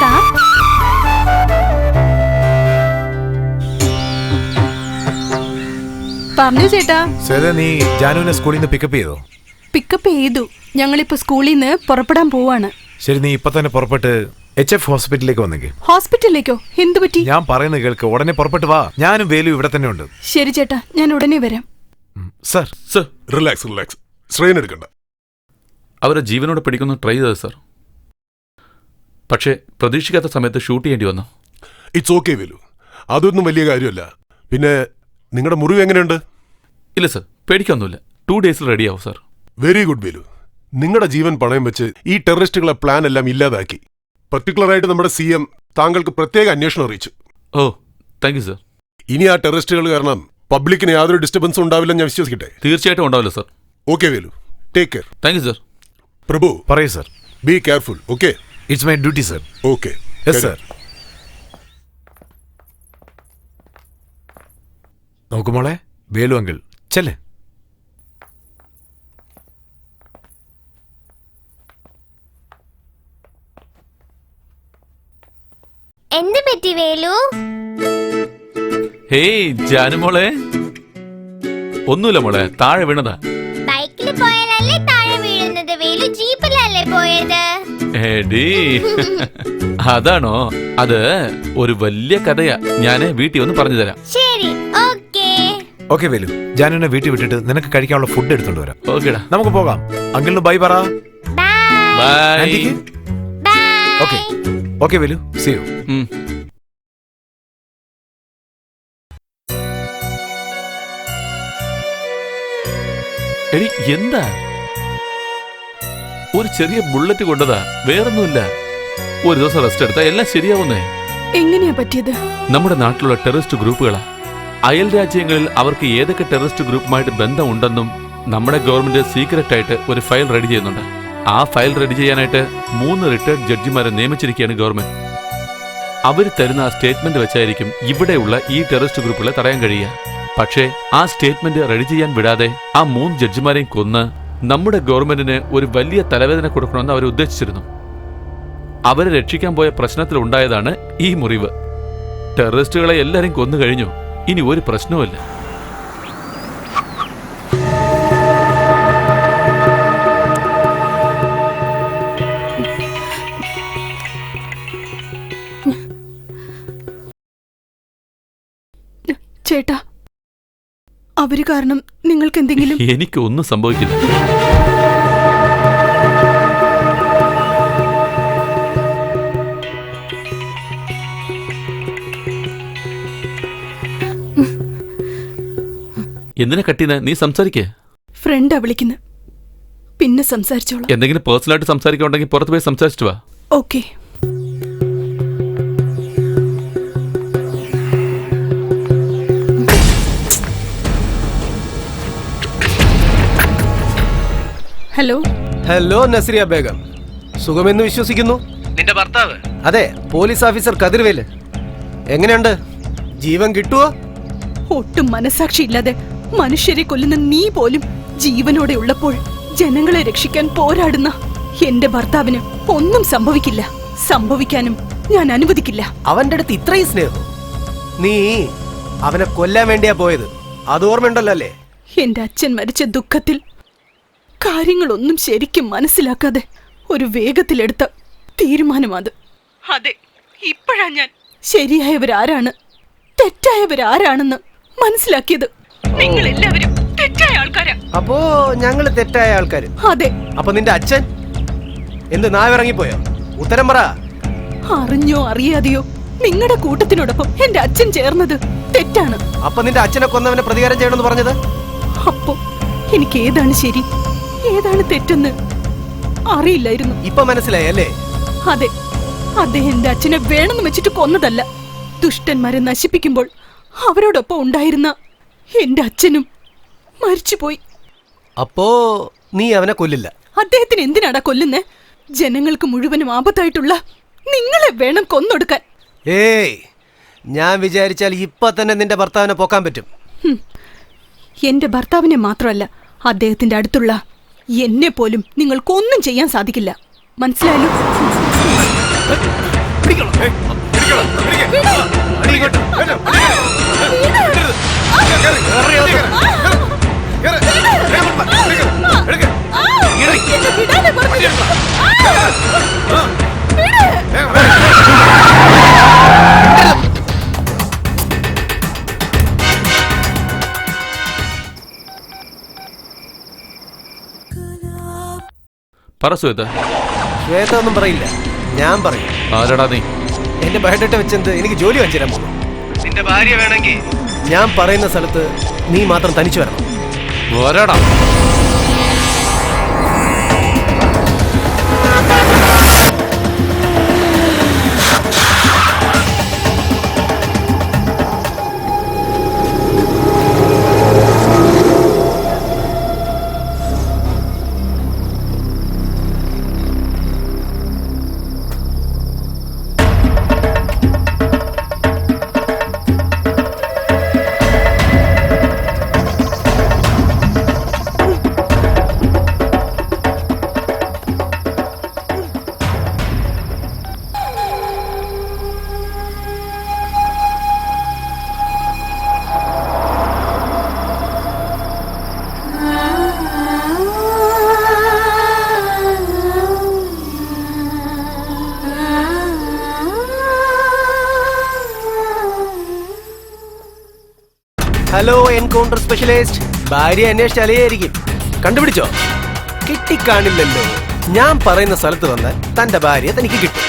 താ. പറഞ്ഞു ചേട്ടാ. ശ്വേത, നീ ജാനുവിനെ സ്കൂളിൽ നിന്ന് പിക്കപ്പ് ചെയ്തോ? പിക്കപ്പ് ചെയ്തു. ഞങ്ങളിപ്പോ സ്കൂളിൽ നിന്ന് പുറപ്പെടാൻ പോവാണ്. ശരി, നീ ഇപ്പൊ തന്നെ പുറപ്പെട്ട് HF ഹോസ്പിറ്റലിലേക്ക് വന്നെങ്കിൽ. ഹോസ്പിറ്റലിലേക്കോ? എന്തു പറ്റി? ഞാൻ പറയുന്നത് കേൾക്ക്, ഉടനെ പുറപ്പെട്ട് വാ. ഞാനും വേലു ഇവിടെ തന്നെ ഉണ്ട്. ശരി ചേട്ടാ, ഞാൻ ഉടനെ വരാം. സർ. സർ, റിലാക്സ് സ്ട്രെയിൻ എടുക്കണ്ട. അവരെ ജീവനോടെ പിടിക്കുന്നു ട്രൈ ചെയ്തത് സർ. പക്ഷേ പ്രതീക്ഷിക്കാത്ത സമയത്ത് ഷൂട്ട് ചെയ്യേണ്ടി വന്നു. ഇറ്റ്സ് ഓക്കെ വേലു, അതൊന്നും വലിയ കാര്യമല്ല. പിന്നെ നിങ്ങളുടെ മുറിവ് എങ്ങനെയുണ്ട്? ഇല്ല സർ, പേടിക്കൊന്നുമില്ല. 2 ഡേയ്സിൽ റെഡിയാവും സർ. Very good Velu. നിങ്ങളുടെ ജീവൻ പണയം വെച്ച് ഈ ടെററിസ്റ്റുകളെ പ്ലാൻ എല്ലാം ഇല്ലാതാക്കി. പർട്ടിക്കുലറായിട്ട് നമ്മുടെ CM താങ്കൾക്ക് പ്രത്യേക അന്വേഷണം അറിയിച്ചു. ഓ, താങ്ക് യു സർ. ഇനി ആ ടെററിസ്റ്റുകൾ കാരണം പബ്ലിക്കിന് യാതൊരു ഡിസ്റ്റർബൻസും ഉണ്ടാവില്ല ഞാൻ വിശ്വസിക്കട്ടെ. തീർച്ചയായിട്ടും ഉണ്ടാവില്ല sir. Okay Velu, take care. Thank you sir. Prabhu, പറയൂ sir. Be careful. Okay, it's my duty sir. Okay. Yes sir. നോക്കുമോളെ, വേലു അങ്കിൾ ചെല്ലേ. എന്ത് പറ്റി വേലു? ഹേയ് ജാനുമോളെ. ഒന്നുമില്ല മോളെ, താഴെ വീണതാ. ബൈക്കിൽ പോയാലല്ലേ താഴെ വീഴുന്നത്? വേലു ജീപ്പിലല്ലേ പോയത്? എടീ, അതാണോ? അത് ഒരു വലിയ കഥയാ. ഞാന് വീട്ടിൽ ഒന്ന് പറഞ്ഞു തരാം. ശരി, ഓക്കേ. ഓക്കെ വേലു, ജാനുവിനെ വീട്ടിൽ വിട്ടിട്ട് നിനക്ക് കഴിക്കാനുള്ള ഫുഡ് എടുത്തോണ്ട് വരാം. ഓക്കേടാ, നമുക്ക് പോകാം. അങ്കിളിന് ബൈ പറ. Bye. Okay okay Velu, see you. എടി, എന്താ? ഒരു ചെറിയ ബുള്ളറ്റ് കൊണ്ടതാ, വേറൊന്നുമില്ല. ഒരു ദിവസം റെസ്റ്റ് എടുത്താ എല്ലാം ശരിയാവുന്നേ. എങ്ങനെയാ പറ്റിയത്? നമ്മുടെ നാട്ടിലുള്ള ടെററിസ്റ്റ് ഗ്രൂപ്പുകളാ. അയൽ രാജ്യങ്ങളിൽ അവർക്ക് ഏതൊക്കെ ടെററിസ്റ്റ് ഗ്രൂപ്പുമായിട്ട് ബന്ധമുണ്ടെന്നും നമ്മുടെ ഗവൺമെന്റ് സീക്രട്ട് ആയിട്ട് ഒരു ഫയൽ റെഡി ചെയ്യുന്നുണ്ട്. ആ ഫയൽ റെഡി ചെയ്യാനായിട്ട് 3 റിട്ടയർഡ് ജഡ്ജിമാരെ നിയമിച്ചിരിക്കുകയാണ് ഗവൺമെന്റ്. അവർ തരുന്ന ആ സ്റ്റേറ്റ്മെന്റ് വെച്ചായിരിക്കും ഇവിടെയുള്ള ഈ ടെററിസ്റ്റ് ഗ്രൂപ്പുകളെ തടയാൻ കഴിയുക. പക്ഷേ ആ സ്റ്റേറ്റ്മെന്റ് റെഡി ചെയ്യാൻ വിടാതെ ആ 3 ജഡ്ജിമാരെയും കൊന്ന് നമ്മുടെ ഗവൺമെന്റിന് ഒരു വലിയ തലവേദന കൊടുക്കണമെന്ന് അവർ ഉദ്ദേശിച്ചിരുന്നു. അവരെ രക്ഷിക്കാൻ പോയ പ്രശ്നത്തിലുണ്ടായതാണ് ഈ മുറിവ്. ടെററിസ്റ്റുകളെ എല്ലാരും കൊന്നു കഴിഞ്ഞു. ഇനി ഒരു പ്രശ്നവുമില്ല. ചേട്ടാ, അവര് കാരണം നിങ്ങൾക്ക് എന്തെങ്കിലും? എനിക്കൊന്നും സംഭവിക്കില്ല. എന്തിനാ കട്ടിന്ന്? നീ സംസാരിക്കേ. ഫ്രണ്ടാ വിളിക്കുന്നത്. പിന്നെ സംസാരിച്ചോളാം. എന്തെങ്കിലും പേഴ്സണലായിട്ട് സംസാരിക്കാനുണ്ടെങ്കിൽ പുറത്ത് പോയി സംസാരിച്ചിട്ട് വാ. Okay. Hello. Hello Nazriya Begum, സുഖമെന്ന് വിശ്വസിക്കുന്നു. നിന്റെ ഭർത്താവ്? അതെ, പോലീസ് ഓഫീസർ കതിർവേല്. എങ്ങനെയുണ്ട്? ജീവൻ കിട്ടുവോ? ഒട്ടും മനസാക്ഷിയില്ലാതെ മനുഷ്യരെ കൊല്ലുന്ന നീ പോലും ജീവനോടെ ഉള്ളപ്പോൾ ജനങ്ങളെ രക്ഷിക്കാൻ പോരാടുന്ന എന്റെ ഭർത്താവിന് ഒന്നും സംഭവിക്കില്ല. സംഭവിക്കാനും ഞാൻ അനുവദിക്കില്ല. അവന്റെ അടുത്ത് ഇത്രയും സ്നേഹം? നീ അവനെ കൊല്ലാൻ വേണ്ടിയാ പോയത്, അത് ഓർമ്മയുണ്ടല്ലോ അല്ലേ? എന്റെ അച്ഛൻ മരിച്ച ദുഃഖത്തിൽ കാര്യങ്ങളൊന്നും ശരിക്കും മനസ്സിലാക്കാതെ ഒരു വേഗത്തിലെടുത്ത തീരുമാനമാത്. അതെ, ഇപ്പോഴാ ഞാൻ ശരിയായവരാരാണ് തെറ്റായവരാരാണെന്ന് മനസ്സിലാക്കിയത്. നിങ്ങൾ എല്ലാവരും തെറ്റായ ആൾക്കാരാ. അപ്പോ ഞങ്ങള് തെറ്റായ ആൾക്കാര്? അതെ. അപ്പൊ നിന്റെ അച്ഛൻ എന്ത് നാവിറങ്ങിപ്പോയോ? ഉത്തരം പറ. അറിഞ്ഞോ അറിയാതെയോ നിങ്ങളുടെ കൂട്ടത്തിനോടൊപ്പം എന്റെ അച്ഛൻ ചേർന്നത് തെറ്റാണ്. അപ്പൊ നിന്റെ അച്ഛനെ കൊന്നവനെ പ്രതികാരം ചെയ്യണമെന്ന് പറഞ്ഞത്? അപ്പോ എനിക്ക് ഏതാണ് ശരി ഏതാണ് തെറ്റെന്ന് അറിയില്ലായിരുന്നു. ഇപ്പൊ മനസ്സിലായി അല്ലേ? അതെ, അദ്ദേഹം എന്റെ അച്ഛനെ വേണമെന്ന് വെച്ചിട്ട് കൊന്നതല്ല. ദുഷ്ടന്മാരെ നശിപ്പിക്കുമ്പോൾ അവരോടൊപ്പം ഉണ്ടായിരുന്ന എന്റെ അച്ഛനും മരിച്ചുപോയി. അപ്പോ നീ അവനെ കൊല്ലില്ല? അദ്ദേഹത്തിന് എന്തിനാടാ കൊല്ലുന്നേ? ജനങ്ങൾക്ക് മുഴുവനും ആപത്തായിട്ടുള്ള നിങ്ങളെ വേണം കൊന്നൊടുക്കാൻ. ഏയ്, ഞാൻ വിചാരിച്ചാൽ ഇപ്പൊ തന്നെ നിന്റെ ഭർത്താവിനെ പോക്കാൻ പറ്റും. എന്റെ ഭർത്താവിനെ മാത്രമല്ല, അദ്ദേഹത്തിന്റെ അടുത്തുള്ള എന്നെ പോലും നിങ്ങൾക്കൊന്നും ചെയ്യാൻ സാധിക്കില്ല. മനസ്സിലായല്ലോ? പറ ശ്വേത. ശ്വേത ഒന്നും പറയില്ല, ഞാൻ പറയും. ആരാടാ നീ? എന്റെ ബയോഡേറ്റ വെച്ചെന്ത് എനിക്ക് ജോലി വാങ്ങിച്ചു തരാൻ പോകുന്നു. നിന്റെ ഭാര്യ വേണമെങ്കിൽ ഞാൻ പറയുന്ന സ്ഥലത്ത് നീ മാത്രം തനിച്ചു വരണം. വരാടാ. Hello encounter specialist. ഭാര്യ അന്വേഷിച്ച് അലയായിരിക്കും. കണ്ടുപിടിച്ചോ? കിട്ടിക്കാണില്ലല്ലോ. ഞാൻ പറയുന്ന സ്ഥലത്ത് വന്നാൽ തന്റെ ഭാര്യ തനിക്ക് കിട്ടും.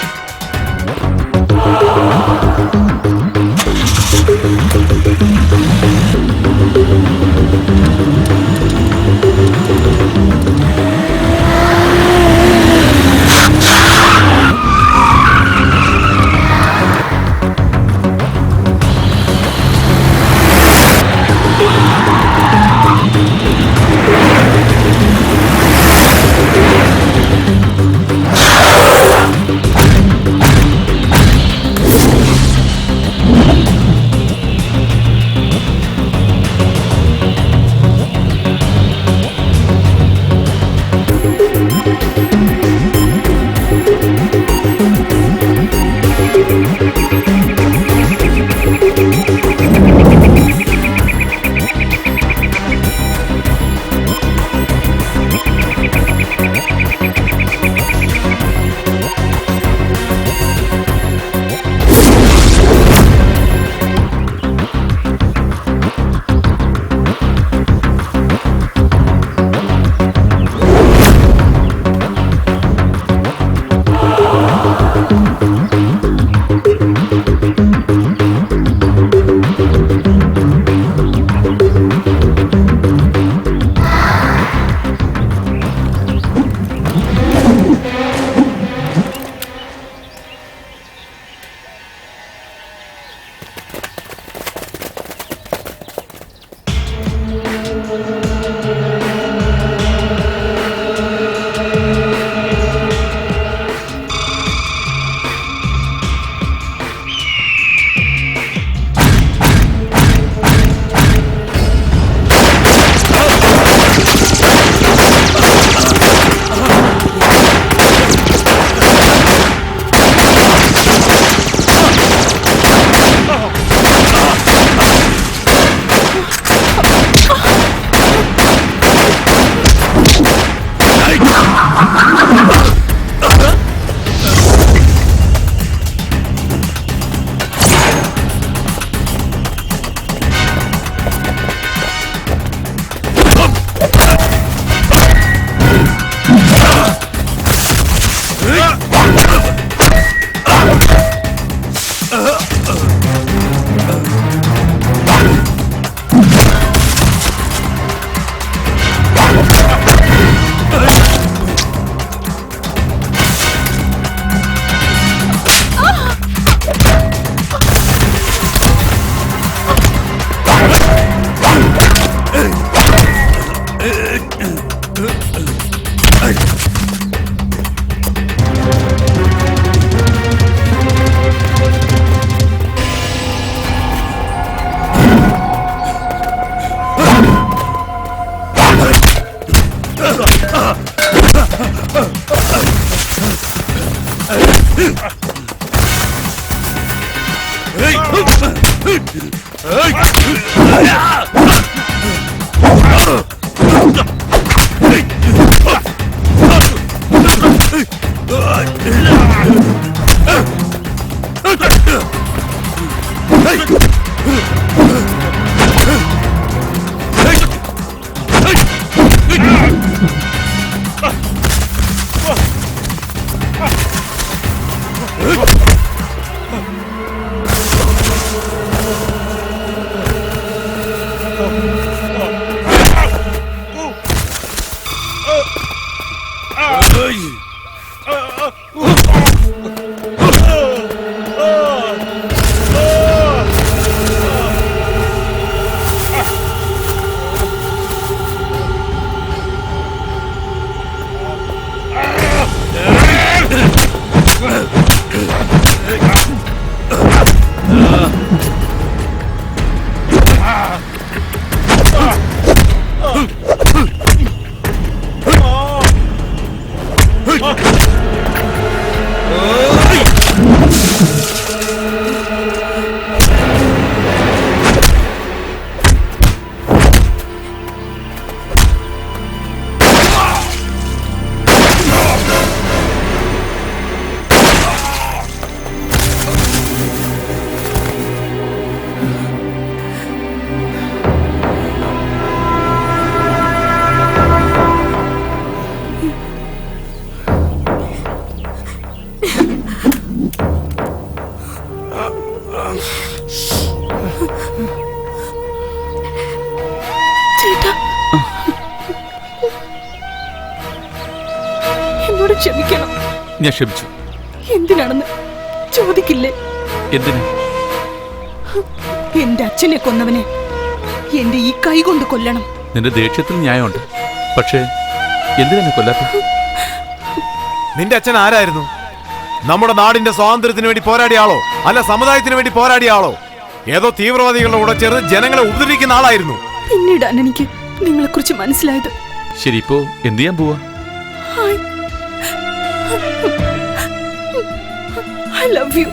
എന്നോട് ക്ഷമിക്കണം. ഞാൻ ക്ഷമിച്ചു. എന്തിനാണെന്ന് ചോദിക്കില്ലേ? എന്തിന്? എന്റെ അച്ഛനെ കൊന്നവനെ എന്റെ ഈ കൈ കൊണ്ട് കൊല്ലണം. നിന്റെ ദേഷ്യത്തിൽ ന്യായമുണ്ട്. പക്ഷേ എന്തിനാ കൊല്ലാത്ത? നിന്റെ അച്ഛൻ ആരായിരുന്നു? നമ്മുടെ നാടിന്റെ സ്വാതന്ത്ര്യത്തിന് വേണ്ടി പോരാടിയ ആളോ, അല്ല സമുദായത്തിന് വേണ്ടി പോരാടിയ ആളോ? ഏതോ തീവ്രവാദികളുടെ കൂടെ ചേർന്ന് ജനങ്ങളെ ഉപദ്രവിക്കുന്ന ആളായിരുന്നു. പിന്നീടാണ് എനിക്ക് നിങ്ങളെ കുറിച്ച് മനസ്സിലായത്. ശരി, ഇപ്പോ എന്ത് ചെയ്യാൻ പോവാ? I love you.